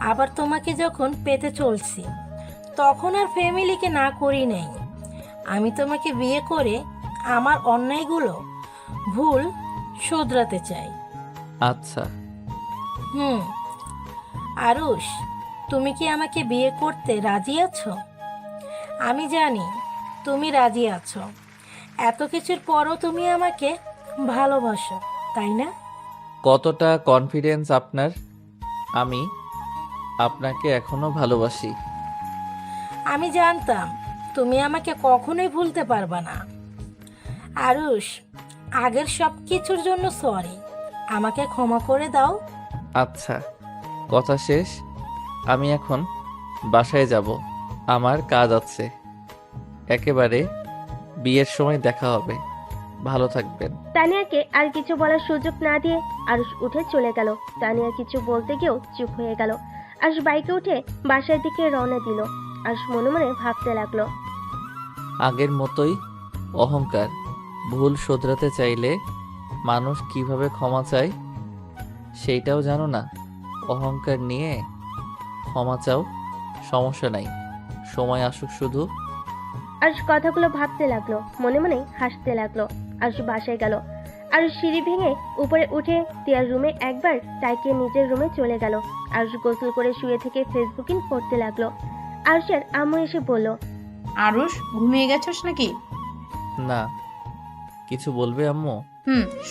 আবার তোমাকে যখন পেতে চলছি তখন আর ফ্যামিলিকে না করি নাই। আমি তোমাকে বিয়ে করে আমার অন্যায়গুলো ভুল শুধরাতে চাই। আচ্ছা। আরুষ, তুমি কি আমাকে বিয়ে করতে রাজি আছো? আমি জানি তুমি রাজি আছো, এত কিছুর পরও তুমি আমাকে ভালোবাসো, তাই না? কতটা কনফিডেন্স আপনার? আমি আপনাকে এখনো ভালোবাসি। আমি জানতাম তুমি আমাকে কখনোই ভুলতে পারবা না। আরুষ, আগের সব কিছুর জন্য সরি, আমাকে ক্ষমা করে দাও। আচ্ছা, কথা শেষ। আমি এখন বাসায় যাব, আমার কাজ আছে। একেবারে বিয়ের সময় দেখা হবে, ভালো থাকবেন। তানিয়াকে আর কিছু বলার সুযোগ না দিয়ে আরুষ উঠে চলে গেল। তানিয়া কিছু বলতে গিয়েও চুপ হয়ে গেল। আরুষ বাইকে উঠে বাসার দিকে রওনা দিল। আরুষ মনে মনে ভাবতে লাগলো, আগের মতোই অহংকার। ভুল শোধরাতে চাইলে মানুষ কিভাবে ক্ষমা চায় সেইটাও জানো না। অহংকার নিয়ে ক্ষমা চাও, সমস্যা নাই, সময় আসুক শুধু। আরুষ কথাগুলো ভাবতে লাগলো, মনে মনে হাসতে লাগলো। আরুষ বাসায় গেল। আরুষ সিঁড়ি ভেঙে উপরে উঠে তিয়ার রুমে একবার তাকিয়ে নিজের রুমে চলে গেল। আরুষ গোসল করে শুয়ে থেকে ফেসবুকিং করতে লাগলো। আরুষের আম্মু এসে বলল, আরুষ, ঘুমিয়ে গেছস নাকি? না, কিছু বলবে আম্মু?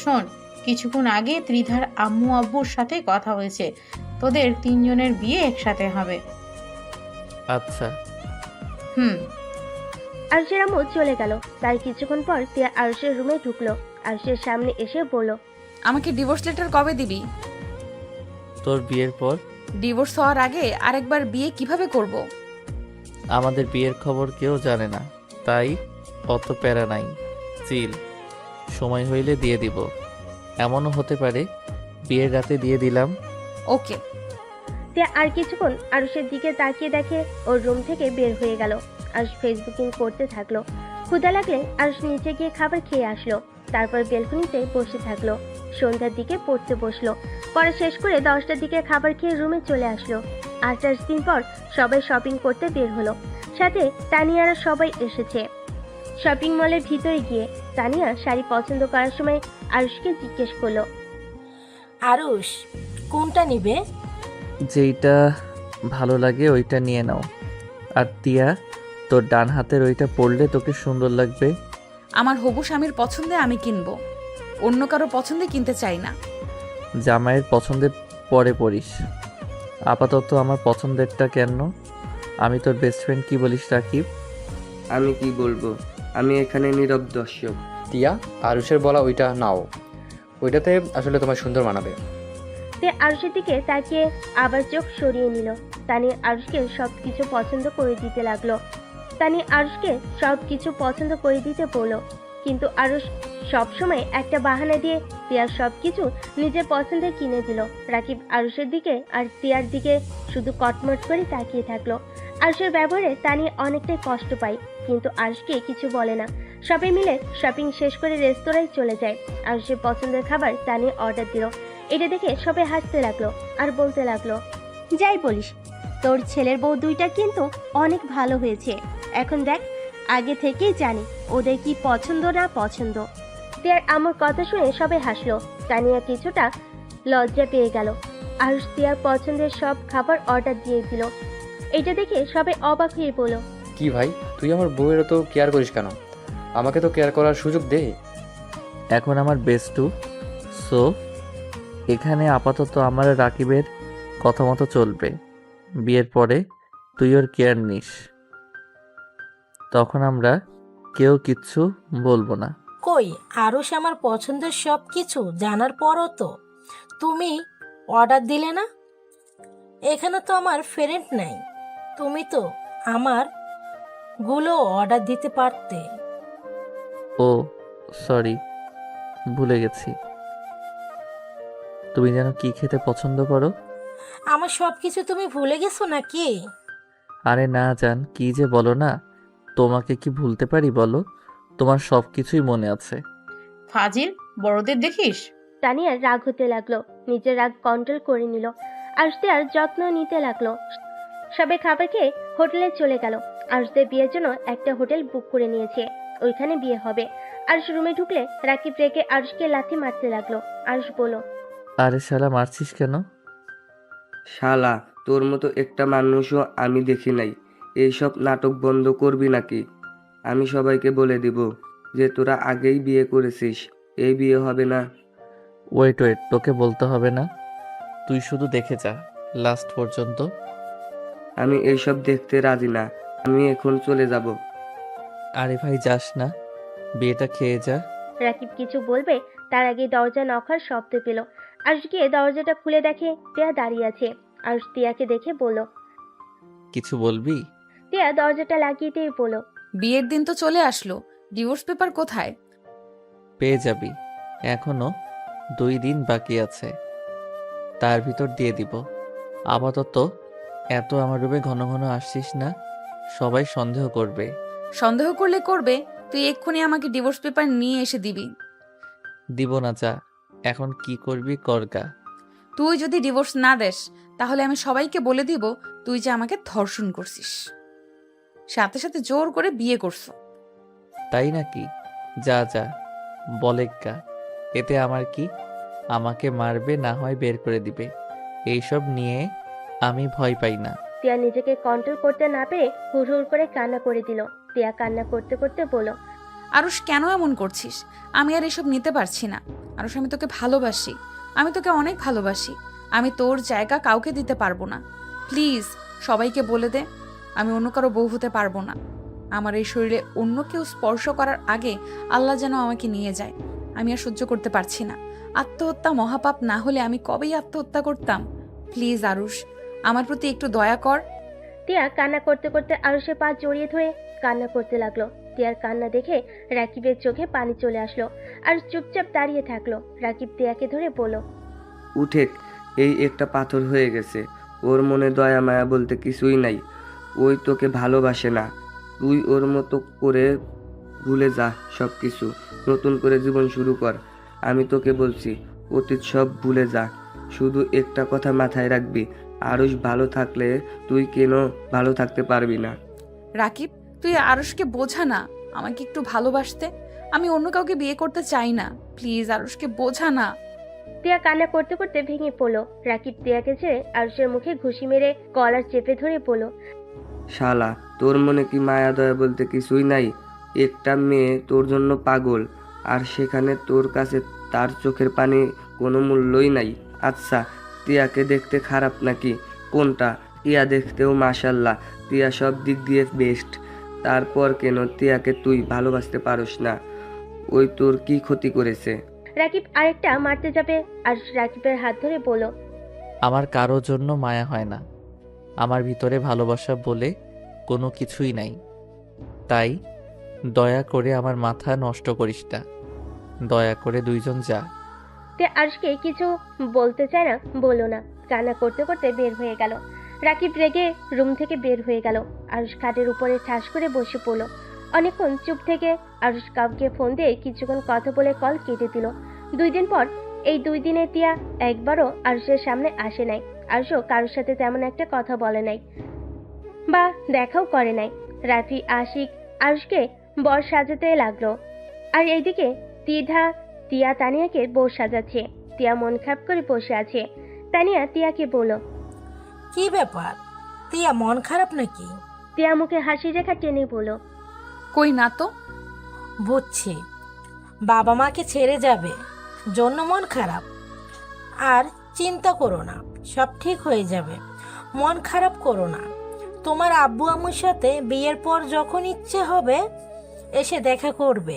শোন, কিছুক্ষণ আগে ত্রিধার আম্মু আব্বুর সাথে কথা হয়েছে, তোদের 3 জনের বিয়ে একসাথে হবে। আচ্ছা। আরুষের আম্মু চলে গেল। তার কিছুক্ষণ পর তিয়া আরুষের রুমে ঢুকলো। আরুষের সামনে এসে বলল, আমাকে ডিভোর্স লেটার কবে দিবি? তোর বিয়ের পর। ডিভোর্স হওয়ার আগে আরেকবার বিয়ে কিভাবে করব? আমাদের বিয়ের খবর কেউ জানে না, তাই অত প্যারা নাই। চিল, সময় হইলে দিয়ে দিব। এমনও হতে পারে বিয়ের রাতে দিয়ে দিলাম। ওকে। তিয়া আর কিছুক্ষণ আরুষের দিকে তাকিয়ে দেখে ওর রুম থেকে বের হয়ে গেল। আরুষ ফেসবুকিং করতে থাকলো। ক্ষুধা লাগলে আরুষ নিচে গিয়ে খাবার খেয়ে আসলো। তারপর বেলকনিতে বসে থাকলো। সন্ধ্যার দিকে পড়তে বসলো। পড়া শেষ করে 10টার দিকে খাবার খেয়ে রুমে চলে আসলো। 8 দিন পর সবাই শপিং করতে বের হলো। সাথে তানিয়ারা সবাই এসেছে। শপিং মলের ভিতরে গিয়ে তানিয়া শাড়ি পছন্দ করার সময় আরুষকে জিজ্ঞেস করলো, আরুষ, কোনটা নিবে? যেইটা ভালো লাগে ওইটা নিয়ে নাও। আর তিয়া, তোর ডান হাতের ওইটা পরলে তোকে সুন্দর লাগবে। আমার হবু স্বামীর পছন্দে আমি কিনবো, অন্য কারো পছন্দে কিনতে চাই না। জামাইয়ের পছন্দের পরে পড়িস। আপাতত আমার পছন্দেরটা কেন? আমি তোর বেস্ট ফ্রেন্ড, কি বলিস রাকিব? আমি কি বলবো, আমি এখানে নীরব দর্শক। তিয়া, আরুষের বলা ওইটা নাও, ওইটাতে আসলে তোমার সুন্দর মানাবে। তে আরুষের দিকে তাকিয়ে আবার চোখ সরিয়ে নিল। তানি আরুষকে সবকিছু পছন্দ করে দিতে লাগলো। তানি আরুষকে সবকিছু পছন্দ করে দিতে বলল, কিন্তু আরুষ সবসময় একটা বাহানা দিয়ে তিয়ার সবকিছু নিজের পছন্দের কিনে দিল। রাকিব আরুষের দিকে আর তিয়ার দিকে শুধু কটমট করে তাকিয়ে থাকলো। আরুষের ব্যবহারে তানি অনেকটাই কষ্ট পায়, কিন্তু আরুষকে কিছু বলে না। সবাই মিলে শপিং শেষ করে রেস্তোরাঁয় চলে যায়। আরুষের পছন্দের খাবার তানি অর্ডার দিল। এটা দেখে সবাই হাসতে লাগলো আর বলতে লাগলো, যাই বলিস, তোর ছেলের বউ দুইটা কিন্তু অনেক ভালো হয়েছে। এখন দেখ, আগে থেকেই জানি ওদের কি পছন্দ না পছন্দ। তিয়ার আমার কথা শুনে সবাই হাসলো। তানিয়া কিছুটা লজ্জা পেয়ে গেল। আরুষ তিয়ার পছন্দের সব খাবার অর্ডার দিয়ে দিল। এটা দেখে সবাই অবাক হয়ে বলল, কি ভাই, তুই আমার বউয়ের তো কেয়ার করিস কেন? আমাকে তো কেয়ার করার সুযোগ দে। এখন আমার বেস্ট টু, সো এখানে আপাতত আমার রাকিবের কথা মতো চলবে। বিয়ের পরে তুই ওর কেয়ার নিস, তখন আমরা কেউ কিচ্ছু বলবো না। কই, আরুষ আমার পছন্দের সব কিছু জানার পরও তো তুমি অর্ডার দিলে না। এখানে তো আমার ফ্রেন্ড নাই, তুমি তো আমার গুলো অর্ডার দিতে পারতে। ও সরি, ভুলে গেছি। তুমি যেন কি খেতে পছন্দ করো? আমার সব কিছু তুমি ভুলে গেছো নাকি? আরে না জান, কি যে বলো না, তোমাকে কি ভুলতে পারি বলো? তোমার সব কিছুই মনে আছে। ফাজিল, বড়দের দেখিস। তানিয়ার রাগ হতে লাগলো। নিজের রাগ কন্ট্রোল করে নিল। আরুষদের যত্ন নিতে লাগলো। সবাই খাবার খেয়ে হোটেলে চলে গেল। আরুষদের বিয়ের জন্য একটা হোটেল বুক করে নিয়েছে, ওইখানে বিয়ে হবে। আরুষ রুমে ঢুকলে রাকিব রেগে আরুষকে লাথি মারতে লাগলো। আরুষ বলল, আরে শালা, মারছিস কেন? শালা, তোর মতো একটা মানুষও আমি দেখি নাই। এইসব নাটক বন্ধ করবি নাকি? আমি সবাইকে বলে দিব যে তোরা আগেই বিয়ে করেছিস, এই বিয়ে হবে না। ওয়েট ওয়েট, তোকে বলতে হবে না, তুই শুধু দেখে যা লাস্ট পর্যন্ত। আমি এইসব দেখতে রাজি না, আমি এখন চলে যাব। আরে ভাই যাস না, বিয়েটা খেয়ে যা। রাকিব কিছু বলবে তার আগে দরজা নখার শব্দ পেল। আরুষ গিয়ে দরজাটা খুলে দেখে টিয়া দাঁড়িয়ে আছে। আরুষ টিয়াকে দেখে বলল, কিছু বলবি? টিয়া দরজাটা লাগিয়েতেই বলল, বিয়ের দিন তো চলে আসলো, ডিভোর্স পেপার কোথায়? পেয়ে যাবি, এখনো 2 দিন বাকি আছে, তার ভিতর দিয়ে দিব। আপাতত এত আমার রুমে ঘন ঘন আসছিস না, সবাই সন্দেহ করবে। সন্দেহ করলে করবে, তুই এক্ষুনি আমাকে ডিভোর্স পেপার নিয়ে এসে দিবি। দিব না, যা, এখন কি করবি করগা। তুই যদি ডিভোর্স না দেস তাহলে আমি সবাইকে বলে দিব তুই যে আমাকে ধর্ষণ করছিস, সাথে সাথে জোর করে বিয়ে করছো। তাই নাকি? যা যা, বলেগা। এতে আমার কি? আমাকে মারবে, না হয় বের করে দিবে। এইসব নিয়ে আমি ভয় পাই না। তিয়া নিজেকে কন্ট্রোল করতে না পেরে হুড় করে কান্না করে দিল। তিয়া কান্না করতে করতে বলল, আরুষ, কেন এমন করছিস? আমি আর এসব নিতে পারছি না। আরুষ, আমি তোকে ভালোবাসি। আমি তোকে অনেক ভালোবাসি। আমি তোর জায়গা কাউকে দিতে পারবো না। প্লিজ সবাইকে বলে দে, আমি অন্য কারো বউ হতে পারবো না। আমার এই শরীরে অন্য কেউ স্পর্শ করার আগে আল্লাহ যেন আমাকে নিয়ে যায়। আমি আর সহ্য করতে পারছি না। আত্মহত্যা মহাপাপ না হলে আমি কবেই আত্মহত্যা করতাম। প্লিজ আরুষ, আমার প্রতি একটু দয়া কর। তিয়া কান্না করতে করতে আরুষের পা জড়িয়ে ধরে কান্না করতে লাগলো। তিয়ার কান্না দেখে রাকিবের চোখে পানি চলে আসলো আর চুপচাপ দাঁড়িয়ে থাকলো। রাকিব তিয়াকে ধরে বলল, উঠেক, এই একটা পাথর হয়ে গেছে। ওর মনে দয়া মায়া বলতে কিছুই নাই। ওই তোকে ভালোবাসে না। তুই ওর মতো করে ভুলে যা সব কিছু, নতুন করে জীবন শুরু কর। আমি তোকে বলছি, অতীত সব ভুলে যা। শুধু একটা কথা মাথায় রাখবি, আরুষ ভালো থাকলে তুই কেন ভালো থাকতে পারবি না? রাকিব, তুই আরুষকে বোঝা না আমাকে একটু ভালোবাসতে। আমি অন্য কাউকে বিয়ে করতে চাই না। প্লিজ আরুষকে বোঝা না। তিয়া কান্না করতে করতে ভেঙে পড়লো। রাকিব তিয়াকে ছেড়ে আরুষের মুখে ঘুষি মেরে কলার চেপে ধরে বলল, শালা, তোর মনে কি মায়া দয়া বলতে কিছুই নাই? একটা মেয়ে তোর জন্য পাগল, আর সেখানে তোর কাছে তার চোখের পানি কোনো মূল্যই নাই। আচ্ছা, তিয়াকে দেখতে খারাপ নাকি? কোনটা? তিয়া দেখতেও মাশাল্লাহ, তিয়া সব দিক দিয়ে বেস্ট। তারপর কেন তিয়াকে তুই ভালোবাসতে পারস না? ওই তোর কি ক্ষতি করেছে? রাকিব আরেকটা মারতে যাবে আর রাকিবের হাত ধরে বলল, আমার কারোর জন্য মায়া হয় না। আমার ভিতরে ভালোবাসা বলে কোনো কিছুই নাই। তাই দয়া করে আমার মাথা নষ্ট করিস না। দয়া করে দুইজন যা। তিয়া আরুষকে কিছু বলতে চায় না, বলল না। কান্না করতে করতে বের হয়ে গেল। রাকিব রেগে রুম থেকে বের হয়ে গেল। আরুষ খাটের উপরে ঠাস করে বসে পড়ল। অনেকক্ষণ চুপ থেকে আরুষ কাউকে ফোন দিয়ে কিছুক্ষণ কথা বলে কল কেটে দিল। 2 দিন পর, এই 2 দিনে তিয়া একবারও আরুষের সামনে আসে নাই। আরুষও কারোর সাথে তেমন একটা কথা বলে নাই বা দেখাও করে নাই। রাফি আশিক আরুষকে বর সাজাতে লাগলো, আর এইদিকে তিয়া তানিয়াকে বউ সাজাচ্ছে। তিয়া মন খারাপ করে বসে আছে। তানিয়া তিয়াকে বলল, কি ব্যাপার তিয়া, মন খারাপ নাকি? তিয়া মুখে হাসি রেখা টেনে বলল, কই না তো। বুঝছি, বাবা মাকে ছেড়ে যাবে জন্য মন খারাপ। আর চিন্তা করো না, সব ঠিক হয়ে যাবে। মন খারাপ করো না। তোমার আব্বু আম্মুর সাথে বিয়ের পর যখন ইচ্ছে হবে এসে দেখা করবে।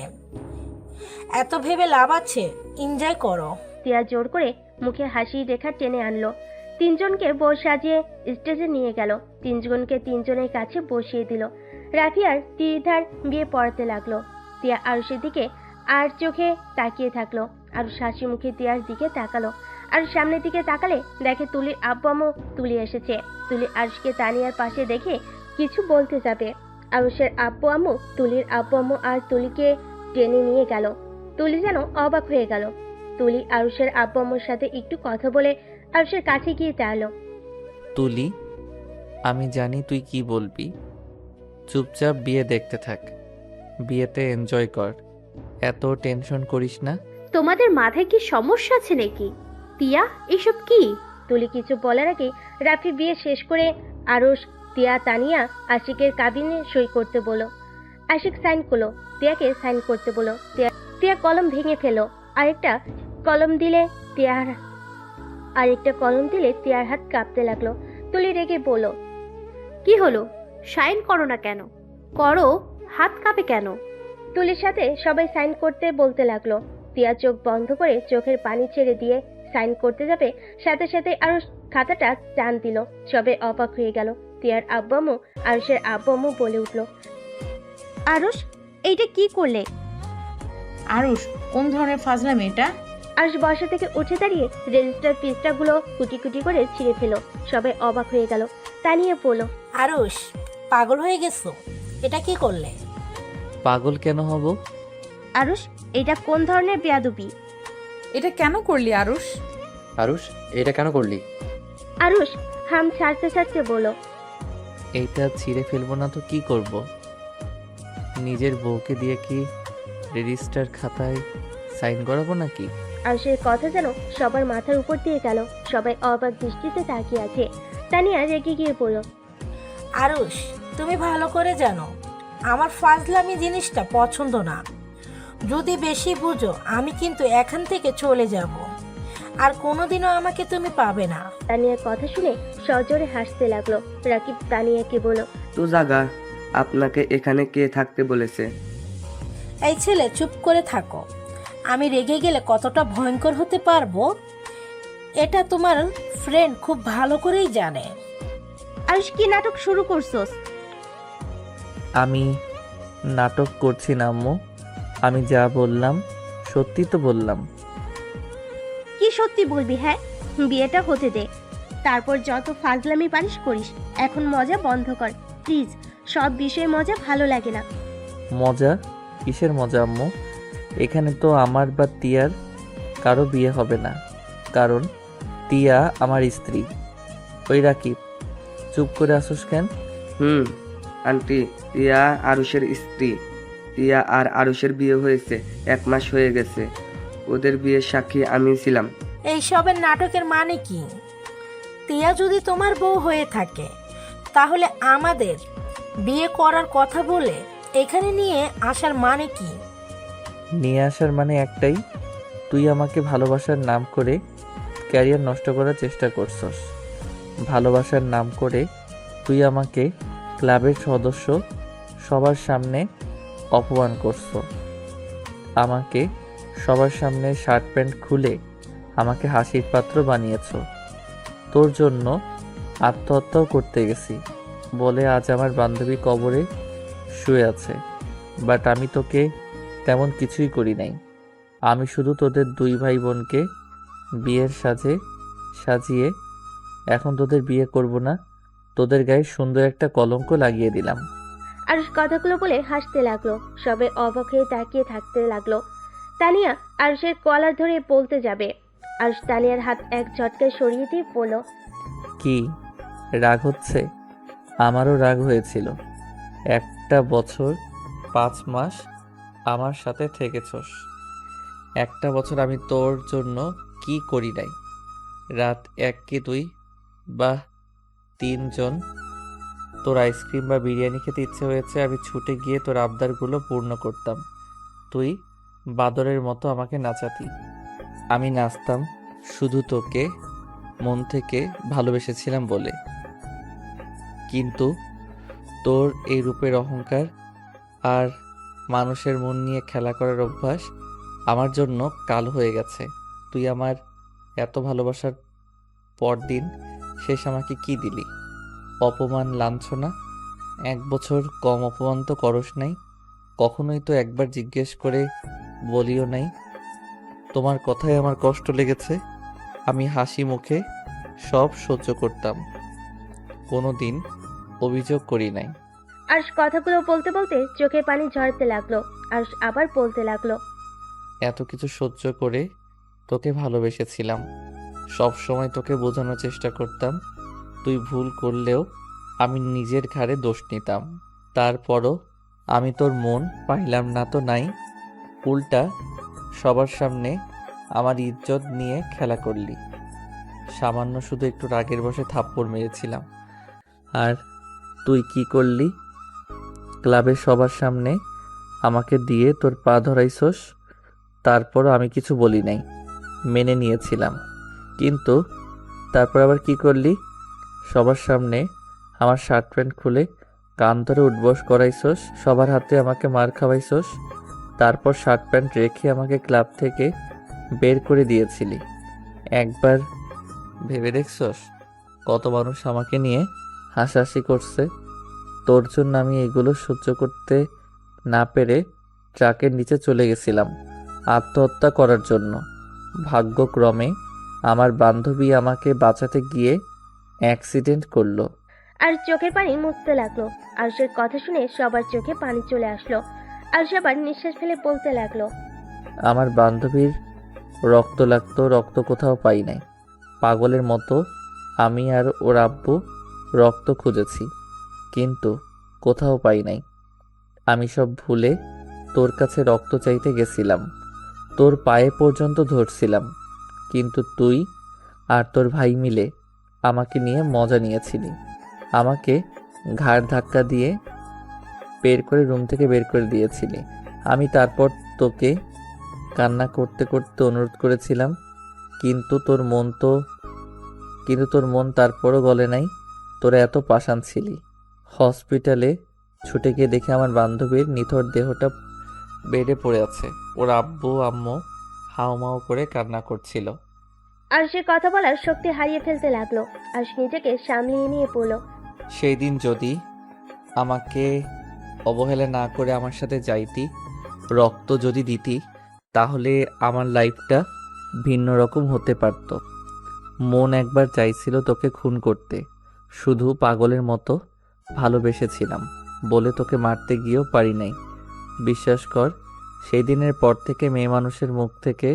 এত ভেবে লাভ আছে, এনজয় করো। তিয়া জোর করে মুখে হাসি রেখা টেনে আনলো। 3 জনকে বউ সাজিয়ে স্টেজে নিয়ে গেল। 3 জনকে 3 জনের কাছে বসিয়ে দিল। রাফি আর ত্রিধার বিয়ে পড়াতে লাগলো। তিয়া আরুষের দিকে আর চোখে তাকিয়ে থাকলো। আরুষ হাসি মুখে তিয়ার দিকে তাকালো। আর সামনের দিকে তাকালে দেখে তুলির আব্বু আম্মু তুলি এসেছে। তুলি আরুষকে তানিয়ার পাশে দেখে কিছু বলতে যাবে। আরুষের আব্বু আম্মু, তুলির আব্বু আম্মু আর তুলিকে টেনে নিয়ে গেল। তুলি যেন অবাক হয়ে গেল। তুলি আরুষের আব্বু আম্মুর সাথে একটু কথা বলে আরুষের কাছে গিয়ে দাঁড়ালো। তুলি, আমি জানি তুই কি বলবি। চুপচাপ বিয়ে দেখতে থাক, বিয়েতে এনজয় কর। এত টেনশন করিস না। তোমাদের মাথায় কি সমস্যা আছে নাকি? তিয়া, এসব কি? তুলি কিছু বলার আগে রাফি বিয়ে শেষ করে আরুষ, তিয়া, তানিয়া আশিকের কাবিনে সই করতে বলো। আশিক সাইন করলো। তিয়াকে সাইন করতে বলো। তিয়া কলম ভেঙে ফেলো। আরেকটা কলম দিলে তিয়ার হাত কাঁপতে লাগলো। তুলি রেগে বলল, কি হলো? সাইন করো না কেন? করো, হাত কাঁপে কেন? তুলির সাথে সবাই সাইন করতে বলতে লাগলো। তিয়া চোখ বন্ধ করে চোখের পানি ছেড়ে দিয়ে সাইন করতে যাবে, সাথে সাথে আরুষ খাতাটা টান দিল। সবে অবাক হয়ে গেল। তিয়ার আব্বু আম্মু, আরুষের আব্বু আম্মু বলে উঠল, আরুষ, এইটা কি করলে? আরুষ, কোন ধরনের ফাজলামি এটা? আরুষ বসা থেকে উঠে দাঁড়িয়ে রেজিস্টার পৃষ্ঠাগুলো কুটি কুটি করে ছিঁড়ে ফেলো। সবাই অবাক হয়ে গেল। তানিয়া বলল, আরুষ, পাগল হয়ে গেছো? এটা কি করলে? পাগল কেন হব? আরুষ, এটা কোন ধরনের বেয়াদবি? এটা কেন করলি আরুষ? আরুষ, এটা কেন করলি? আরুষ হাম ছাড়তে ছাড়তে বলল, এইটা ছিঁড়ে ফেলবো না তো কি করব? নিজের বউকে দিয়ে কি রেজিস্টার খাতায় সাইন করাবো নাকি? আরুষের কথা যেন সবার মাথার উপর দিয়ে গেল। সবাই অবাক দৃষ্টিতে তাকিয়ে আছে। তানিয়া রেগে গিয়ে বলল, আরুষ, তুমি ভালো করে জানো আমার ফাজলামি জিনিসটা পছন্দ না। যদি বেশি বুঝো আমি কিন্তু এখান থেকে চলে যাব, আর কোনোদিনও আমাকে তুমি পাবে না। তানিয়ার কথা শুনে সজোরে হাসতে লাগলো। রাকিব তানিয়াকে বলল, তো জাগা, আপনাকে এখানে কে থাকতে বলেছে? এই ছেলে, চুপ করে থাকো। আমি রেগে গেলে কতটা ভয়ঙ্কর হতে পারবো এটা তোমার ফ্রেন্ড খুব ভালো করেই জানে। আরুষ, কি নাটক শুরু করছস? আমি নাটক করছি না আম্মু, আমি যা বললাম সত্যি তো বললাম। কি সত্যি বলবি? হ্যাঁ, বিয়েটা হতে দে, তারপর যত ফাজলামি পারিস করিস। এখন মজা বন্ধ কর প্লিজ। সব বিষয়ে মজা ভালো লাগে না। মজা? কিসের মজা আম্মু? এখানে তো আমার বা তিয়ার কারো বিয়ে হবে না, কারণ তিয়া আমার স্ত্রী। ওই রাকিব, চুপ করে আসোস কেন? আন্টি, টিয়া আরুষের স্ত্রী। টিয়া আর আরুষের বিয়ে হয়েছে 1 মাস হয়ে গেছে। ওদের বিয়ের সাক্ষী আমি ছিলাম। এইসবের নাটকের মানে কি? তিয়া যদি তোমার বউ হয়ে থাকে তাহলে আমাদের বিয়ে করার কথা বলে এখানে নিয়ে আসার মানে কি? নিয়ে আসার মানে একটাই, তুই আমাকে ভালোবাসার নাম করে ক্যারিয়ার নষ্ট করার চেষ্টা করছস। ভালোবাসার নাম করে তুই আমাকে ক্লাবের সদস্য সবার সামনে অপমান করছ। আমাকে সবার সামনে শার্ট প্যান্ট খুলে আমাকে হাসির পাত্র বানিয়েছ। তোর জন্য আত্মহত্যাও করতে গেছি বলে আজ আমার বান্ধবী কবরে শুয়ে আছে। বাট আমি তোকে তেমন কিছুই করি নাই। আমি শুধু তোদের 2 ভাই বোনকে বিয়ের সাজে সাজিয়ে এখন তোদের বিয়ে করব না, তোদের গায়ে সুন্দর একটা কলঙ্ক লাগিয়ে দিলাম। আরুষ কথাগুলো বলে হাসতে লাগলো। সবাই অবাক হয়ে তাকিয়ে থাকতে লাগলো। তানিয়া আরুষের কলার ধরে বলতে যাবে, আরুষ তানিয়ার হাত এক ঝটকায় সরিয়ে দিয়ে বলল, কি রাগ হচ্ছে? আমারও রাগ হয়েছিল। 1 বছর 5 মাস আমার সাথে থেকেছস। 1 বছর আমি তোর জন্য কি করি নাই? রাত 1 কি 2 বা 3 জন তোর আইসক্রিম বা বিরিয়ানি খেতে ইচ্ছে হয়েছে, আমি ছুটে গিয়ে তোর আবদারগুলো পূর্ণ করতাম। তুই বাদরের মতো আমাকে নাচাতি, আমি নাচতাম শুধু তোকে মন থেকে ভালোবেসেছিলাম বলে। কিন্তু তোর এই রূপের অহংকার আর মানুষের মন নিয়ে খেলা করার অভ্যাস আমার জন্য কাল হয়ে গেছে। তুই আমার এত ভালোবাসার পরদিন শেষ আমাকে কি দিলি? অপমান, লাঞ্ছনা। 1 বছর কম অপমান তো করস নাই কখনোই, তো একবার জিজ্ঞেস করে বলিও নাই তোমার কথায় আমার কষ্ট লেগেছে। আমি হাসি মুখে সব সহ্য করতাম, কোনো দিন অভিযোগ করি নাই। আরুষ কথাগুলো বলতে বলতে চোখে পানি ঝরতে লাগলো। আরুষ আবার বলতে লাগলো, এত কিছু সহ্য করে তোকে ভালোবেসেছিলাম, সব সময় তোকে বোঝানোর চেষ্টা করতাম। তুই ভুল করলেও আমি নিজের ঘাড়ে দোষ নিতাম। তারপরও আমি তোর মন পাইলাম না তো নাই, উল্টা সবার সামনে আমার ইজ্জত নিয়ে খেলা করলি। সামান্য শুধু একটু রাগের বশে থাপ্পড় মেরেছিলাম, আর তুই কি করলি? ক্লাবের সবার সামনে আমাকে দিয়ে তোর পা ধরাইছস। তারপরও আমি কিছু বলি নাই, মেনে নিয়েছিলাম। কিন্তু তারপর আবার কি করলি? সবার সামনে আমার শার্ট প্যান্ট খুলে কান ধরে উঠবস করাইছস, সবার হাতে আমাকে মার খাওয়াইছস। তারপর শার্ট প্যান্ট রেখে আমাকে ক্লাব থেকে বের করে দিয়েছিলি। একবার ভেবে দেখছস কত মানুষ আমাকে নিয়ে হাসাহাসি করছে? তোর জন্য আমি এগুলো সহ্য করতে না পেরে ট্রাকের নিচে চলে গেছিলাম আত্মহত্যা করার জন্য। ভাগ্যক্রমে আমার বান্ধবী আমাকে বাঁচাতে গিয়ে অ্যাক্সিডেন্ট করলো। আর চোখের পানি মুছতে লাগলো। আরুষের কথা শুনে সবার চোখে পানি চলে আসলো। আরুষ আবার নিঃশ্বাস ফেলে বলতে লাগলো, আমার বান্ধবীর রক্ত লাগতো, রক্ত কোথাও পাই নাই। পাগলের মতো আমি আর ওর আব্বু রক্ত খুঁজেছি, কিন্তু কোথাও পাই নাই। আমি সব ভুলে তোর কাছে রক্ত চাইতে গেছিলাম। তোর পায়ে পর্যন্ত ধরছিলাম, কিন্তু তুই আর তোর ভাই মিলে আমাকে নিয়ে মজা নিয়েছিলি। আমাকে ঘাড় ধাক্কা দিয়ে রুম থেকে বের করে দিয়েছিলি। আমি তারপর তোকে কান্না করতে করতে অনুরোধ করেছিলাম, কিন্তু তোর মন তারপরও গলে নাই। তোরা এত পাষাণ ছিলি। হসপিটালে ছুটে গিয়ে দেখে আমার বান্ধবীর নিথর দেহটা বেডে পড়ে আছে। ওর আব্বু আম্মু হাউমাউ করে কান্না করছিল। আরুষের কথা বলার শক্তি হারিয়ে ফেলতে লাগলো। আরুষ নিজেকে সামলিয়ে নিয়ে পড়ল। সেই দিন যদি আমাকে অবহেলা না করে আমার সাথে যাইতি, রক্ত যদি দিতি, তাহলে আমার লাইফটা ভিন্ন রকম হতে পারত। মন একবার চাইছিল তোকে খুন করতে, শুধু পাগলের মতো ভালোবেসেছিলাম বলে তোকে মারতে গিয়েও পারি নাই। বিশ্বাস কর, সেই দিনের পর থেকে মেয়ে মানুষের মুখ থেকে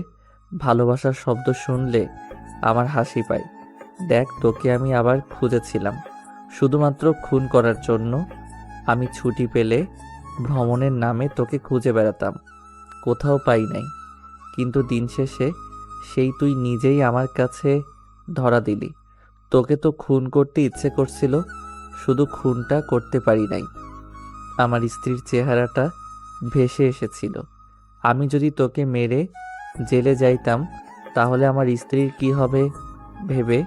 ভালোবাসার শব্দ শুনলে আমার হাসি পায়। দেখ, তোকে আমি আবার খুঁজেছিলাম শুধুমাত্র খুন করার জন্য। আমি ছুটি পেলে ভ্রমণের নামে তোকে খুঁজে বেড়াতাম, কোথাও পাই নাই। কিন্তু দিন শেষে সেই তুই নিজেই আমার কাছে ধরা দিলি। তোকে তো খুন করতে ইচ্ছে করছিল, শুধু খুনটা করতে পারি নাই। আমার স্ত্রীর চেহারাটা ভেসে এসেছিল। আমি যদি তোকে মেরে জেলে যাইতাম, তাহলে আমার স্ত্রীর কি হবে ভেবে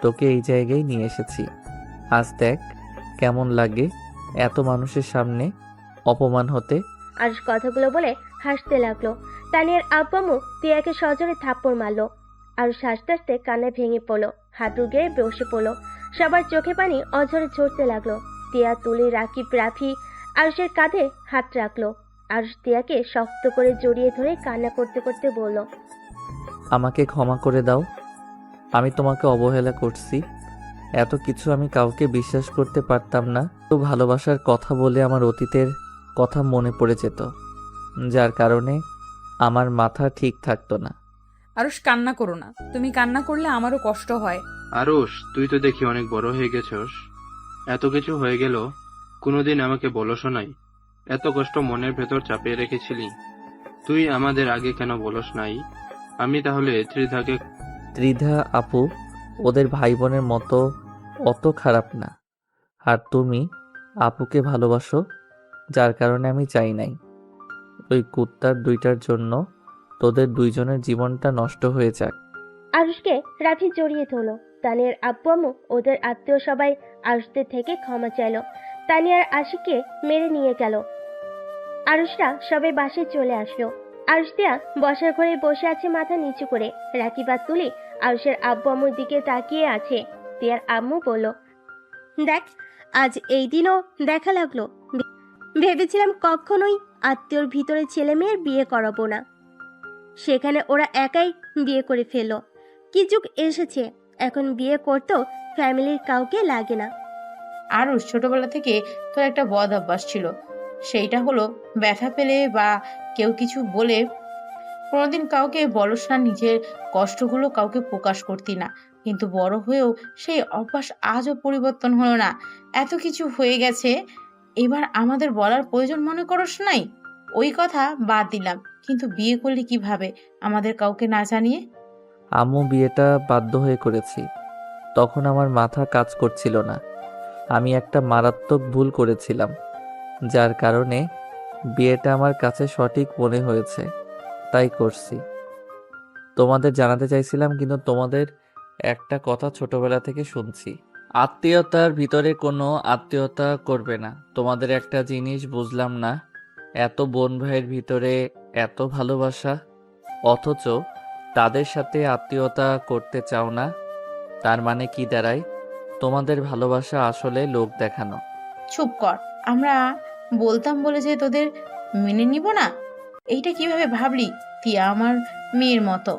তোকে এই জায়গায় নিয়ে এসেছি। আজ দেখ কেমন লাগে এত মানুষের সামনে অপমান হতে। আরুষ কথাগুলো বলে হাসতে লাগলো। তানিয়ার আব্বু আম্মু তিয়াকে সজোরে থাপ্পড় মারলো। আরুষ হাসতে হাসতে কান্নায় ভেঙে পড়লো, হাঁটু গেড়ে বসে পড়লো। সবার চোখে পানি অঝরে ঝরতে লাগলো। তিয়া, তুলি, রাকিব, রাফি আরুষের কাঁধে হাত রাখলো। আরুষ তিয়াকে শক্ত করে জড়িয়ে ধরে কান্না করতে করতে বলল, আমাকে ক্ষমা করে দাও, আমি তোমাকে অবহেলা করছি। এত কিছু আমি কাউকে বিশ্বাস করতে পারতাম না। তো ভালোবাসার কথা বলে আমার অতীতের কথা মনে পড়ে যেত, যার কারণে আমার মাথা ঠিক থাকতো না। আরুষ, কান্না করো না। তুমি কান্না করলে আমারও কষ্ট হয়। আরুষ, তুই তো দেখি অনেক বড় হয়ে গেছস। এত কিছু হয়ে গেল, কোনোদিন আমাকে বলসও নাই। এত কষ্ট মনের ভেতর চাপিয়ে রেখেছিলি, তুই আমাদের আগে কেন বলস নাই? আমি তাহলে ত্রিধা আপু ওদের ভাই বোনের মতো অত খারাপ না। আর তুমি আপুকে ভালোবাসো, যার কারণে আমি চাই নাই ওই কুত্তার দুইটার জন্য তোদের দুইজনের জীবনটা নষ্ট হয়ে যাক। আরুষকে রাফি জড়িয়ে ধরল। তানিয়ার আব্বু আম্মু ওদের আত্মীয় সবাই আরুষদের থেকে ক্ষমা চাইল। তানিয়ার আশিককে মেরে নিয়ে গেল। আরুষরা সবাই বাসায় চলে আসলো। আরুষ তিয়া বসার ঘরে বসে আছে মাথা নিচু করে। রাকিব আর তুলি আরুষের আব্বু আম্মুর দিকে তাকিয়ে আছে। তিয়ার আম্মু বলল, দেখ, আজ এই দিনও দেখা লাগলো। ভেবেছিলাম কখনোই আত্মীয়র ভিতরে ছেলে মেয়ের বিয়ে করাবো না, সেখানে ওরা একাই বিয়ে করে ফেললো। কি যুগ এসেছে, এখন বিয়ে করতেও ফ্যামিলির কাউকে লাগে না। আরুষ, ছোটবেলা থেকে তোর একটা বদ অভ্যাস ছিল, সেইটা হলো ব্যথা পেলে বা কেউ কিছু বলে কোনোদিন কাউকে বলস না, নিজের কষ্টগুলো কাউকে প্রকাশ করতি না। কিন্তু বড় হয়েও সেই অভ্যাস আজও পরিবর্তন হলো না। এত কিছু হয়ে গেছে, এবার আমাদের বলার প্রয়োজন মনে করস নাই? ওই কথা বাদ দিলাম, কিন্তু বিয়ে করলি কিভাবে আমাদের কাউকে না জানিয়ে? আম্মু বিয়েটা বাধ্য হয়ে করেছি, তখন আমার মাথা কাজ করছিল না। আমি একটা মারাত্মক ভুল করেছিলাম, যার কারণে বিয়েটা আমার কাছে সঠিক মনে হয়েছে, তাই করছি। তোমাদের জানাতে চাইছিলাম, কিন্তু তোমাদের একটা কথা ছোটবেলা থেকে শুনছি, আত্মীয়তার ভিতরে কোনো আত্মীয়তা করবে না। তোমাদের একটা জিনিস বুঝলাম না, এত বোন ভাইয়ের ভিতরে এত ভালোবাসা, অথচ তাদের সাথে আত্মীয়তা করতে চাও না। তার মানে কি দাঁড়ায়? তোমাদের ভালোবাসা আসলে লোক দেখানো। চুপ কর। আমরা বলতাম বলে যে তোদের মেনে নিব না, এইটা কিভাবে ভাবলি? তিয়া আমার মেয়ের মতো,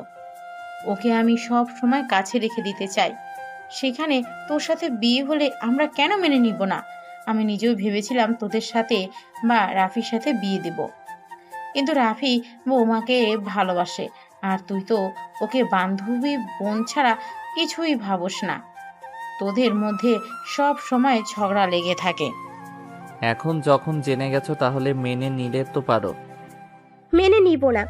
ওকে আমি সব সময় কাছে রেখে দিতে চাই। সেখানে তোর সাথে বিয়ে হলে আমরা কেন মেনে নিব না? আমি নিজেও ভেবেছিলাম তোদের সাথে বা রাফির সাথে বিয়ে দেব, কিন্তু রাফি বৌমাকে ভালোবাসে, আর তুই তো ওকে বান্ধবী বোন ছাড়া কিছুই ভাবস না। তোদের মধ্যে সব সময় ঝগড়া লেগে থাকে। এখন যখন জেনে গেছো, তাহলে মেনে নিলে তো পারো। মেনে নিব না।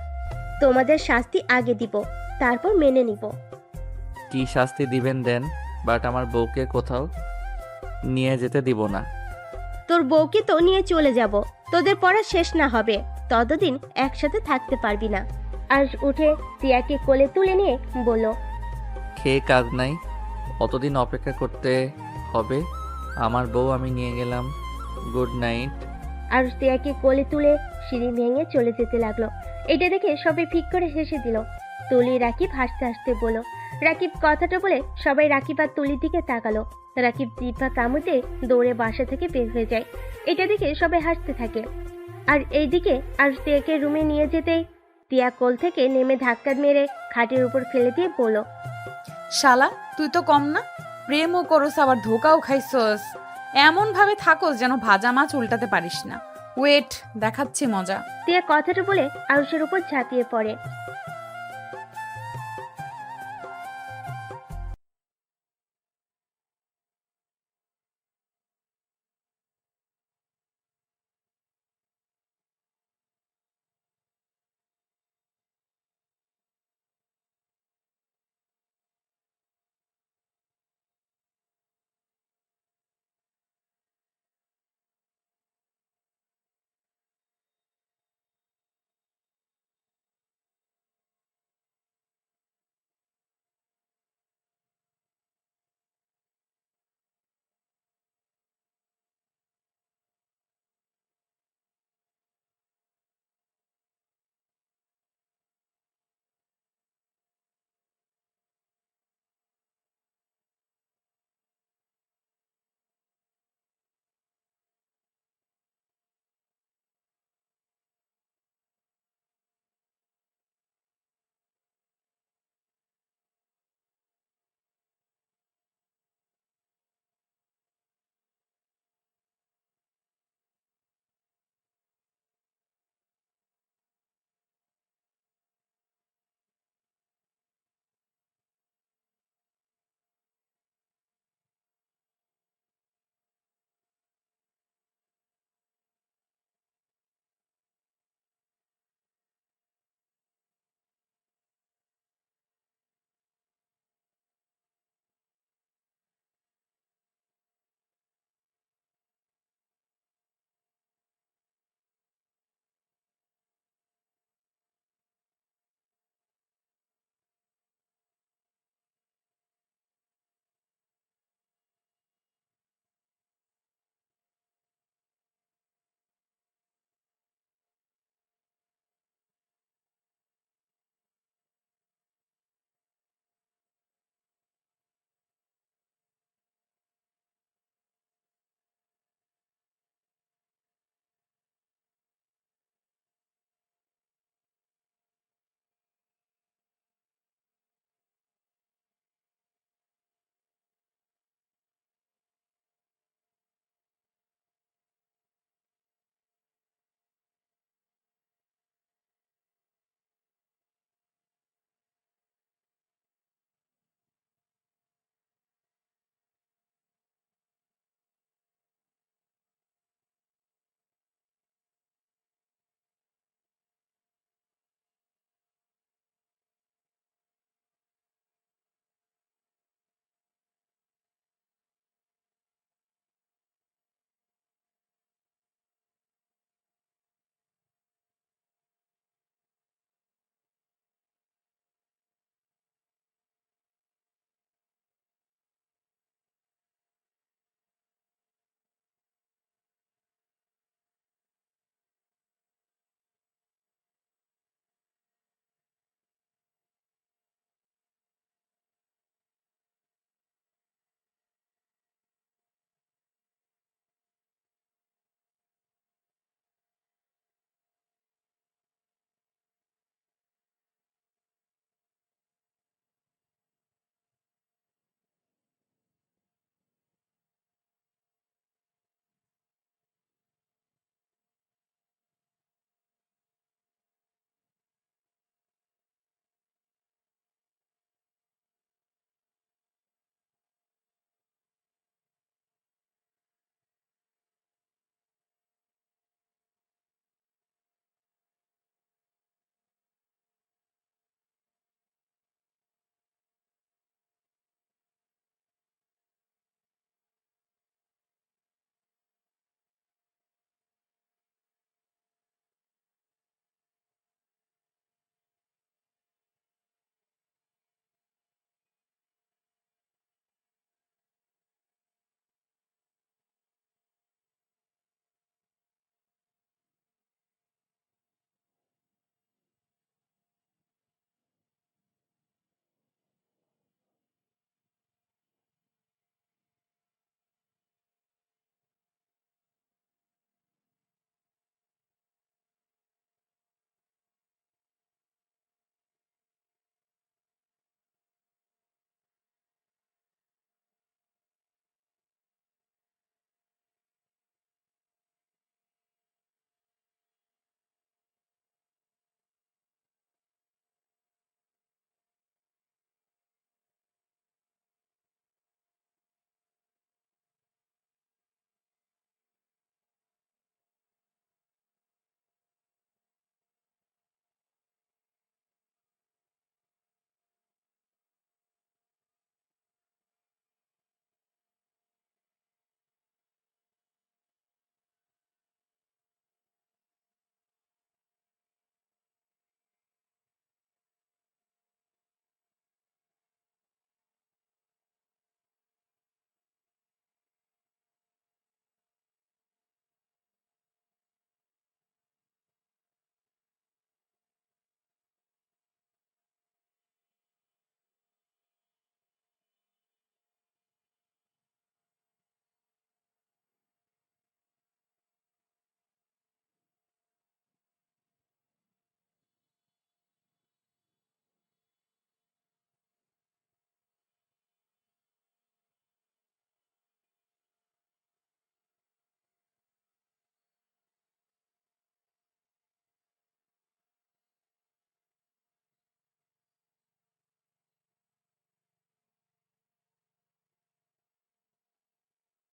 তোমাদের শাস্তি আগে দিব, তারপর মেনে নিব। কি শাস্তি দিবেন দেন, বাট আমার বউকে কোথাও নিয়ে যেতে দিব না। তোর বউকে তো নিয়ে চলে যাব, তোদের পড়া শেষ না হবে ততদিন একসাথে থাকতে পারবি না। আরুষ উঠে তিয়াকে কোলে তুলে নিয়ে বলল, খেয়ে কাজ নাই, অতদিন অপেক্ষা করতে হবে। আমার বউ আমি নিয়ে গেলাম, গুড নাইট। আরুষ তিয়াকে কোলে তুলে সিঁড়ি ভেঙে চলে যেতে লাগলো। এটা দেখে সবাই ফিক করে হেসে দিল। তুলি রাকিব হাসতে হাসতে বলল। রাকিব কথাটা বলে সবাই রাকিব আর তুলির দিকে তাকালো। রাকিব জিহ্বা কামড়ে দৌড়ে বাসা থেকে বের হয়ে যায়। এটা দেখে সবাই হাসতে থাকে। আর এইদিকে আরুষ তিয়াকে রুমে নিয়ে যেতেই তিয়া কোল থেকে নেমে ধাক্কা মেরে খাটের উপর ফেলে দিয়ে বলল, শালা তুই তো কম না, প্রেমও করস আবার ধোকাও খাইছস। এমন ভাবে থাকোস যেন ভাজা মাছ উল্টাতে পারিস না। ওয়েট, দেখাচ্ছি মজা। তিয়া কথাটা বলে আরুষের উপর ঝাঁপিয়ে পড়ে।